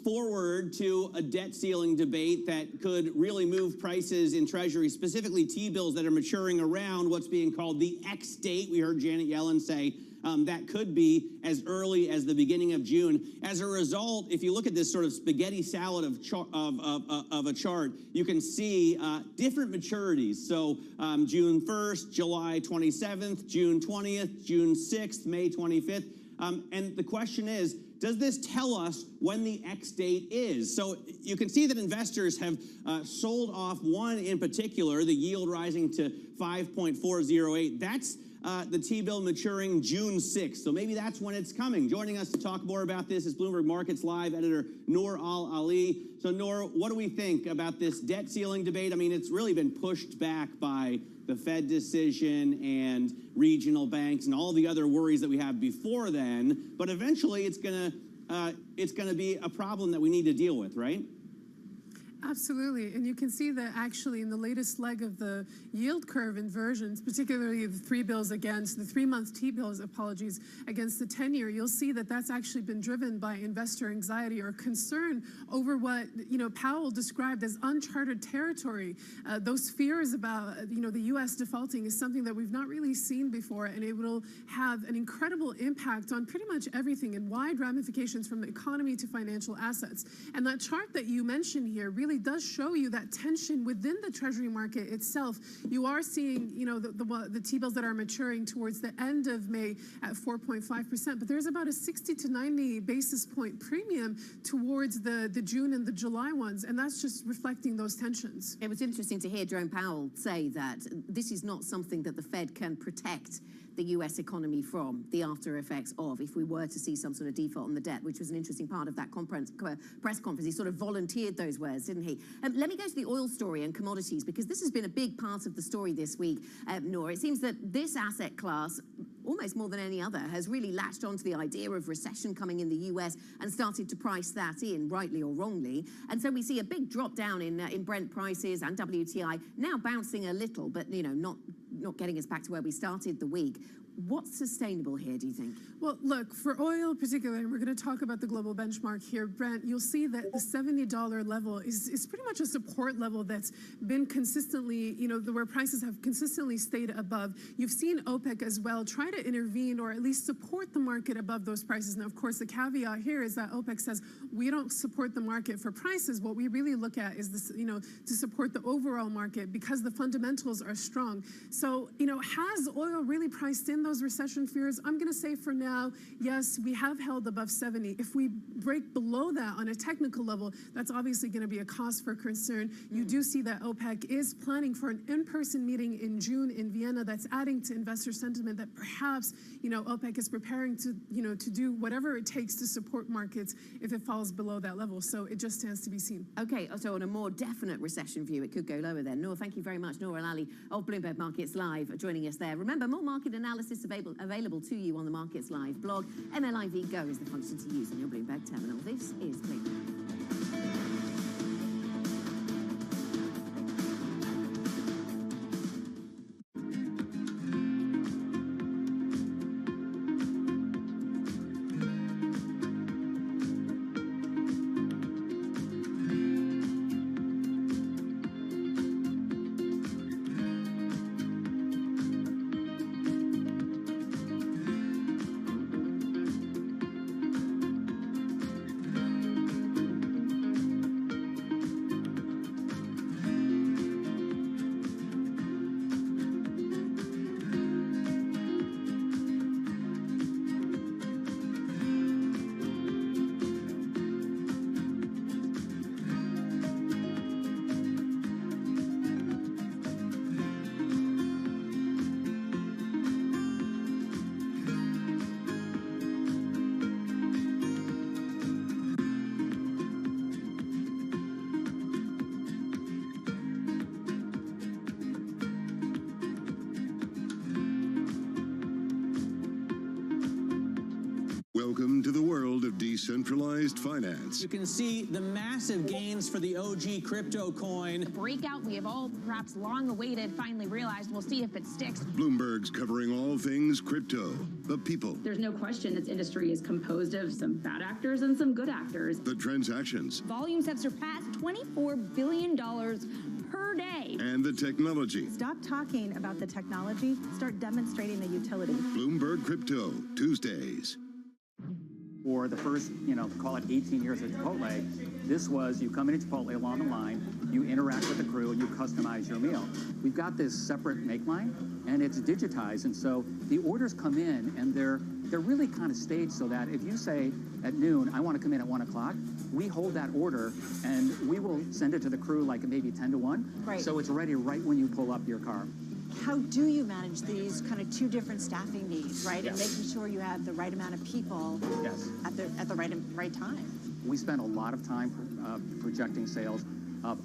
forward to a debt ceiling debate that could really move prices in Treasury, specifically T-bills that are maturing around what's being called the X date. We heard Janet Yellen say that could be as early as the beginning of June. As a result, if you look at this sort of spaghetti salad of a chart, you can see different maturities. So June 1st, July 27th, June 20th, June 6th, May 25th. And the question is, does this tell us when the X date is? So you can see that investors have sold off one in particular, the yield rising to 5.408. That's the T-bill maturing June 6th. So maybe that's when it's coming. Joining us to talk more about this is Bloomberg Markets Live editor Noor Al-Ali. So Noor, what do we think about this debt ceiling debate? I mean, it's really been pushed back by the Fed decision and regional banks and all the other worries that we have before then. But eventually it's gonna be a problem that we need to deal with, right? Absolutely, and you can see that actually in the latest leg of the yield curve inversions, particularly the 3-month T-bills, apologies, against the 10-year, you'll see that that's actually been driven by investor anxiety or concern over what Powell described as uncharted territory. Those fears about the U.S. defaulting is something that we've not really seen before, and it will have an incredible impact on pretty much everything and wide ramifications from the economy to financial assets. And that chart that you mentioned here really does show you that tension within the Treasury market itself. You are seeing, the T-bills that are maturing towards the end of May at 4.5%, but there's about a 60 to 90 basis point premium towards the June and the July ones, and that's just reflecting those tensions. It was interesting to hear Jerome Powell say that this is not something that the Fed can protect the U.S. economy from the after effects of if we were to see some sort of default on the debt, which was an interesting part of that press conference. He sort of volunteered those words, didn't he? Let me go to the oil story and commodities, because this has been a big part of the story this week, Noor. It seems that this asset class, almost more than any other, has really latched onto the idea of recession coming in the U.S. and started to price that in, rightly or wrongly. And so we see a big drop down in Brent prices and WTI, now bouncing a little, but not getting us back to where we started the week. What's sustainable here, do you think? Well, look, for oil particularly, and we're going to talk about the global benchmark here, Brent, you'll see that the $70 level is pretty much a support level that's been consistently, where prices have consistently stayed above. You've seen OPEC as well try to intervene or at least support the market above those prices. Now, of course, the caveat here is that OPEC says we don't support the market for prices. What we really look at is this, to support the overall market because the fundamentals are strong. So, has oil really priced in those recession fears? I'm going to say for now, yes, we have held above 70. If we break below that on a technical level, that's obviously going to be a cause for concern. You do see that OPEC is planning for an in-person meeting in June in Vienna that's adding to investor sentiment that perhaps, OPEC is preparing to, to do whatever it takes to support markets if it falls below that level. So it just stands to be seen. Okay, so on a more definite recession view, it could go lower then. Noor, thank you very much. Noor Al-Ali of Bloomberg Markets Live joining us there. Remember, more market analysis available to you on the Markets Live blog. MLIV Go is the function to use on your Bloomberg terminal. This is Bloomberg. Welcome to the world of decentralized finance. You can see the massive gains for the OG crypto coin. The breakout we have all perhaps long awaited finally realized. We'll see if it sticks. Bloomberg's covering all things crypto, the people, There's no question this industry is composed of some bad actors and some good actors. the transactions, Volumes have surpassed $24 billion per day. and the technology. Stop talking about the technology, start demonstrating the utility. Bloomberg Crypto, Tuesdays. For the first, call it 18 years at Chipotle, this was you come into Chipotle along the line, you interact with the crew, and you customize your meal. We've got this separate make line, and it's digitized, and so the orders come in, and they're really kind of staged so that if you say at noon, I want to come in at 1 o'clock, we hold that order, and we will send it to the crew like maybe 10 to 1, Right. so it's ready right when you pull up your car. How do you manage these kind of two different staffing needs, right? And Yes. making sure you have the right amount of people Yes. at the right time. We spend a lot of time projecting sales.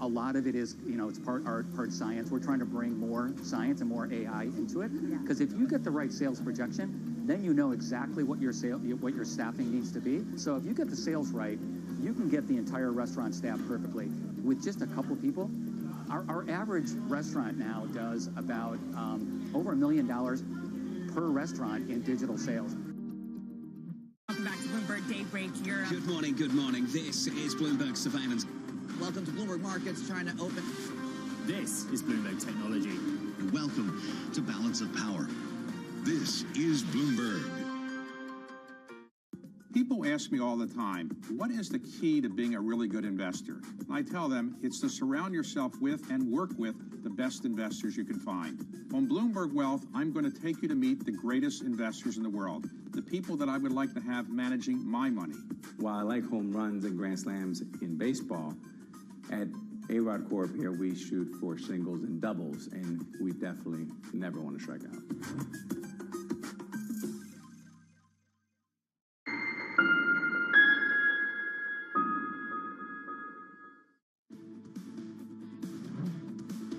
A lot of it is, it's part art, part science. We're trying to bring more science and more AI into it. Because if you get the right sales projection, then you know exactly what your staffing needs to be. So if you get the sales right, you can get the entire restaurant staffed perfectly. With just a couple people, our average restaurant now does about over $1 million per restaurant in digital sales. Welcome back to Bloomberg Daybreak Europe. Good morning, good morning. This is Bloomberg Surveillance. Welcome to Bloomberg Markets, trying to open. This is Bloomberg Technology. And welcome to Balance of Power. This is Bloomberg. People ask me all the time, what is the key to being a really good investor? And I tell them it's to surround yourself with and work with the best investors you can find. On Bloomberg Wealth, I'm going to take you to meet the greatest investors in the world, the people that I would like to have managing my money. While I like home runs and grand slams in baseball, at A-Rod Corp here, we shoot for singles and doubles, and we definitely never want to strike out.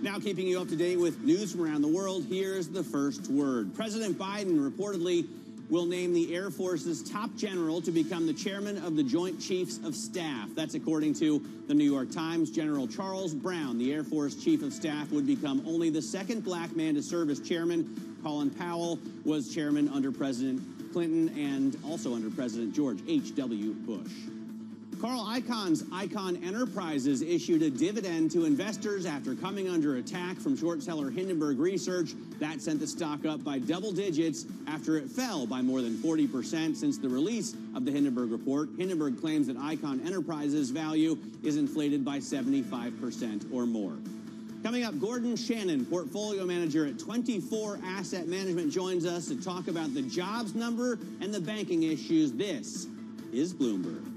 Now keeping you up to date with news from around the world, here's the first word. President Biden reportedly will name the Air Force's top general to become the chairman of the Joint Chiefs of Staff. That's according to the New York Times. General Charles Brown, the Air Force Chief of Staff, would become only the second black man to serve as chairman. Colin Powell was chairman under President Clinton and also under President George H.W. Bush. Carl Icahn's Icahn Enterprises issued a dividend to investors after coming under attack from short seller Hindenburg Research. That sent the stock up by double digits after it fell by more than 40% since the release of the Hindenburg report. Hindenburg claims that Icahn Enterprises' value is inflated by 75% or more. Coming up, Gordon Shannon, portfolio manager at 24 Asset Management, joins us to talk about the jobs number and the banking issues. This is Bloomberg.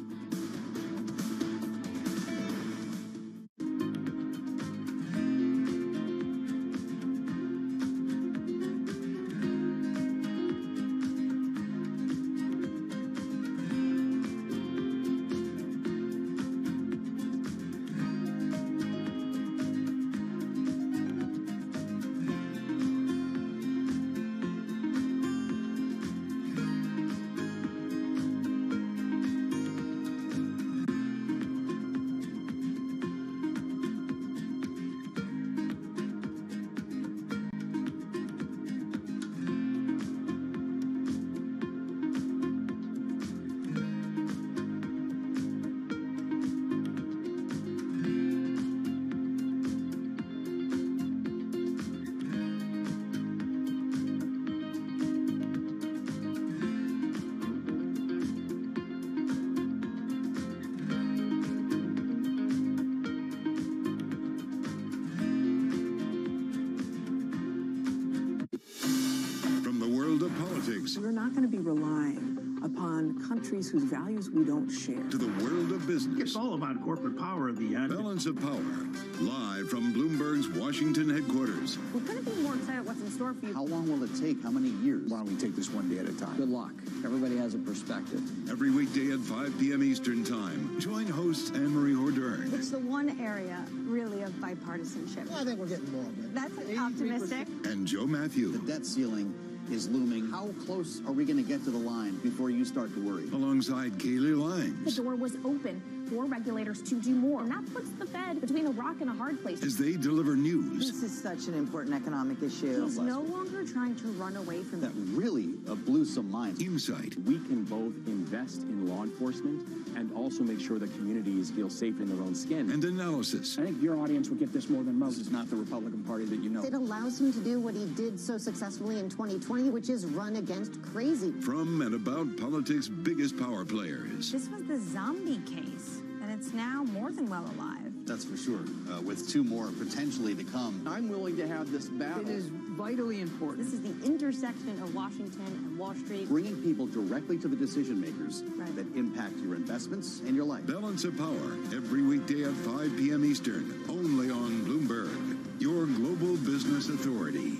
We're not going to be relying upon countries whose values we don't share. To the world of business. It's all about corporate power at the end. Balance of Power, live from Bloomberg's Washington headquarters. We couldn't be more excited what's in store for you. How long will it take? How many years? Why don't we take this one day at a time? Good luck. Everybody has a perspective. Every weekday at 5 p.m. Eastern Time. Join hosts Anne-Marie Hordern. It's the one area, really, of bipartisanship. I think we're getting more of it. That's optimistic. And Joe Matthew. The debt ceiling is looming. How close are we going to get to the line before you start to worry? Alongside Kaylee Limes. The door was open for regulators to do more, and that puts the Fed between a rock and a hard place. As they deliver news. This is such an important economic issue. He's no longer trying to run away from that really blew some minds. Insight. We can both invest in law enforcement and also make sure that communities feel safe in their own skin. And analysis. I think your audience will get this more than most. This is not the Republican Party that you know. It allows him to do what he did so successfully in 2020, which is run against crazy. From and about politics' biggest power players. This was the zombie case, and it's now more than well alive. That's for sure, with two more potentially to come. I'm willing to have this battle. It is vitally important. This is the intersection of Washington and Wall Street. Bringing people directly to the decision makers that impact your investments and your life. Balance of Power, every weekday at 5 p.m. Eastern, only on Bloomberg, your global business authority.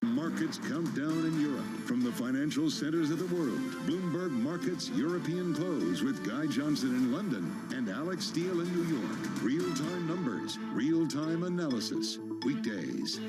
Markets countdown in Europe. From the financial centers of the world, Bloomberg Markets European Close with Guy Johnson in London and Alex Steele in New York. Real-time numbers, real-time analysis. Weekdays.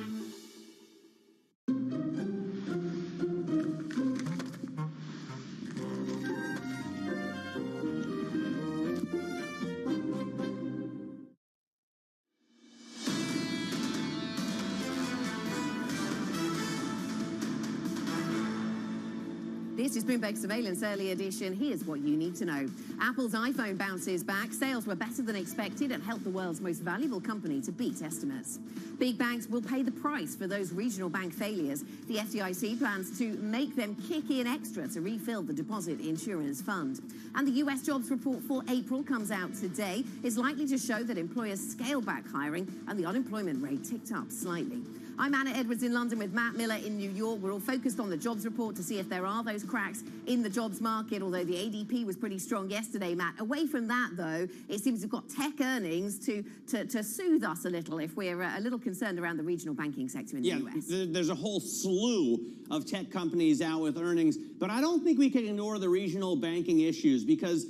This is Bloomberg Surveillance Early Edition. Here's what you need to know. Apple's iPhone bounces back. Sales were better than expected and helped the world's most valuable company to beat estimates. Big banks will pay the price for those regional bank failures. The FDIC plans to make them kick in extra to refill the deposit insurance fund. And the US jobs report for April comes out today. It's likely to show that employers scale back hiring and the unemployment rate ticked up slightly. I'm Anna Edwards in London with Matt Miller in New York. We're all focused on the jobs report to see if there are those cracks in the jobs market, although the ADP was pretty strong yesterday, Matt. Away from that, though, it seems we've got tech earnings to soothe us a little if we're a little concerned around the regional banking sector in the US. There's a whole slew of tech companies out with earnings, but I don't think we can ignore the regional banking issues because,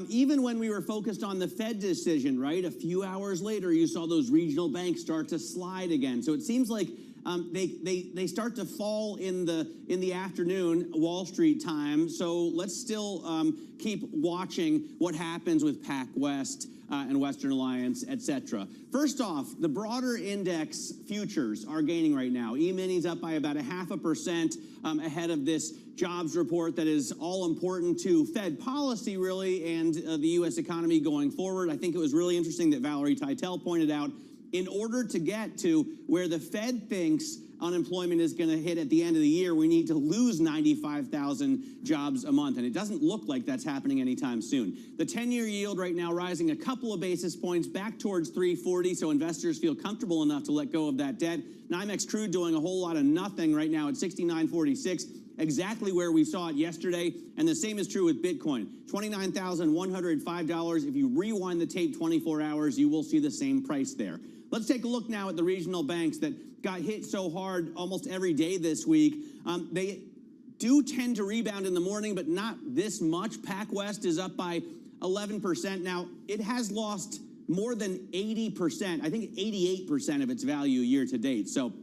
even when we were focused on the Fed decision, right, a few hours later, you saw those regional banks start to slide again. So it seems like they start to fall in the afternoon, Wall Street time. So let's still keep watching what happens with PacWest and Western Alliance, et cetera. First off, the broader index futures are gaining right now. E-minis up by about 0.5% ahead of this jobs report that is all important to Fed policy, really, and the U.S. economy going forward. I think it was really interesting that Valerie Teitel pointed out, in order to get to where the Fed thinks unemployment is going to hit at the end of the year, we need to lose 95,000 jobs a month, and it doesn't look like that's happening anytime soon. The 10-year yield right now rising a couple of basis points back towards 340, so investors feel comfortable enough to let go of that debt. NYMEX crude doing a whole lot of nothing right now at 69.46, exactly where we saw it yesterday, and the same is true with Bitcoin, $29,105. If you rewind the tape 24 hours, you will see the same price there. Let's take a look now at the regional banks that got hit so hard almost every day this week. They do tend to rebound in the morning, but not this much. PacWest is up by 11%. Now, it has lost more than 80%, I think 88% of its value year to date. So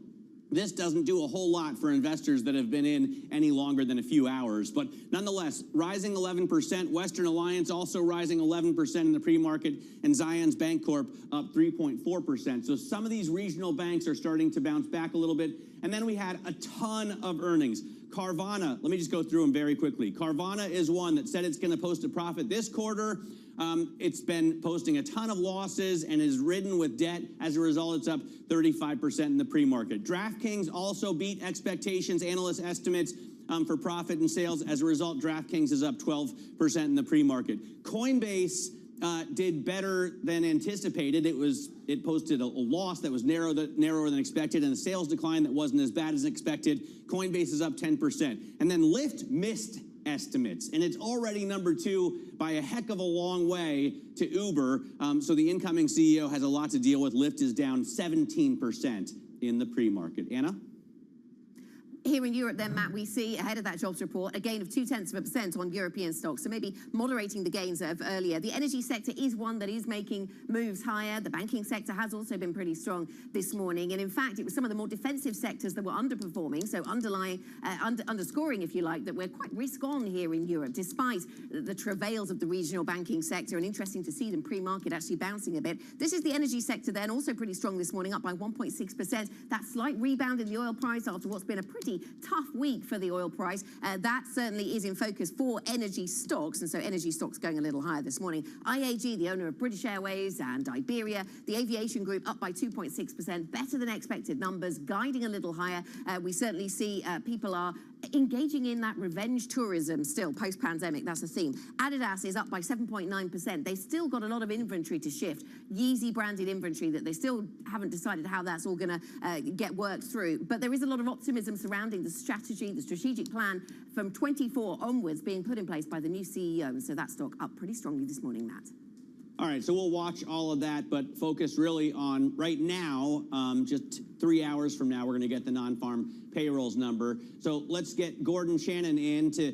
this doesn't do a whole lot for investors that have been in any longer than a few hours. But nonetheless, rising 11%. Western Alliance also rising 11% in the pre-market. And Zions Bancorp up 3.4%. So some of these regional banks are starting to bounce back a little bit. And then we had a ton of earnings. Carvana, let me just go through them very quickly. Carvana is one that said it's going to post a profit this quarter. It's been posting a ton of losses and is ridden with debt. As a result, it's up 35% in the pre-market. DraftKings also beat expectations, analyst estimates for profit and sales. As a result, DraftKings is up 12% in the pre-market. Coinbase did better than anticipated. It posted a loss that was narrower than expected and a sales decline that wasn't as bad as expected. Coinbase is up 10%. And then Lyft missed estimates, and it's already number 2 by a heck of a long way to Uber. So the incoming CEO has a lot to deal with. Lyft is down 17% in the pre-market. Anna? Here in Europe then, Matt, we see ahead of that jobs report a gain of 0.2% on European stocks, so maybe moderating the gains of earlier. The energy sector is one that is making moves higher. The banking sector has also been pretty strong this morning, and in fact it was some of the more defensive sectors that were underperforming, so underscoring, if you like, that we're quite risk on here in Europe despite the travails of the regional banking sector, and interesting to see them pre-market actually bouncing a bit. This is the energy sector then, also pretty strong this morning, up by 1.6%. That slight rebound in the oil price after what's been a pretty tough week for the oil price. That certainly is in focus for energy stocks, and so energy stocks going a little higher this morning. IAG, the owner of British Airways and Iberia, the aviation group up by 2.6%, better than expected numbers, guiding a little higher. We certainly see people are engaging in that revenge tourism still post-pandemic. That's the theme. Adidas is up by 7.9%. They've still got a lot of inventory to shift. Yeezy branded inventory that they still haven't decided how that's all going to get worked through. But there is a lot of optimism surrounding the strategy, the strategic plan from 24 onwards being put in place by the new CEO. And so that stock up pretty strongly this morning, Matt. All right, so we'll watch all of that, but focus really on right now, just 3 hours from now, we're going to get the non-farm payrolls number. So let's get Gordon Shannon in to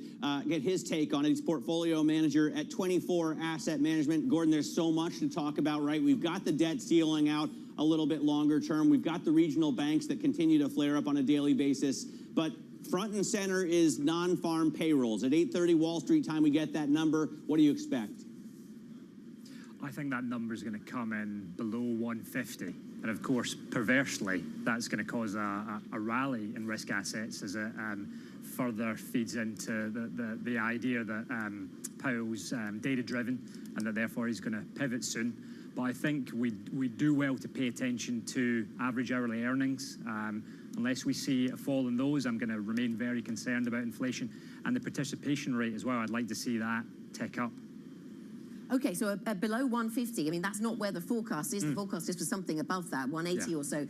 get his take on it. He's portfolio manager at 24 Asset Management. Gordon, there's so much to talk about, right? We've got the debt ceiling out a little bit longer term. We've got the regional banks that continue to flare up on a daily basis, but front and center is non-farm payrolls. At 8:30 Wall Street time, we get that number. What do you expect? I think that number is going to come in below 150. And of course, perversely, that's going to cause a rally in risk assets as it further feeds into the idea that Powell's data-driven and that therefore he's going to pivot soon. But I think we do well to pay attention to average hourly earnings. Unless we see a fall in those, I'm going to remain very concerned about inflation. And the participation rate as well, I'd like to see that tick up. Okay, so below 150, I mean, that's not where the forecast is. The forecast is for something above that, 180 or so,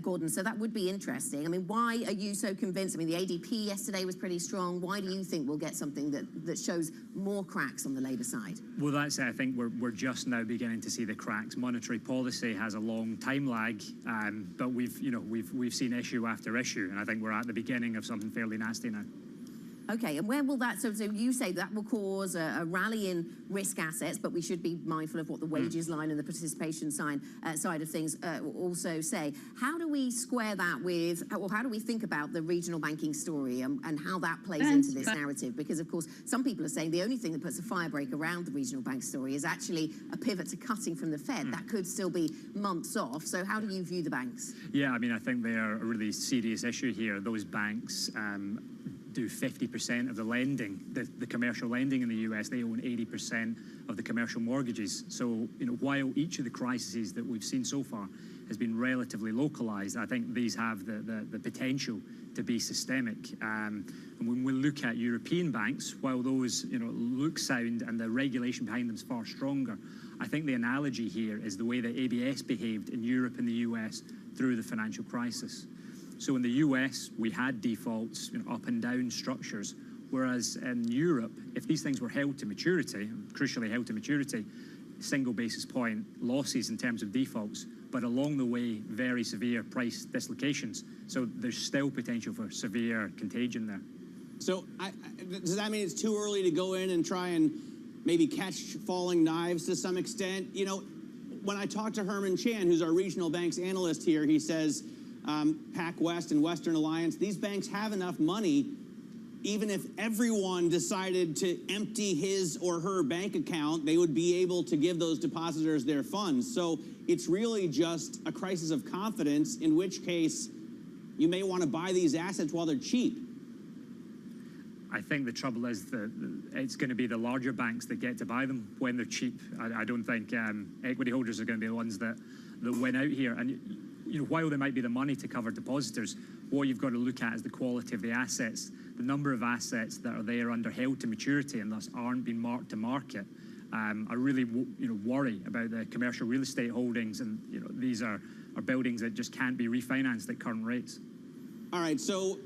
Gordon. So that would be interesting. I mean, why are you so convinced? I mean, the ADP yesterday was pretty strong. Why do you think we'll get something that shows more cracks on the Labour side? Well, that's it. I think we're just now beginning to see the cracks. Monetary policy has a long time lag, but we've seen issue after issue, and I think we're at the beginning of something fairly nasty now. Okay, and where will that, so you say that will cause a rally in risk assets, but we should be mindful of what the wages line and the participation side of things also say. How do we square that with, or how do we think about the regional banking story and how that plays into this narrative? Because, of course, some people are saying the only thing that puts a firebreak around the regional bank story is actually a pivot to cutting from the Fed. That could still be months off. So how do you view the banks? Yeah, I mean, I think they're a really serious issue here. Those banks do 50% of the lending, the commercial lending in the US. They own 80% of the commercial mortgages. So, while each of the crises that we've seen so far has been relatively localized, I think these have the potential to be systemic. And when we look at European banks, while those look sound and the regulation behind them is far stronger, I think the analogy here is the way that ABS behaved in Europe and the US through the financial crisis. So in the US, we had defaults, up and down structures, whereas in Europe, if these things were held to maturity, crucially held to maturity, single basis point losses in terms of defaults, but along the way, very severe price dislocations. So there's still potential for severe contagion there. So does that mean it's too early to go in and try and maybe catch falling knives to some extent? When I talked to Herman Chan, who's our regional banks analyst here, he says, PacWest and Western Alliance, these banks have enough money, even if everyone decided to empty his or her bank account, they would be able to give those depositors their funds. So it's really just a crisis of confidence, in which case you may want to buy these assets while they're cheap. I think the trouble is that it's going to be the larger banks that get to buy them when they're cheap. I don't think equity holders are going to be the ones that win out here. And while there might be the money to cover depositors, what you've got to look at is the quality of the assets, the number of assets that are there under held to maturity and thus aren't being marked to market. I really worry about the commercial real estate holdings, and these are buildings that just can't be refinanced at current rates. All right, so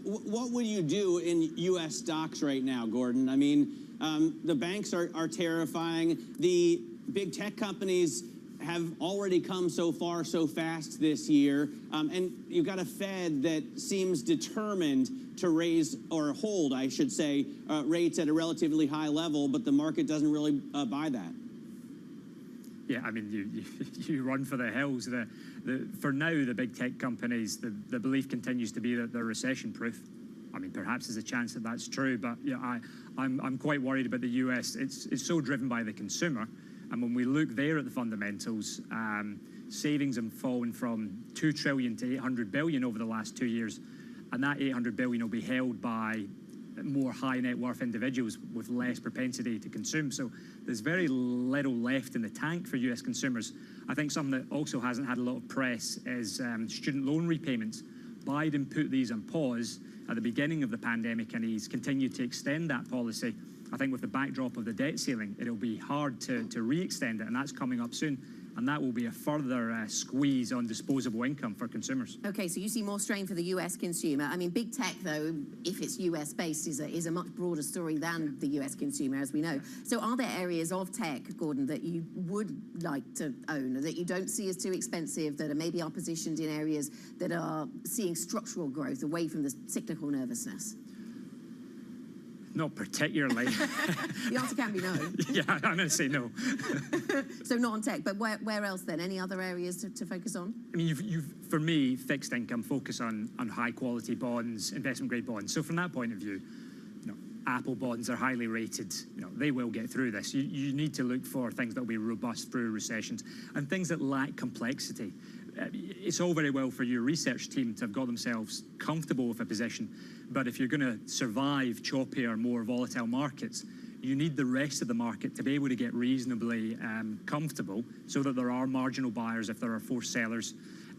what would you do in U.S. stocks right now, Gordon? I mean, the banks are terrifying. The big tech companies have already come so far so fast this year, and you've got a Fed that seems determined to raise, or hold, I should say, rates at a relatively high level, but the market doesn't really buy that. Yeah, I mean, you run for the hills. For now, the big tech companies, the belief continues to be that they're recession-proof. I mean, perhaps there's a chance that that's true, but yeah, I'm quite worried about the US. It's so driven by the consumer, and when we look there at the fundamentals, savings have fallen from $2 trillion to $800 billion over the last 2 years, and that $800 billion will be held by more high net worth individuals with less propensity to consume. So there's very little left in the tank for US consumers. I think something that also hasn't had a lot of press is student loan repayments. Biden put these on pause at the beginning of the pandemic, and he's continued to extend that policy. I think with the backdrop of the debt ceiling, it'll be hard to re-extend it, and that's coming up soon. And that will be a further squeeze on disposable income for consumers. Okay, so you see more strain for the US consumer. I mean, big tech, though, if it's US based, is a much broader story than the US consumer, as we know. So are there areas of tech, Gordon, that you would like to own, or that you don't see as too expensive, that are maybe are positioned in areas that are seeing structural growth away from the cyclical nervousness? Not particularly. The answer can be no. Yeah, I'm going to say no. So not on tech, but where else then? Any other areas to focus on? I mean, for me, fixed income, focus on high quality bonds, investment grade bonds. So from that point of view, Apple bonds are highly rated. They will get through this. You need to look for things that will be robust through recessions and things that lack complexity. It's all very well for your research team to have got themselves comfortable with a position, but if you're going to survive choppier, more volatile markets, you need the rest of the market to be able to get reasonably comfortable so that there are marginal buyers if there are forced sellers,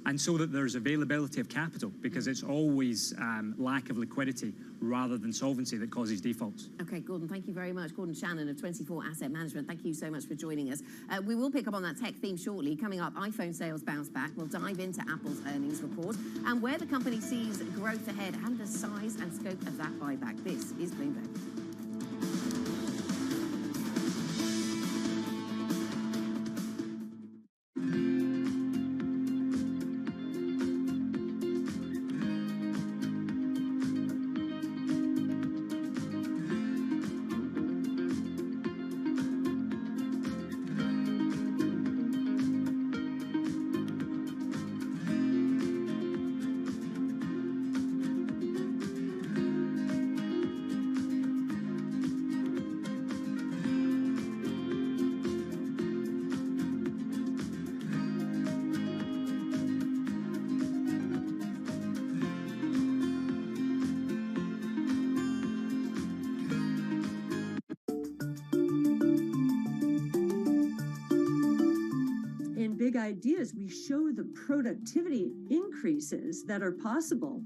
and so that there's availability of capital, because it's always lack of liquidity rather than solvency that causes defaults. Okay, Gordon, thank you very much. Gordon Shannon of 24 Asset Management, thank you so much for joining us. We will pick up on that tech theme shortly. Coming up, iPhone sales bounce back. We'll dive into Apple's earnings report and where the company sees growth ahead and the size and scope of that buyback. This is Bloomberg. Big ideas, we show the productivity increases that are possible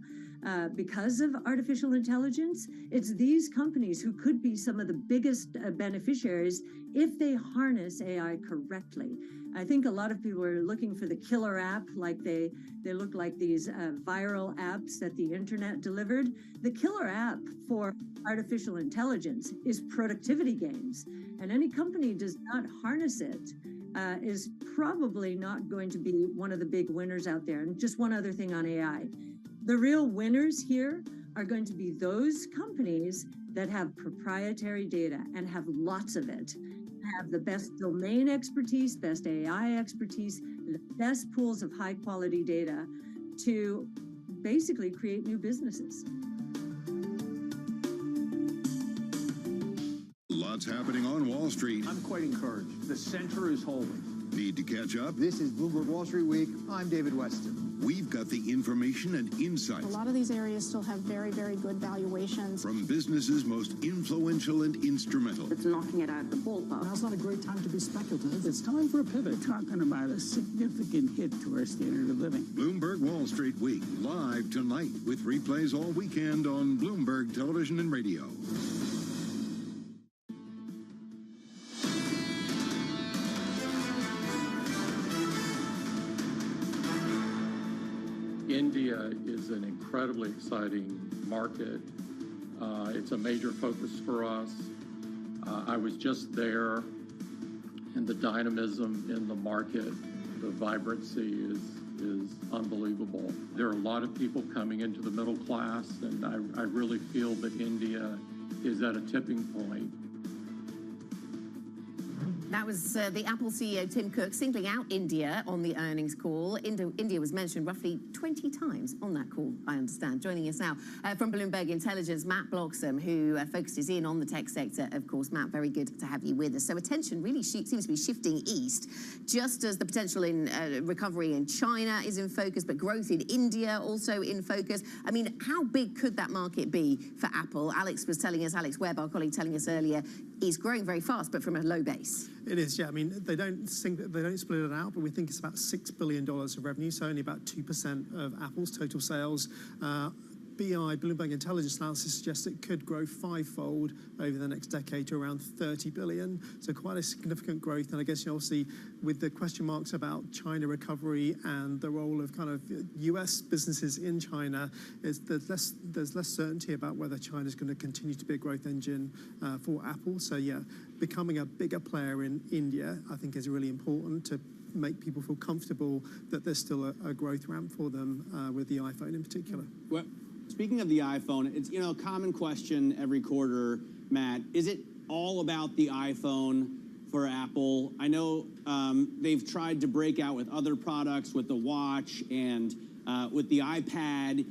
because of artificial intelligence. It's these companies who could be some of the biggest beneficiaries if they harness AI correctly. I think a lot of people are looking for the killer app, like they look like these viral apps that the internet delivered. The killer app for artificial intelligence is productivity gains, and any company does not harness it is probably not going to be one of the big winners out there. And just one other thing on AI. The real winners here are going to be those companies that have proprietary data and have lots of it, have the best domain expertise, best AI expertise, the best pools of high quality data to basically create new businesses. Lots happening on Wall Street. I'm quite encouraged. The center is holding. Need to catch up? This is Bloomberg Wall Street Week. I'm David Weston. We've got the information and insights. A lot of these areas still have very, very good valuations. From businesses most influential and instrumental. It's knocking it out of the ballpark. Now's not a great time to be speculative. It's time for a pivot. We're talking about a significant hit to our standard of living. Bloomberg Wall Street Week, live tonight, with replays all weekend on Bloomberg Television and Radio. India is an incredibly exciting market. It's a major focus for us. I was just there And the dynamism in the market, the vibrancy is unbelievable. There are a lot of people coming into the middle class, and I really feel that India is at a tipping point. That was the Apple CEO Tim Cook singling out India on the earnings call. India was mentioned roughly 20 times on that call, I understand. Joining us now from Bloomberg Intelligence, Matt Bloxham, who focuses in on the tech sector. Of course, Matt, very good to have you with us. So attention really seems to be shifting east, just as the potential in recovery in China is in focus, but growth in India also in focus. I mean, how big could that market be for Apple? Alex Webb, our colleague, telling us earlier, is growing very fast, but from a low base. It is, yeah. I mean, they don't split it out, but we think it's about $6 billion of revenue, so only about 2% of Apple's total sales. Bloomberg Intelligence analysis suggests it could grow fivefold over the next decade to around 30 billion. So quite a significant growth. And I guess, obviously, with the question marks about China recovery and the role of kind of US businesses in China, there's less certainty about whether China's going to continue to be a growth engine for Apple. So yeah, becoming a bigger player in India, I think, is really important to make people feel comfortable that there's still a growth ramp for them with the iPhone in particular. Well, speaking of the iPhone, it's a common question every quarter, Matt. Is it all about the iPhone for Apple? I know they've tried to break out with other products, with the watch and with the iPad,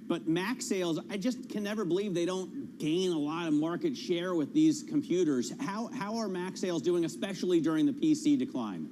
but Mac sales, I just can never believe they don't gain a lot of market share with these computers. How are Mac sales doing, especially during the PC decline?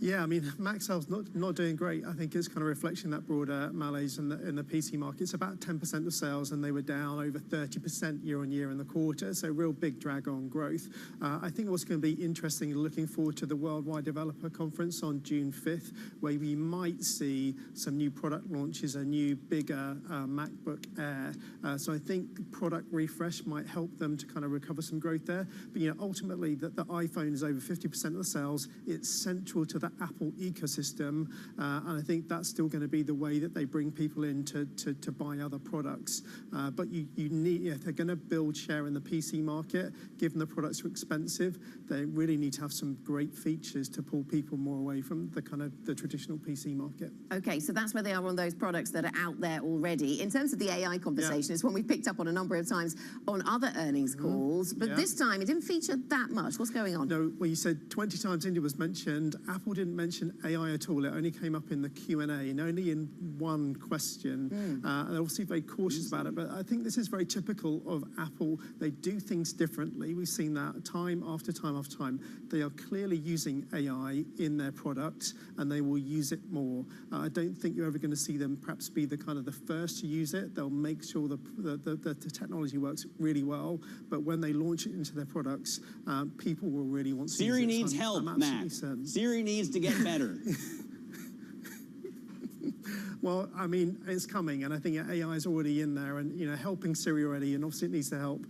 Yeah, I mean, Mac sales not doing great. I think it's kind of reflecting that broader malaise in the PC market. It's about 10% of sales, and they were down over 30% year on year in the quarter. So real big drag on growth. I think what's going to be interesting, looking forward to the Worldwide Developer Conference on June 5th, where we might see some new product launches, a new bigger MacBook Air. So I think product refresh might help them to kind of recover some growth there. But ultimately, the iPhone is over 50% of the sales. It's central to the Apple ecosystem, and I think that's still going to be the way that they bring people in to buy other products. But you need, if they're going to build share in the PC market, given the products are expensive, they really need to have some great features to pull people more away from the traditional PC market. Okay, so that's where they are on those products that are out there already. In terms of the AI conversation, it's one we've picked up on a number of times on other earnings calls, but this time it didn't feature that much. What's going on? No, well, you said 20 times India was mentioned. Apple didn't mention AI at all. It only came up in the Q&A and only in one question. And they're obviously very cautious about it, but I think this is very typical of Apple. They do things differently. We've seen that time after time after time. They are clearly using AI in their products, and they will use it more. I don't think you're ever going to see them perhaps be the first to use it. They'll make sure the technology works really well, but when they launch it into their products, people will really want to use it. Siri needs help, Matt. Siri needs to get better. Well, I mean, it's coming, and I think AI is already in there and, helping Siri already, and obviously it needs to help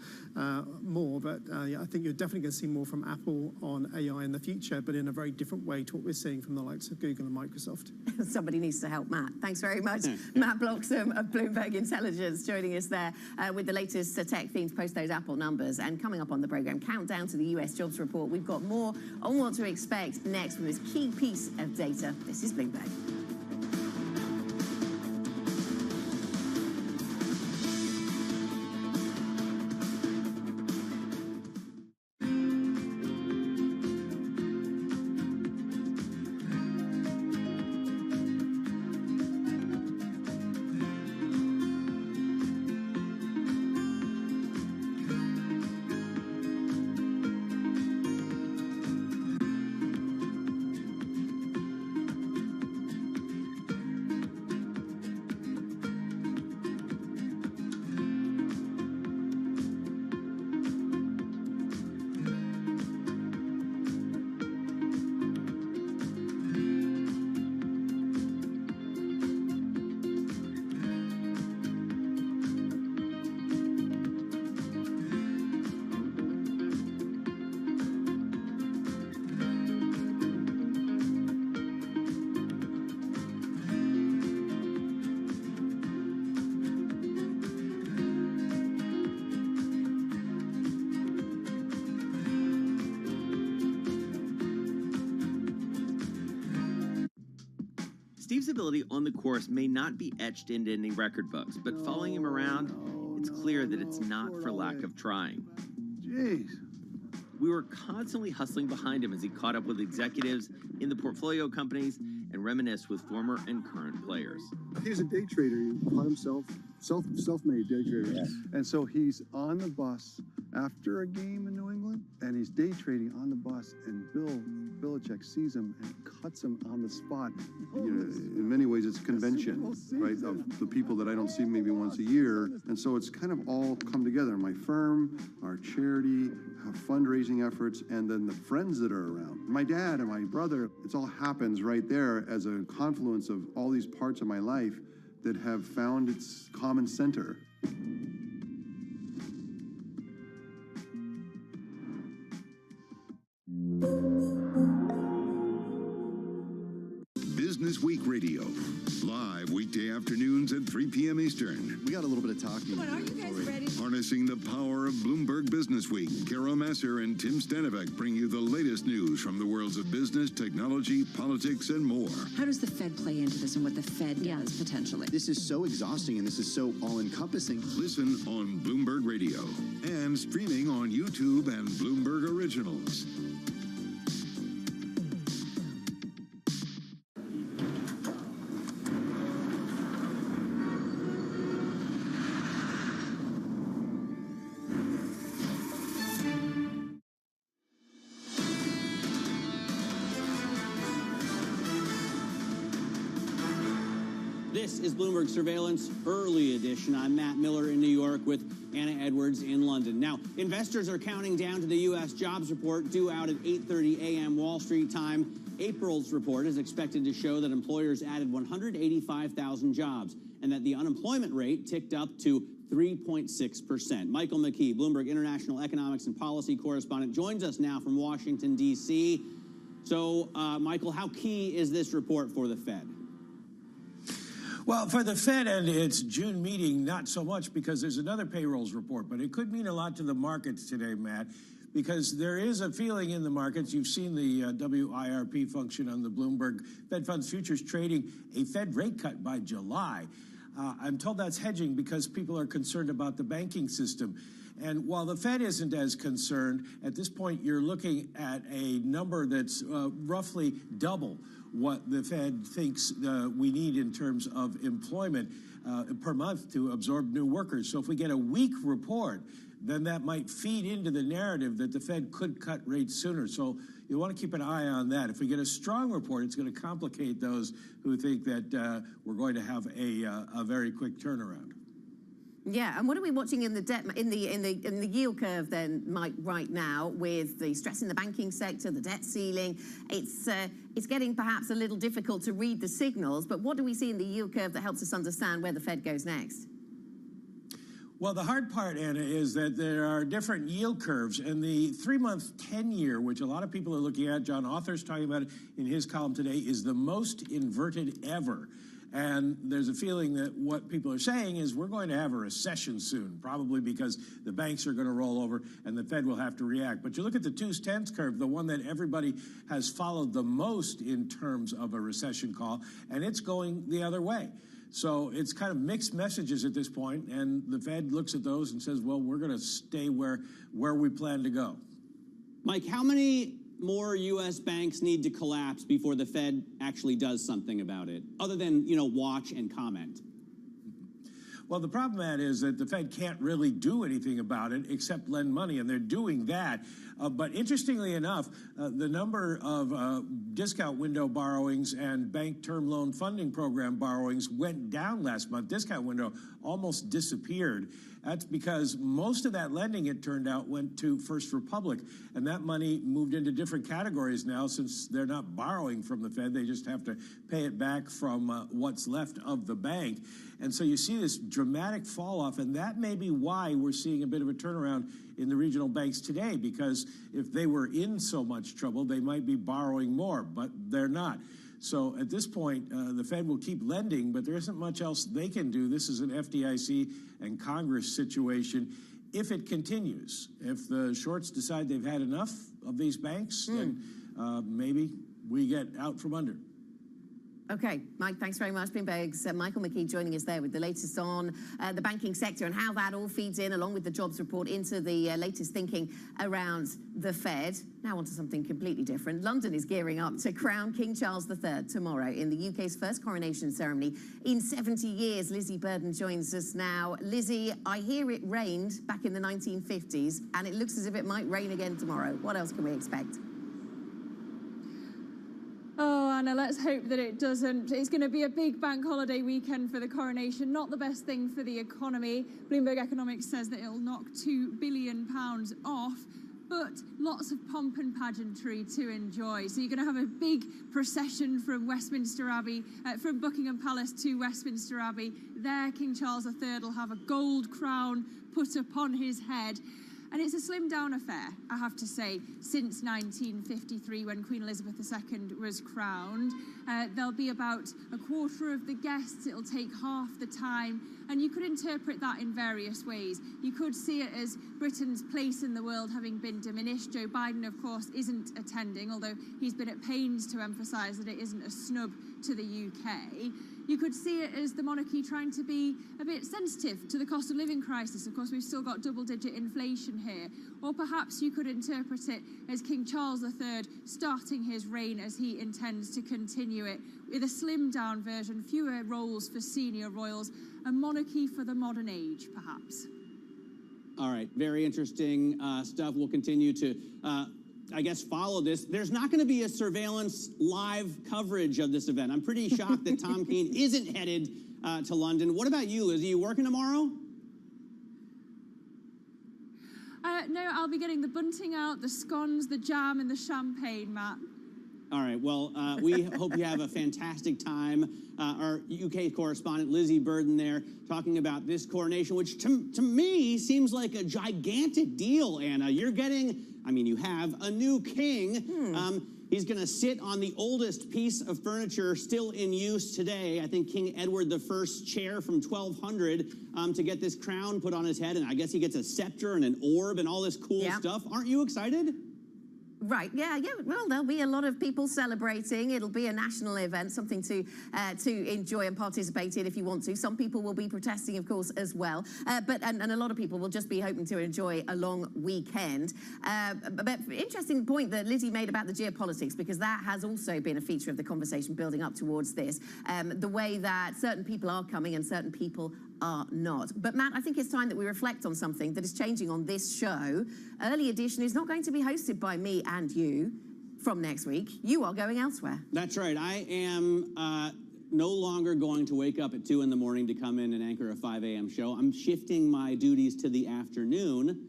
more. But I think you're definitely going to see more from Apple on AI in the future, but in a very different way to what we're seeing from the likes of Google and Microsoft. Somebody needs to help Matt. Thanks very much. Matt Bloxham of Bloomberg Intelligence joining us there with the latest tech themes post those Apple numbers. And coming up on the program, countdown to the US jobs report. We've got more on what to expect next from this key piece of data. This is Bloomberg. Steve's ability on the course may not be etched into any record books, but following him around, it's clear that it's not for lack of trying. Jeez. We were constantly hustling behind him as he caught up with executives in the portfolio companies and reminisced with former and current players. He's a day trader. He taught himself, self-made day trader. Yeah. And so he's on the bus after a game in New England, and he's day trading on the bus, and Bill Belichick sees him and cuts him on the spot. You know, in many ways, it's a convention, right, of the people that I don't see maybe once a year. And so it's kind of all come together. My firm, our charity, fundraising efforts, and then the friends that are around. My dad and my brother, it all happens right there as a confluence of all these parts of my life that have found its common center. Business Week Radio, live weekday afternoons at 3 p.m. Eastern. We got a little bit of talking. Are you guys ready? Harnessing the power of Bloomberg Business Week, Carol Masser and Tim Stanovic bring you the latest news from the worlds of business, technology, politics, and more. How does the Fed play into this and what the Fed does potentially? This is so exhausting and this is so all-encompassing. Listen on Bloomberg Radio and streaming on YouTube and Bloomberg Originals. This is Bloomberg Surveillance Early Edition. I'm Matt Miller in New York with Anna Edwards in London. Now, investors are counting down to the U.S. jobs report due out at 8:30 a.m. Wall Street time. April's report is expected to show that employers added 185,000 jobs and that the unemployment rate ticked up to 3.6%. Michael McKee, Bloomberg International Economics and Policy Correspondent, joins us now from Washington, D.C. So, Michael, how key is this report for the Fed? Well, for the Fed and its June meeting, not so much because there's another payrolls report, but it could mean a lot to the markets today, Matt, because there is a feeling in the markets. You've seen the WIRP function on the Bloomberg Fed Funds Futures trading a Fed rate cut by July. I'm told that's hedging because people are concerned about the banking system. And while the Fed isn't as concerned, at this point you're looking at a number that's roughly double what the Fed thinks we need in terms of employment per month to absorb new workers. So if we get a weak report, then that might feed into the narrative that the Fed could cut rates sooner. So you want to keep an eye on that. If we get a strong report, it's going to complicate those who think that we're going to have a very quick turnaround. Yeah, and what are we watching in the debt in the yield curve then, Mike, right now with the stress in the banking sector, the debt ceiling? It's getting perhaps a little difficult to read the signals, but what do we see in the yield curve that helps us understand where the Fed goes next? Well, the hard part, Anna, is that there are different yield curves, and the 3-month 10-year, which a lot of people are looking at, John Author's talking about it in his column today, is the most inverted ever. And there's a feeling that what people are saying is we're going to have a recession soon, probably because the banks are going to roll over and the Fed will have to react. But you look at the 2-10 curve, the one that everybody has followed the most in terms of a recession call, and it's going the other way. So it's kind of mixed messages at this point, and the Fed looks at those and says, well, we're going to stay where we plan to go. Mike, how many more U.S. banks need to collapse before the Fed actually does something about it, other than, watch and comment? Well, the problem, Matt, is that the Fed can't really do anything about it except lend money, and they're doing that. But interestingly enough, the number of discount window borrowings and bank term loan funding program borrowings went down last month. Discount window almost disappeared. That's because most of that lending, it turned out, went to First Republic, and that money moved into different categories now since they're not borrowing from the Fed. They just have to pay it back from what's left of the bank. And so you see this dramatic fall off, and that may be why we're seeing a bit of a turnaround in the regional banks today, because if they were in so much trouble, they might be borrowing more, but they're not. So at this point, the Fed will keep lending, but there isn't much else they can do. This is an FDIC and Congress situation. If it continues, if the shorts decide they've had enough of these banks, then maybe we get out from under. Okay, Mike, thanks very much. Bloomberg's Michael McKee joining us there with the latest on the banking sector and how that all feeds in, along with the jobs report, into the latest thinking around the Fed. Now on to something completely different. London is gearing up to crown King Charles III tomorrow in the UK's first coronation ceremony in 70 years. Lizzie Burden joins us now. Lizzie, I hear it rained back in the 1950s, and it looks as if it might rain again tomorrow. What else can we expect? Oh, Anna, let's hope that it doesn't. It's going to be a big bank holiday weekend for the coronation. Not the best thing for the economy. Bloomberg Economics says that it'll knock £2 billion off, but lots of pomp and pageantry to enjoy. So you're going to have a big procession from Westminster Abbey, from Buckingham Palace to Westminster Abbey. There, King Charles III will have a gold crown put upon his head. And it's a slimmed-down affair, I have to say, since 1953, when Queen Elizabeth II was crowned. There'll be about a quarter of the guests. It'll take half the time. And you could interpret that in various ways. You could see it as Britain's place in the world having been diminished. Joe Biden, of course, isn't attending, although he's been at pains to emphasise that it isn't a snub to the UK. You could see it as the monarchy trying to be a bit sensitive to the cost of living crisis. Of course, we've still got double-digit inflation here. Or perhaps you could interpret it as King Charles III starting his reign as he intends to continue it, with a slimmed-down version, fewer roles for senior royals, a monarchy for the modern age, perhaps. All right, very interesting stuff. We'll continue to I guess, follow this. There's not going to be a surveillance live coverage of this event. I'm pretty shocked that Tom Keene isn't headed to London. What about you, Liz? Are you working tomorrow? No, I'll be getting the bunting out, the scones, the jam, and the champagne, Matt. All right, well, we hope you have a fantastic time. Our UK correspondent, Lizzie Burden, there, talking about this coronation, which to me seems like a gigantic deal, Anna. You're getting, I mean, you have a new king. He's going to sit on the oldest piece of furniture still in use today. I think King Edward I's chair from 1200 to get this crown put on his head. And I guess he gets a scepter and an orb and all this cool stuff. Aren't you excited? Right, yeah. Well, there'll be a lot of people celebrating. It'll be a national event, something to enjoy and participate in if you want to. Some people will be protesting, of course, as well. But a lot of people will just be hoping to enjoy a long weekend. But interesting point that Lizzie made about the geopolitics, because that has also been a feature of the conversation building up towards this. The way that certain people are coming and certain people are not. But Matt, I think it's time that we reflect on something that is changing on this show. Early Edition is not going to be hosted by me and you from next week. You are going elsewhere. That's right. I am no longer going to wake up at 2 in the morning to come in and anchor a 5 a.m. show. I'm shifting my duties to the afternoon,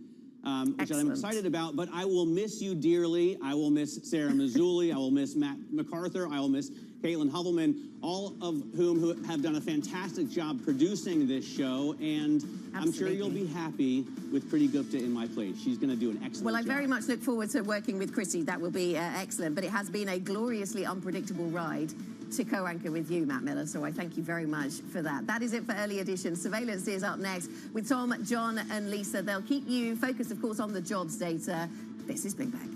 which I'm excited about, but I will miss you dearly. I will miss Sarah Mazzulli. I will miss Matt MacArthur. I will miss Caitlin Hovelman, all of who have done a fantastic job producing this show, and I'm sure you'll be happy with Kriti Gupta in my place. She's going to do an excellent job. Well, I very much look forward to working with Kriti. That will be excellent, but it has been a gloriously unpredictable ride to co-anchor with you, Matt Miller, so I thank you very much for that. That is it for Early Edition. Surveillance is up next with Tom, John and Lisa. They'll keep you focused, of course, on the jobs data. This is Big Bag.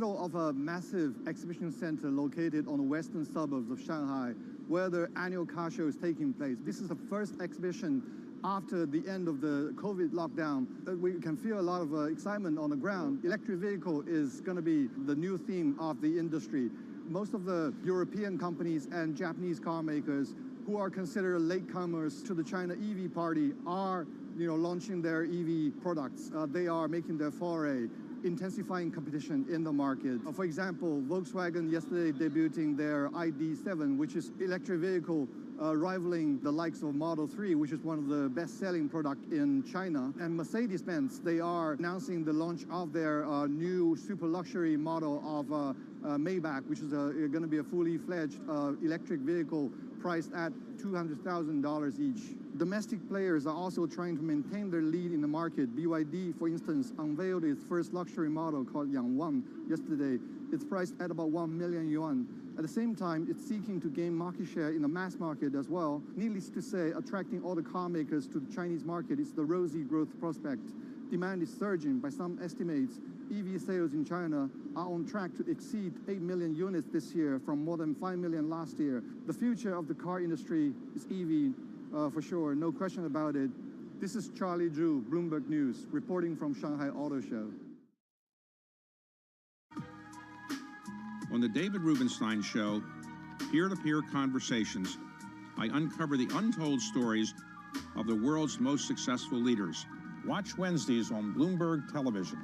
Of a massive exhibition center located on the western suburbs of Shanghai, where the annual car show is taking place. This is the first exhibition after the end of the COVID lockdown, we can feel a lot of excitement on the ground. Electric vehicle is going to be the new theme of the industry. Most of the European companies and Japanese car makers who are considered latecomers to the China EV party are, launching their EV products. They are making their foray, intensifying competition in the market. For example, Volkswagen yesterday debuting their ID.7, which is electric vehicle rivaling the likes of Model 3, which is one of the best-selling products in China. And Mercedes-Benz, they are announcing the launch of their new super luxury model of Maybach, which is going to be a fully fledged electric vehicle priced at $200,000 each. Domestic players are also trying to maintain their lead in the market. BYD, for instance, unveiled its first luxury model called Yangwang yesterday. It's priced at about 1 million yuan. At the same time, it's seeking to gain market share in the mass market as well. Needless to say, attracting all the car makers to the Chinese market is the rosy growth prospect. Demand is surging. By some estimates, EV sales in China are on track to exceed 8 million units this year from more than 5 million last year. The future of the car industry is EV, for sure, no question about it. This is Charlie Zhu, Bloomberg News, reporting from Shanghai Auto Show. On the David Rubenstein Show, peer-to-peer conversations, I uncover the untold stories of the world's most successful leaders. Watch Wednesdays on Bloomberg Television.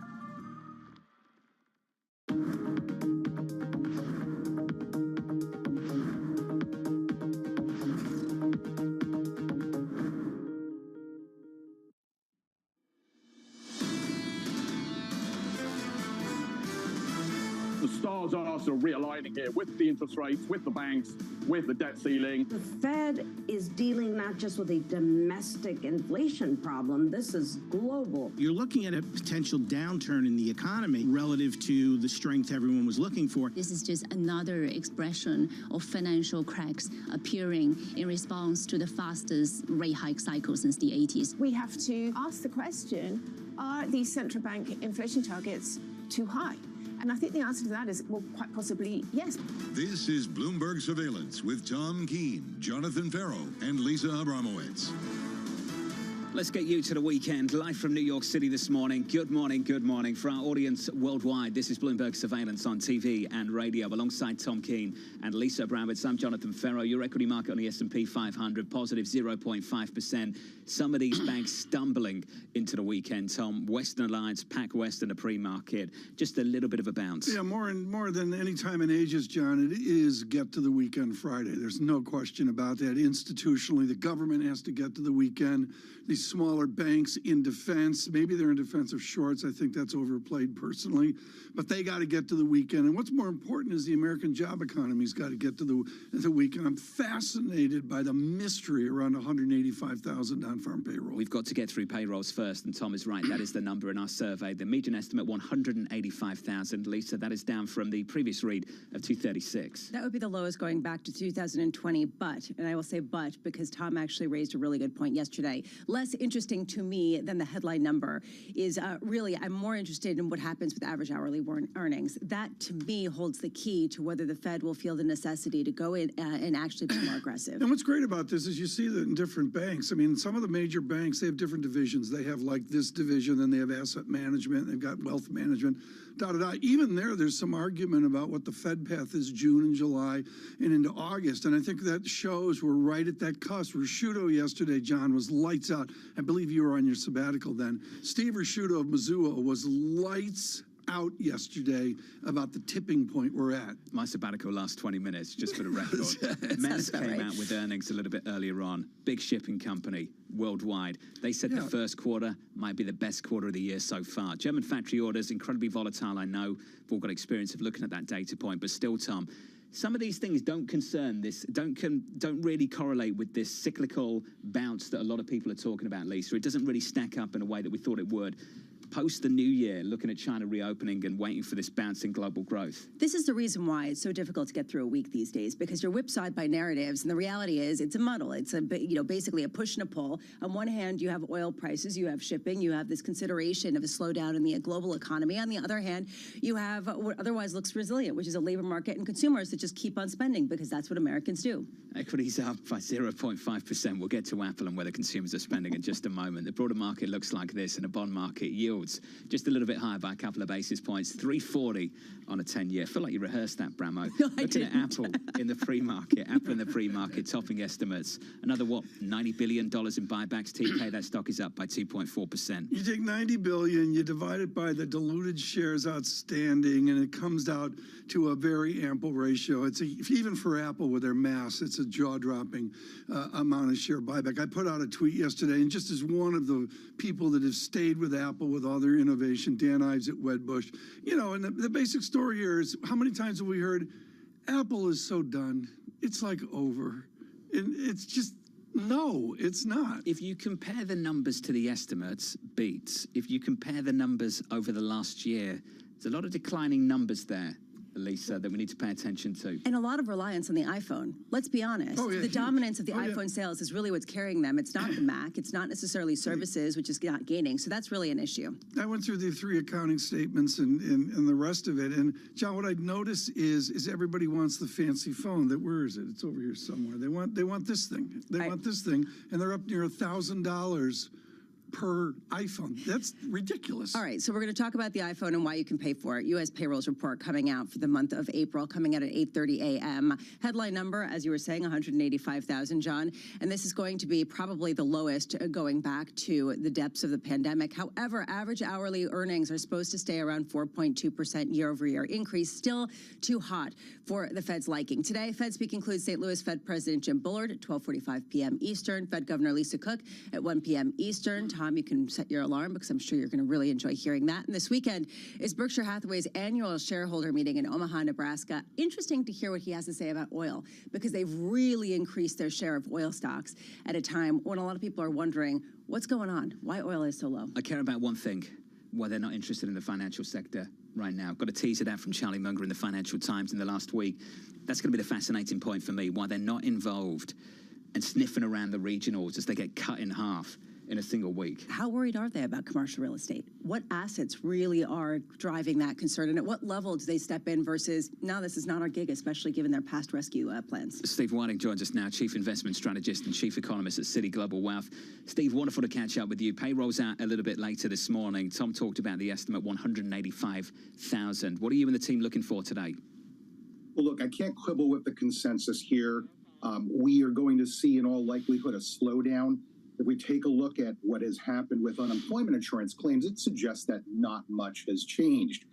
The stars are also realigning here with the interest rates, with the banks, with the debt ceiling. The Fed is dealing not just with a domestic inflation problem, this is global. You're looking at a potential downturn in the economy relative to the strength everyone was looking for. This is just another expression of financial cracks appearing in response to the fastest rate hike cycle since the 80s. We have to ask the question, are these central bank inflation targets too high? And I think the answer to that is, well, quite possibly, yes. This is Bloomberg Surveillance with Tom Keene, Jonathan Ferro, and Lisa Abramowitz. Let's get you to the weekend, live from New York City this morning. Good morning, good morning. For our audience worldwide, this is Bloomberg Surveillance on TV and radio, alongside Tom Keene and Lisa Abramowitz. I'm Jonathan Ferro. Your equity market on the S&P 500, positive 0.5%. Some of these banks stumbling into the weekend, Tom. Western Alliance, PacWest, and the pre-market. Just a little bit of a bounce. Yeah, more than any time in ages, John, it is get to the weekend Friday. There's no question about that. Institutionally, the government has to get to the weekend. These smaller banks in defense, maybe they're in defense of shorts. I think that's overplayed personally, but they got to get to the weekend. And what's more important is the American job economy's got to get to the weekend. I'm fascinated by the mystery around 185,000 non-farm payroll. We've got to get through payrolls first, and Tom is right. That is the number in our survey. The median estimate, 185,000. Lisa, that is down from the previous read of 236. That would be the lowest going back to 2020, but, and I will say but, because Tom actually raised a really good point yesterday. Less interesting to me than the headline number is really, I'm more interested in what happens with average hourly earnings. That, to me, holds the key to whether the Fed will feel the necessity to go in and actually be more aggressive. And what's great about this is you see that in different banks. I mean, some of the major banks, they have different divisions. They have like this division, then they have asset management, they've got wealth management, da-da-da. Even there's some argument about what the Fed path is June and July and into August. And I think that shows we're right at that cusp. Rashudo yesterday, John, was lights out. I believe you were on your sabbatical then. Steve Rashudo of Missoula was lights out yesterday about the tipping point we're at. My sabbatical lasts 20 minutes, just for the record. Maersk came out with earnings a little bit earlier on. Big shipping company worldwide. They said the first quarter might be the best quarter of the year so far. German factory orders, incredibly volatile, I know. We've all got experience of looking at that data point, but still, Tom, some of these things don't concern this, don't really correlate with this cyclical bounce that a lot of people are talking about, Lisa. It doesn't really stack up in a way that we thought it would. post the new year, looking at China reopening and waiting for this bounce in global growth? This is the reason why it's so difficult to get through a week these days, because you're whipsawed by narratives, and the reality is it's a muddle. It's basically a push and a pull. On one hand, you have oil prices, you have shipping, you have this consideration of a slowdown in the global economy. On the other hand, you have what otherwise looks resilient, which is a labor market and consumers that just keep on spending because that's what Americans do. Equities up by 0.5%. We'll get to Apple and whether consumers are spending in just a moment. The broader market looks like this, and the bond market yields just a little bit higher by a couple of basis points, 340 on a 10-year. I feel like you rehearsed that, Bramo. No, Looking at Apple in the pre-market, topping estimates. Another, $90 billion in buybacks. TK, that stock is up by 2.4%. You take $90 billion, you divide it by the diluted shares outstanding, and it comes out to a very ample ratio. Even for Apple with their mass, it's a jaw-dropping amount of share buyback. I put out a tweet yesterday, and just as one of the people that have stayed with Apple with all their innovation, Dan Ives at Wedbush, and the basic story here is, how many times have we heard, Apple is so done, it's like over. And it's just, no, it's not. If you compare the numbers to the estimates, beats. If you compare the numbers over the last year, there's a lot of declining numbers there, Lisa, that we need to pay attention to. And a lot of reliance on the iPhone. Let's be honest. Oh, yeah, the dominance of the iPhone sales is really what's carrying them. It's not the Mac. It's not necessarily services, which is not gaining. So that's really an issue. I went through the 3 accounting statements and the rest of it. And, John, what I'd notice is everybody wants the fancy phone. Where is it? It's over here somewhere. They want this thing. They want this thing, and they're up near $1,000 per iPhone. That's ridiculous. All right, so we're going to talk about the iPhone and why you can pay for it. U.S. payrolls report coming out for the month of April, coming out at 8:30 a.m. Headline number, as you were saying, 185,000, John. And this is going to be probably the lowest going back to the depths of the pandemic. However, average hourly earnings are supposed to stay around 4.2% year-over-year increase, still too hot for the Fed's liking. Today, Fed Speak includes St. Louis Fed President Jim Bullard at 12:45 p.m. Eastern, Fed Governor Lisa Cook at 1 p.m. Eastern. Tom, you can set your alarm because I'm sure you're going to really enjoy hearing that. And this weekend is Berkshire Hathaway's annual shareholder meeting in Omaha, Nebraska. Interesting to hear what he has to say about oil, because they've really increased their share of oil stocks at a time when a lot of people are wondering what's going on, why oil is so low. I care about one thing, why they're not interested in the financial sector right now. Got a teaser that from Charlie Munger in the Financial Times in the last week. That's going to be the fascinating point for me, why they're not involved and sniffing around the regionals as they get cut in half in a single week. How worried are they about commercial real estate? What assets really are driving that concern? And at what level do they step in versus, no, this is not our gig, especially given their past rescue plans? Steve Whiting joins us now, Chief Investment Strategist and Chief Economist at Citi Global Wealth. Steve, wonderful to catch up with you. Payrolls out a little bit later this morning. Tom talked about the estimate, 185,000. What are you and the team looking for today? Well, look, I can't quibble with the consensus here. We are going to see, in all likelihood, a slowdown. If we take a look at what has happened with unemployment insurance claims, it suggests that not much has changed.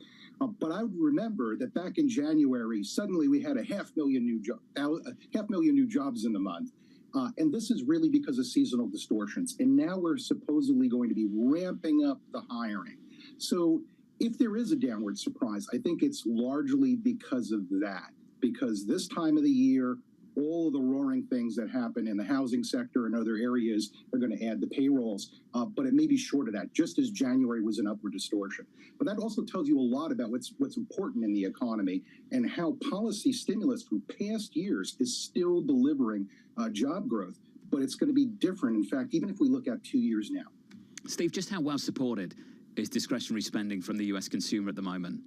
But I would remember that back in January, suddenly we had a 500,000 new jobs in the month. And this is really because of seasonal distortions. And now we're supposedly going to be ramping up the hiring. So if there is a downward surprise, I think it's largely because of that. Because this time of the year, all of the roaring things that happen in the housing sector and other areas are going to add to payrolls, but it may be short of that, just as January was an upward distortion. But that also tells you a lot about what's important in the economy and how policy stimulus from past years is still delivering job growth. But it's going to be different, in fact, even if we look at 2 years now. Steve, just how well supported is discretionary spending from the U.S. consumer at the moment?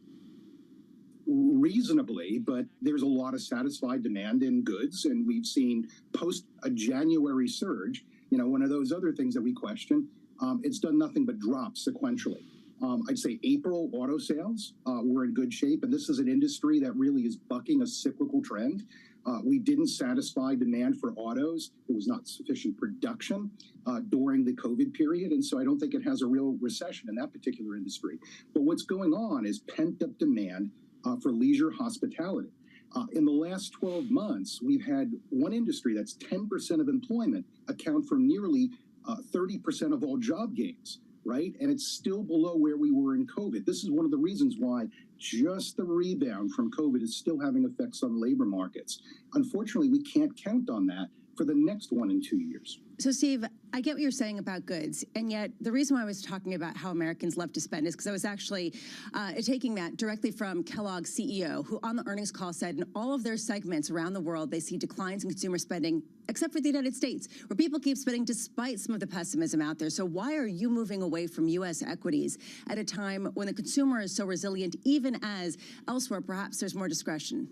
Reasonably, but there's a lot of satisfied demand in goods, and we've seen post a January surge, one of those other things that we question, it's done nothing but drop sequentially. I'd say April auto sales were in good shape, and this is an industry that really is bucking a cyclical trend. We didn't satisfy demand for autos. There was not sufficient production during the COVID period, and so I don't think it has a real recession in that particular industry. But what's going on is pent-up demand for leisure hospitality. In the last 12 months, we've had one industry that's 10% of employment account for nearly 30% of all job gains, right? And it's still below where we were in COVID. This is one of the reasons why just the rebound from COVID is still having effects on labor markets. Unfortunately, we can't count on that for the next 1 and 2 years. So, Steve, I get what you're saying about goods, and yet the reason why I was talking about how Americans love to spend is because I was actually taking that directly from Kellogg's CEO, who on the earnings call said in all of their segments around the world, they see declines in consumer spending, except for the United States, where people keep spending despite some of the pessimism out there. So why are you moving away from U.S. equities at a time when the consumer is so resilient, even as elsewhere perhaps there's more discretion?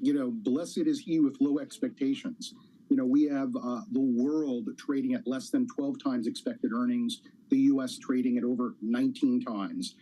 Blessed is he with low expectations. We have the world trading at less than 12 times expected earnings, the U.S. trading at over 19 times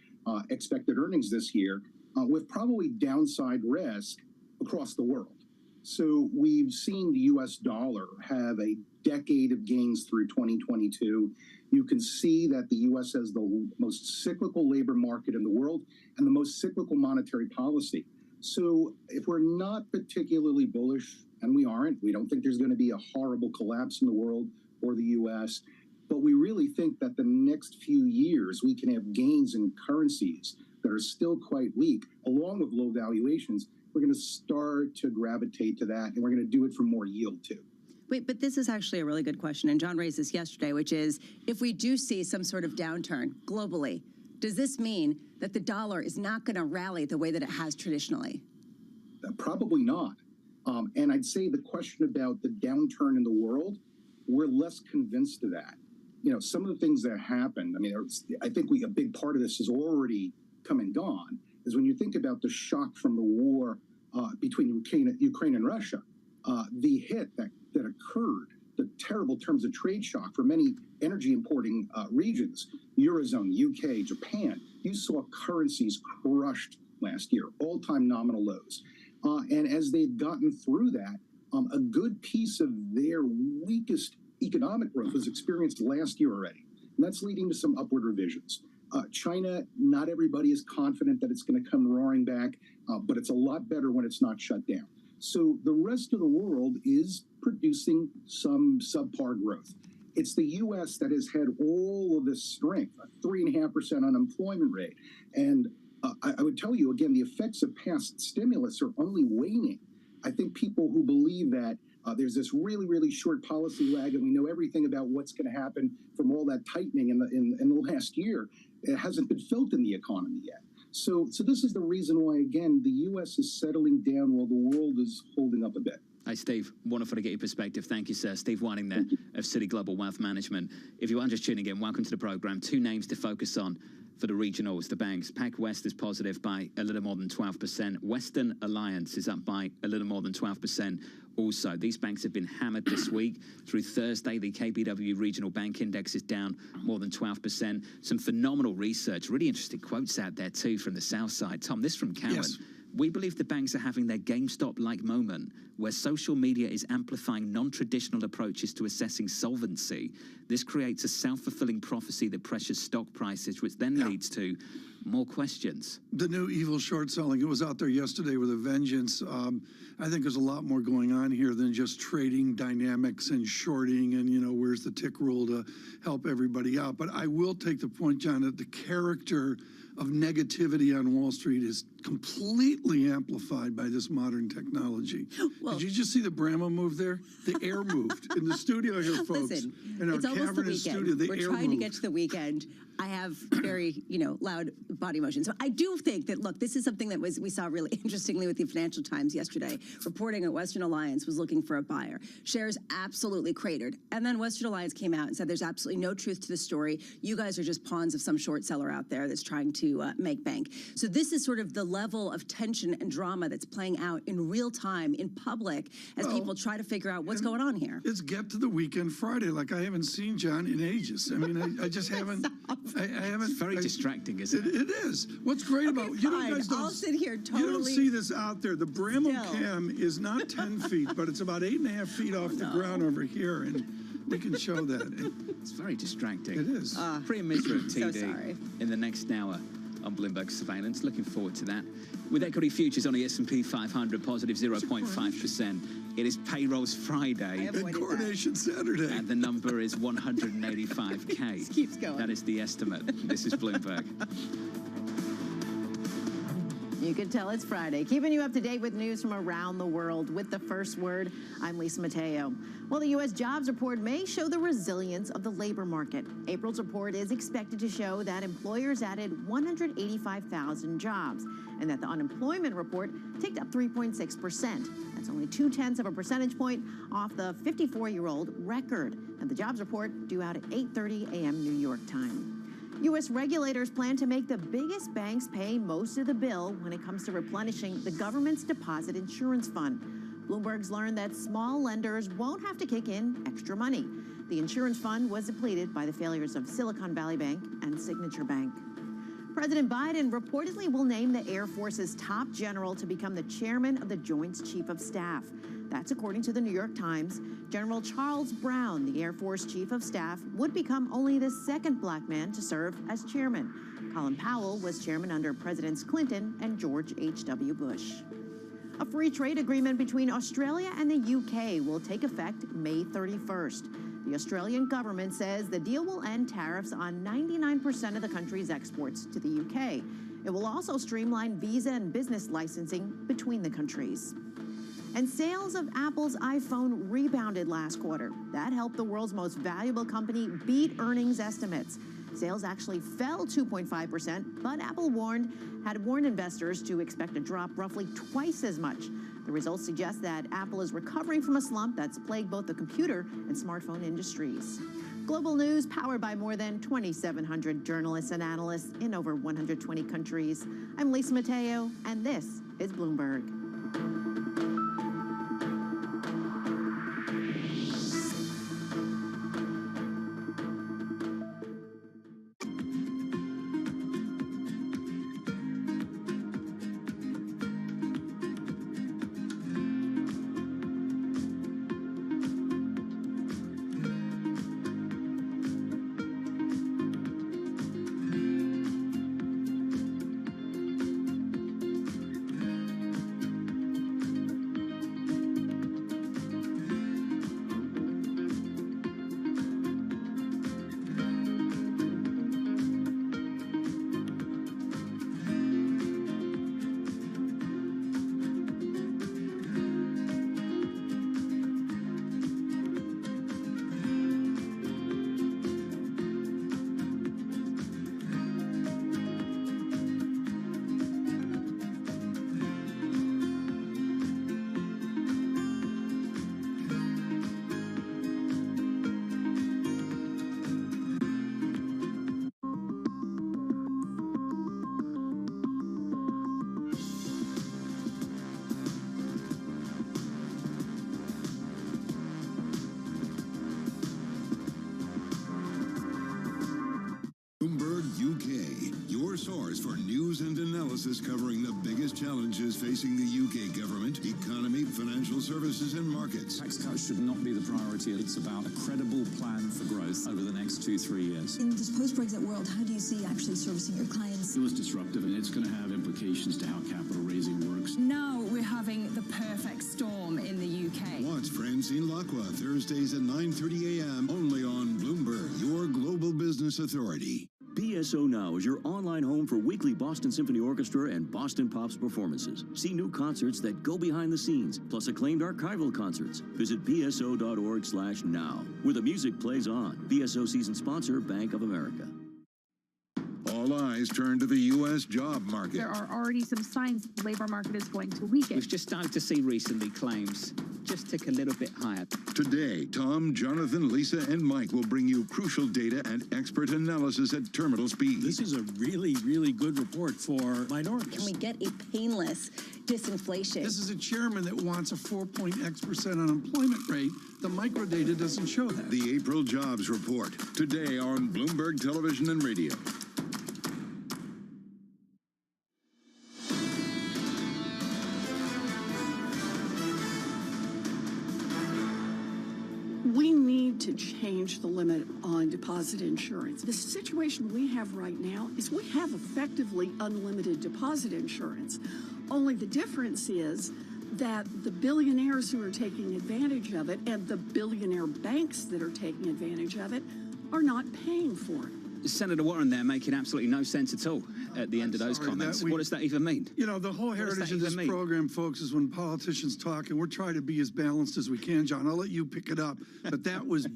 expected earnings this year, with probably downside risk across the world. So we've seen the U.S. dollar have a decade of gains through 2022. You can see that the U.S. has the most cyclical labor market in the world and the most cyclical monetary policy. So if we're not particularly bullish, and we aren't, we don't think there's going to be a horrible collapse in the world or the U.S., but we really think that the next few years we can have gains in currencies that are still quite weak, along with low valuations. We're going to start to gravitate to that, and we're going to do it for more yield too. Wait, but this is actually a really good question, and John raised this yesterday, which is, if we do see some sort of downturn globally, does this mean that the dollar is not going to rally the way that it has traditionally? Probably not. And I'd say the question about the downturn in the world, we're less convinced of that. Some of the things that happened, I think a big part of this has already come and gone, is when you think about the shock from the war between Ukraine and Russia, the hit that occurred, the terrible terms of trade shock for many energy importing regions, Eurozone, UK, Japan, you saw currencies crushed last year, all-time nominal lows. And as they've gotten through that, a good piece of their weakest economic growth was experienced last year already. And that's leading to some upward revisions. China, not everybody is confident that it's going to come roaring back, but it's a lot better when it's not shut down. So the rest of the world is producing some subpar growth. It's the U.S. that has had all of this strength, a 3.5% unemployment rate. And I would tell you, again, the effects of past stimulus are only waning. I think people who believe that there's this really, really short policy lag and we know everything about what's going to happen from all that tightening in the last year, it hasn't been felt in the economy yet. So this is the reason why, again, the U.S. is settling down while the world is holding up a bit. Hi, Steve. Wonderful to get your perspective. Thank you, sir. Steve Whiting there of Citi Global Wealth Management. If you are just tuning in, welcome to the program. Two names to focus on for the regionals, the banks. PacWest is positive by a little more than 12%. Western Alliance is up by a little more than 12% also. These banks have been hammered this week. Through Thursday, the KBW Regional Bank Index is down more than 12%. Some phenomenal research, really interesting quotes out there too from the South Side. Tom, this from Cowen. Yes. We believe the banks are having their GameStop-like moment where social media is amplifying non-traditional approaches to assessing solvency. This creates a self-fulfilling prophecy that pressures stock prices, which then leads to more questions. The new evil short selling, it was out there yesterday with a vengeance. I think there's a lot more going on here than just trading dynamics and shorting and, where's the tick rule to help everybody out. But I will take the point, John, that the character of negativity on Wall Street is completely amplified by this modern technology. Well, did you just see the Brahma move there? The air moved in the studio here, folks. Listen, in our it's almost the cavernous weekend. studio, the We're air trying moved. to get to the weekend. I have very, loud body motion. So I do think that, look, this is something that we saw really interestingly with the Financial Times yesterday, reporting that Western Alliance was looking for a buyer. Shares absolutely cratered. And then Western Alliance came out and said there's absolutely no truth to the story. You guys are just pawns of some short seller out there that's trying to make bank. So this is sort of the level of tension and drama that's playing out in real time in public as people try to figure out what's going on here. It's get to the weekend Friday, like I haven't seen John in ages. I mean, I just haven't. I haven't. It's very distracting, isn't it? It is. What's great about guys don't. I'll sit here totally. You don't see this out there. The Bramble Cam is not 10 feet, but it's about 8.5 feet off the ground over here, and we can show that. It's very distracting. It is. Pre and Mitra of TD so sorry. in the next hour on Bloomberg Surveillance. Looking forward to that. With equity futures on the S&P 500 positive 0.5%. It is Payrolls Friday. And Coronation Saturday. And the number is 185K. It keeps going. That is the estimate. This is Bloomberg. You can tell it's Friday. Keeping you up to date with news from around the world. With the first word, I'm Lisa Mateo. Well, the U.S. jobs report may show the resilience of the labor market. April's report is expected to show that employers added 185,000 jobs and that the unemployment report ticked up 3.6%. That's only 0.2 of a percentage point off the 54-year-old record. And the jobs report due out at 8:30 a.m. New York time. U.S. regulators plan to make the biggest banks pay most of the bill when it comes to replenishing the government's deposit insurance fund. Bloomberg's learned that small lenders won't have to kick in extra money. The insurance fund was depleted by the failures of Silicon Valley Bank and Signature Bank. President Biden reportedly will name the Air Force's top general to become the chairman of the Joint Chief of Staff. That's according to the New York Times. General Charles Brown, the Air Force Chief of Staff, would become only the second black man to serve as chairman. Colin Powell was chairman under Presidents Clinton and George H.W. Bush. A free trade agreement between Australia and the UK will take effect May 31st. The Australian government says the deal will end tariffs on 99% of the country's exports to the UK. It will also streamline visa and business licensing between the countries. And sales of Apple's iPhone rebounded last quarter. That helped the world's most valuable company beat earnings estimates. Sales actually fell 2.5%, but Apple had warned investors to expect a drop roughly twice as much. The results suggest that Apple is recovering from a slump that's plagued both the computer and smartphone industries. Global news powered by more than 2,700 journalists and analysts in over 120 countries. I'm Lisa Mateo, and this is Bloomberg. source for news and analysis covering the biggest challenges facing the UK government, economy, financial services, and markets. Tax cuts should not be the priority. It's about a credible plan for growth over the next 2-3 years. In this post-Brexit world, how do you see actually servicing your clients? It was disruptive, and it's going to have implications to how capital raising works. Now we're having the perfect storm in the UK. Watch Francine Lacqua Thursdays at 9:30 a.m. only on Bloomberg, your global business authority. BSO Now is your online home for weekly Boston Symphony Orchestra and Boston Pops performances. See new concerts that go behind the scenes, plus acclaimed archival concerts. Visit bso.org/now, where the music plays on. BSO season sponsor, Bank of America. All eyes turn to the U.S. job market. There are already some signs the labor market is going to weaken. We've just started to see recently claims just tick a little bit higher. Today, Tom, Jonathan, Lisa, and Mike will bring you crucial data and expert analysis at terminal speed. This is a really, really good report for minorities. Can we get a painless disinflation? This is a chairman that wants a 4.x% unemployment rate. The microdata doesn't show that. The April jobs report, today on Bloomberg Television and Radio. We need to change the limit on deposit insurance. The situation we have right now is we have effectively unlimited deposit insurance. Only the difference is that the billionaires who are taking advantage of it and the billionaire banks that are taking advantage of it are not paying for it. Senator Warren there making absolutely no sense at all at the end of those comments. What does that even mean? You know, the whole heritage of this program, folks, is when politicians talk, and we're trying to be as balanced as we can, John. I'll let you pick it up, but that was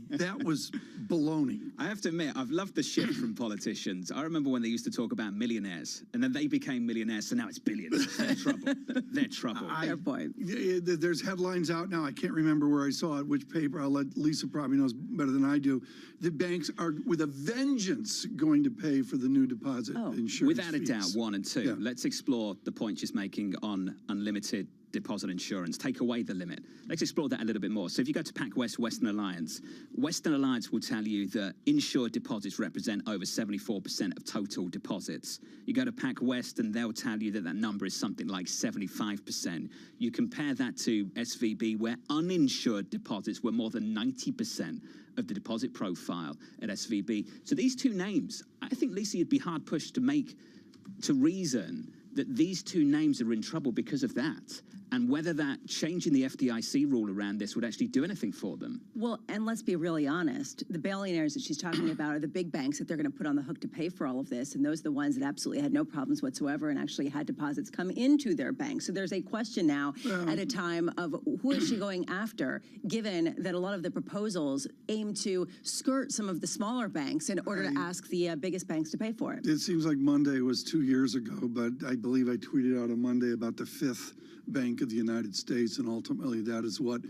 baloney. I have to admit, I've loved the shift from politicians. I remember when they used to talk about millionaires, and then they became millionaires, so now it's billionaires. They're trouble. They're trouble. Fair point. There's headlines out now. I can't remember where I saw it, which paper. I'll let Lisa probably knows better than I do. The banks are, with a vengeance, going to pay for the new deposit insurance Without a fees. doubt, 1 and 2. Yeah. Let's explore the point she's making on unlimited deposit insurance. Take away the limit. Let's explore that a little bit more. So if you go to PacWest Western Alliance will tell you that insured deposits represent over 74% of total deposits. You go to PacWest and they'll tell you that that number is something like 75%. You compare that to SVB, where uninsured deposits were more than 90% of the deposit profile at SVB. So these two names, I think, Lisa, you'd be hard pushed to reason that these two names are in trouble because of that, and whether that changing the FDIC rule around this would actually do anything for them. Well, and let's be really honest, the billionaires that she's talking about are the big banks that they're going to put on the hook to pay for all of this, and those are the ones that absolutely had no problems whatsoever and actually had deposits come into their bank. So there's a question now at a time of who is she going after, given that a lot of the proposals aim to skirt some of the smaller banks in order to ask the biggest banks to pay for it. It seems like Monday was 2 years ago, but I believe I tweeted out on Monday about the fifth Bank of the United States, and ultimately that is what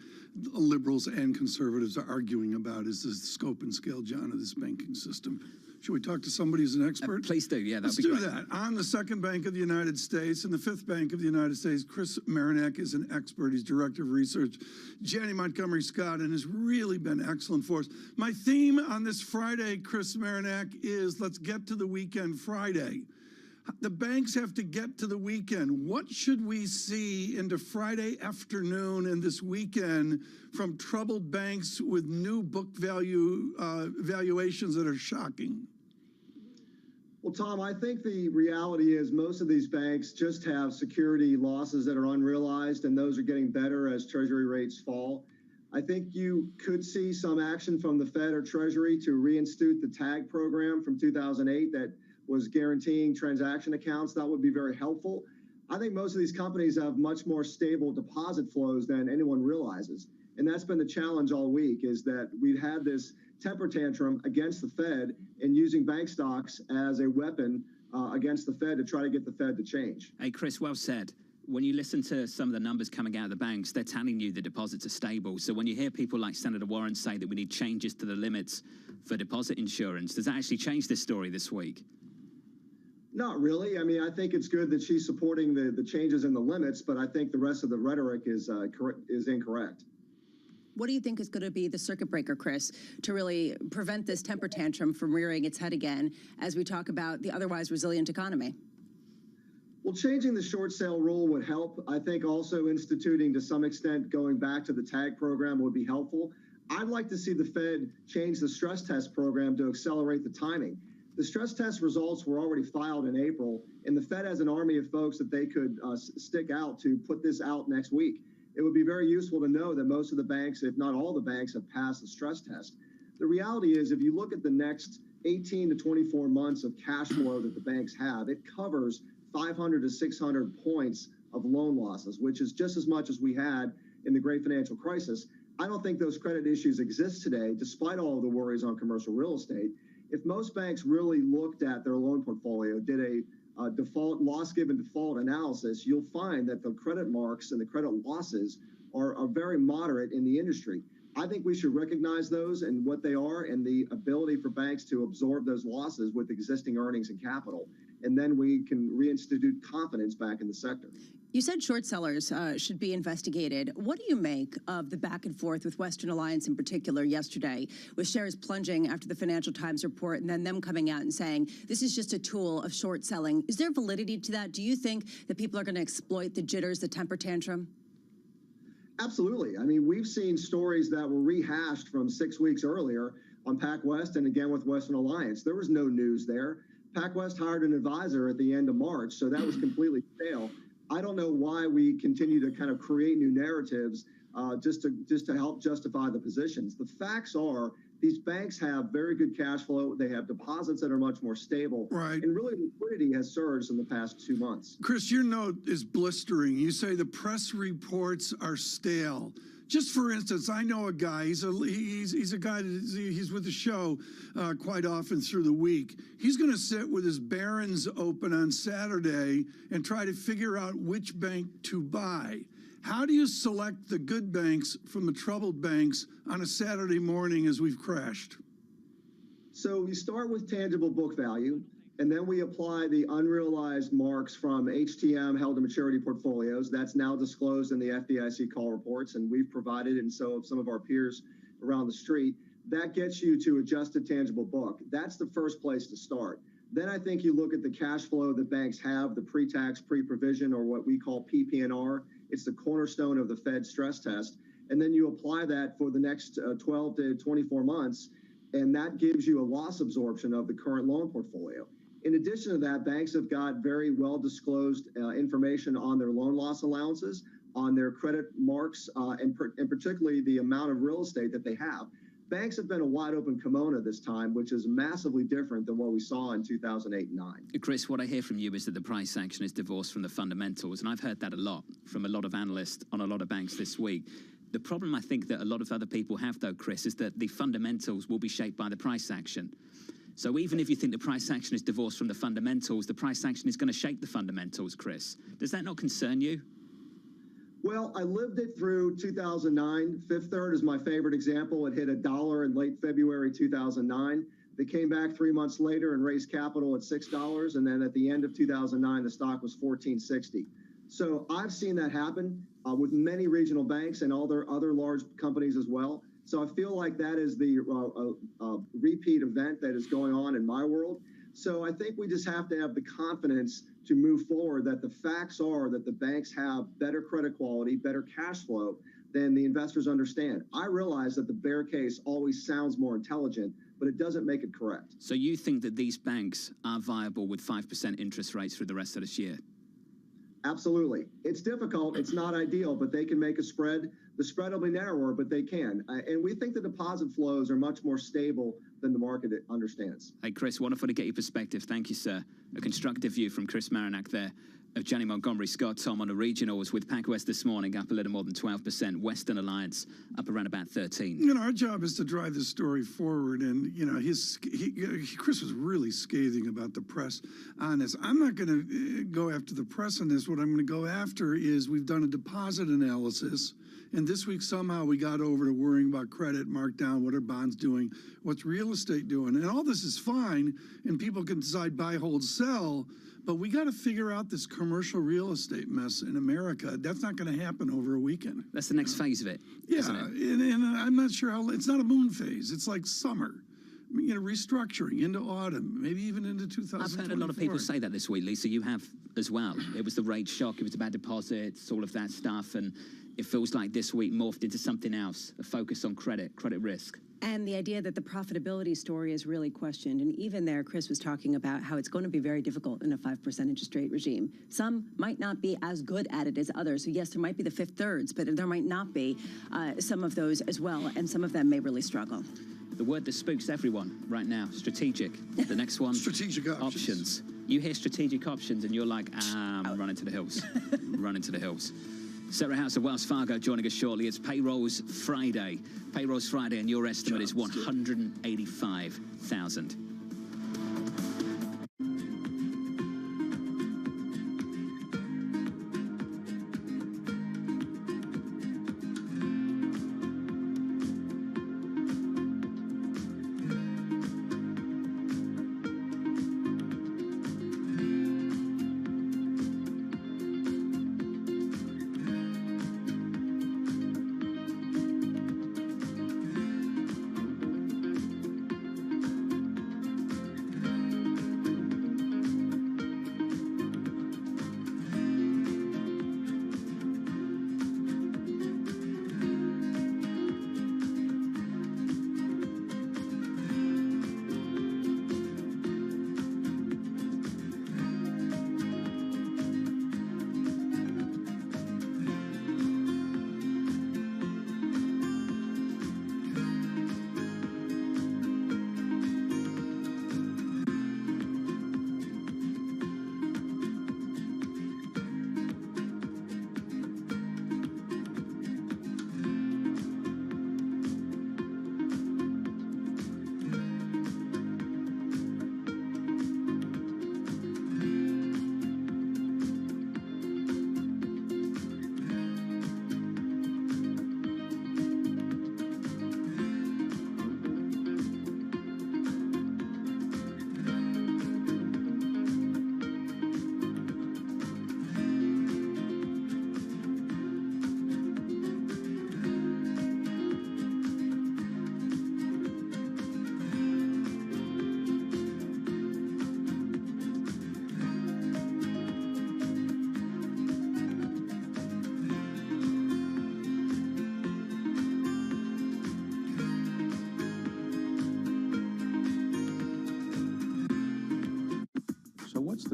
liberals and conservatives are arguing about, is the scope and scale, John, of this banking system. Should we talk to somebody who's an expert? Please do, yeah, that'd Let's be great. do that. On the second Bank of the United States and the fifth Bank of the United States, Chris Marinak is an expert. He's director of research. Jenny Montgomery Scott, and has really been excellent for us. My theme on this Friday, Chris Marinak, is let's get to the weekend Friday. The banks have to get to the weekend. What should we see into Friday afternoon and this weekend from troubled banks with new book value valuations that are shocking? Well, Tom, I think the reality is most of these banks just have security losses that are unrealized, and those are getting better as Treasury rates fall. I think you could see some action from the Fed or Treasury to reinstitute the TAG program from 2008 that was guaranteeing transaction accounts. That would be very helpful. I think most of these companies have much more stable deposit flows than anyone realizes. And that's been the challenge all week, is that we've had this temper tantrum against the Fed and using bank stocks as a weapon against the Fed to try to get the Fed to change. Hey, Chris, well said. When you listen to some of the numbers coming out of the banks, they're telling you the deposits are stable. So when you hear people like Senator Warren say that we need changes to the limits for deposit insurance, does that actually change this story this week? Not really. I mean, I think it's good that she's supporting the changes in the limits, but I think the rest of the rhetoric is incorrect. What do you think is going to be the circuit breaker, Chris, to really prevent this temper tantrum from rearing its head again as we talk about the otherwise resilient economy? Well, changing the short sale rule would help. I think also instituting, to some extent, going back to the TAG program would be helpful. I'd like to see the Fed change the stress test program to accelerate the timing. The stress test results were already filed in April, and the Fed has an army of folks that they could stick out to put this out next week. It would be very useful to know that most of the banks, if not all the banks, have passed the stress test. The reality is, if you look at the next 18 to 24 months of cash flow that the banks have, it covers 500 to 600 points of loan losses, which is just as much as we had in the great financial crisis. I don't think those credit issues exist today, despite all of the worries on commercial real estate. If most banks really looked at their loan portfolio, did a loss given default analysis, you'll find that the credit marks and the credit losses are very moderate in the industry. I think we should recognize those and what they are, and the ability for banks to absorb those losses with existing earnings and capital. And then we can reinstitute confidence back in the sector. You said short sellers should be investigated. What do you make of the back and forth with Western Alliance in particular yesterday, with shares plunging after the Financial Times report and then them coming out and saying this is just a tool of short selling? Is there validity to that? Do you think that people are going to exploit the jitters, the temper tantrum? Absolutely. I mean, we've seen stories that were rehashed from 6 weeks earlier on PacWest and again with Western Alliance. There was no news there. PacWest hired an advisor at the end of March, so that was completely stale. I don't know why we continue to kind of create new narratives just to help justify the positions. The facts are These banks have very good cash flow. They have deposits that are much more stable. Right. And really, liquidity has surged in the past 2 months. Chris, your note is blistering. You say the press reports are stale. Just for instance, I know a guy. He's a guy. He's with the show quite often through the week. He's going to sit with his Barron's open on Saturday and try to figure out which bank to buy. How do you select the good banks from the troubled banks on a Saturday morning as we've crashed? So we start with tangible book value, and then we apply the unrealized marks from HTM held to maturity portfolios. That's now disclosed in the FDIC call reports, and we've provided it, and so have some of our peers around the street. That gets you to adjusted tangible book. That's the first place to start. Then I think you look at the cash flow that banks have, the pre-tax, pre-provision, or what we call PPNR. It's the cornerstone of the Fed stress test. And then you apply that for the next 12 to 24 months, and that gives you a loss absorption of the current loan portfolio. In addition to that, banks have got very well disclosed information on their loan loss allowances, on their credit marks, and particularly the amount of real estate that they have. Banks have been a wide open kimono this time, which is massively different than what we saw in 2008 and 9. Chris, what I hear from you is that the price action is divorced from the fundamentals, and I've heard that a lot from a lot of analysts on a lot of banks this week. The problem I think that a lot of other people have, though, Chris, is that the fundamentals will be shaped by the price action. So even if you think the price action is divorced from the fundamentals, the price action is going to shape the fundamentals, Chris. Does that not concern you? Well, I lived it through 2009. Fifth Third is my favorite example. It hit $1 in late February 2009. They came back 3 months later and raised capital at $6, and then at the end of 2009, the stock was $14.60. So I've seen that happen with many regional banks and all their other large companies as well. So I feel like that is the repeat event that is going on in my world. So I think we just have to have the confidence to move forward that the facts are that the banks have better credit quality, better cash flow than the investors understand. I realize that the bear case always sounds more intelligent, but it doesn't make it correct. So you think that these banks are viable with 5% interest rates for the rest of this year? Absolutely. It's difficult. It's not ideal, but they can make a spread. The spread will be narrower, but they can. And we think the deposit flows are much more stable than the market understands. Hey, Chris, wonderful to get your perspective. Thank you, sir. A constructive view from Chris Marinac there of Jenny Montgomery Scott. Tom on the regionals with PacWest this morning up a little more than 12%. Western Alliance up around about 13. You know, our job is to drive this story forward. And, you know, Chris was really scathing about the press on this. I'm not going to go after the press on this. What I'm going to go after is we've done a deposit analysis. And this week, somehow, we got over to worrying about credit, markdown, what are bonds doing, what's real estate doing. And all this is fine, and people can decide buy, hold, sell. But we got to figure out this commercial real estate mess in America. That's not going to happen over a weekend. That's the next phase of it, isn't it? And I'm not sure how, it's not a moon phase. It's like summer. You know, restructuring into autumn, maybe even into 2024. I've heard a lot of people say that this week, Lisa. You have as well. It was the rate shock. It was about deposits, all of that stuff. And it feels like this week morphed into something else, a focus on credit risk. And the idea that the profitability story is really questioned. And even there, Chris was talking about how it's going to be very difficult in a 5% interest rate regime. Some might not be as good at it as others. So yes, there might be the Fifth Thirds, but there might not be some of those as well. And some of them may really struggle. The word that spooks everyone right now, strategic. The next one, strategic options. You hear strategic options and you're like, I'm running to the hills. Running to the hills. Sarah House of Wells Fargo joining us shortly. It's Payrolls Friday. Payrolls Friday, and your estimate is 185,000.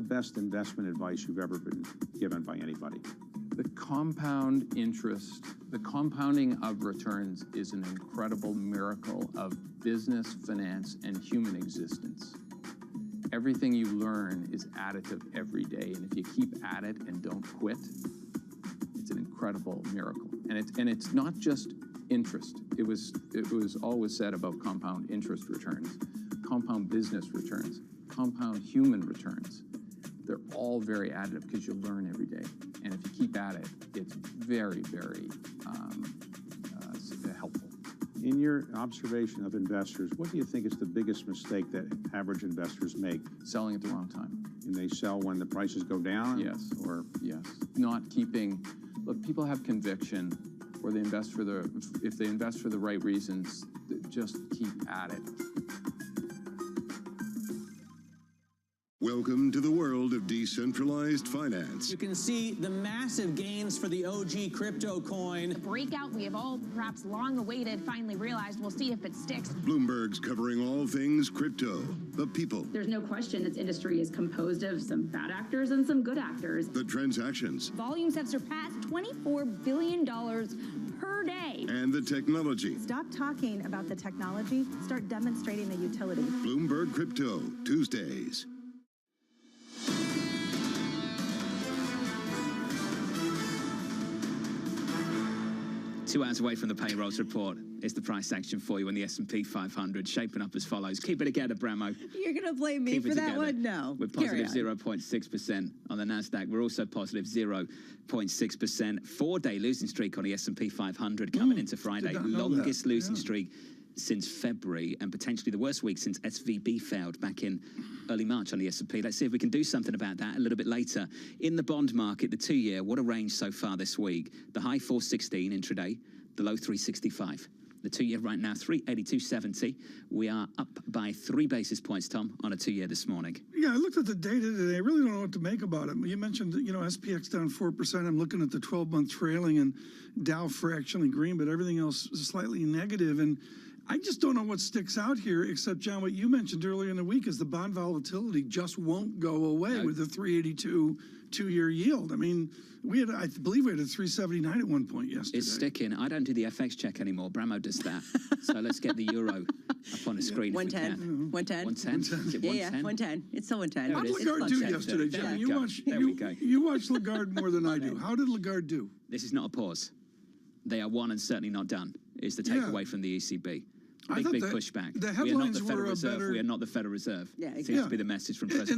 best investment advice you've ever been given by anybody? The compound interest, the compounding of returns is an incredible miracle of business, finance, and human existence. Everything you learn is additive every day, and if you keep at it and don't quit, it's an incredible miracle. And it's not just interest. It was always said about compound interest returns, compound business returns, compound human returns. They're all very additive because you learn every day. And if you keep at it, it's very, very helpful. In your observation of investors, what do you think is the biggest mistake that average investors make? Selling at the wrong time. And they sell when the prices go down? Yes. Or yes. Not keeping, look, people have conviction, or they invest for if they invest for the right reasons, just keep at it. Welcome to the world of decentralized finance. You can see the massive gains for the OG crypto coin. The breakout we have all perhaps long awaited finally realized. We'll see if it sticks. Bloomberg's covering all things crypto, the people. There's no question its industry is composed of some bad actors and some good actors. The transactions. Volumes have surpassed $24 billion per day. And the technology. Stop talking about the technology, start demonstrating the utility. Bloomberg Crypto, Tuesdays. 2 hours away from the payrolls report is the price action for you on the S&P 500, shaping up as follows. Keep it together, Bramo. You're going to blame me for that one? No. We're positive 0.6% on the NASDAQ. We're also positive 0.6%. 4-day losing streak on the S&P 500 coming into Friday. Longest losing streak since February, and potentially the worst week since SVB failed back in early March on the S&P. Let's see if we can do something about that a little bit later. In the bond market, the 2-year, what a range so far this week. The high 416 intraday, the low 365. The 2-year right now, 382.70. We are up by 3 basis points, Tom, on a 2-year this morning. Yeah, I looked at the data today. I really don't know what to make about it. You mentioned, SPX down 4%. I'm looking at the 12-month trailing, and Dow fractionally green, but everything else is slightly negative. And I just don't know what sticks out here, except, John, what you mentioned earlier in the week is the bond volatility just won't go away with the 382 2-year yield. I mean, I believe we had a 379 at one point yesterday. It's sticking. I don't do the FX check anymore. Bramo does that. So let's get the euro up on the screen. 110. 110. 110. Yeah, 110. It's still 110. How did Lagarde do yesterday, John? You watched Lagarde more than I do. How did Lagarde do? This is not a pause. They are one and certainly not done, is the takeaway from the ECB. Big pushback. The we are not headlines the Federal were Reserve. better. We are not the Federal Reserve. Yeah, Seems to be the message from President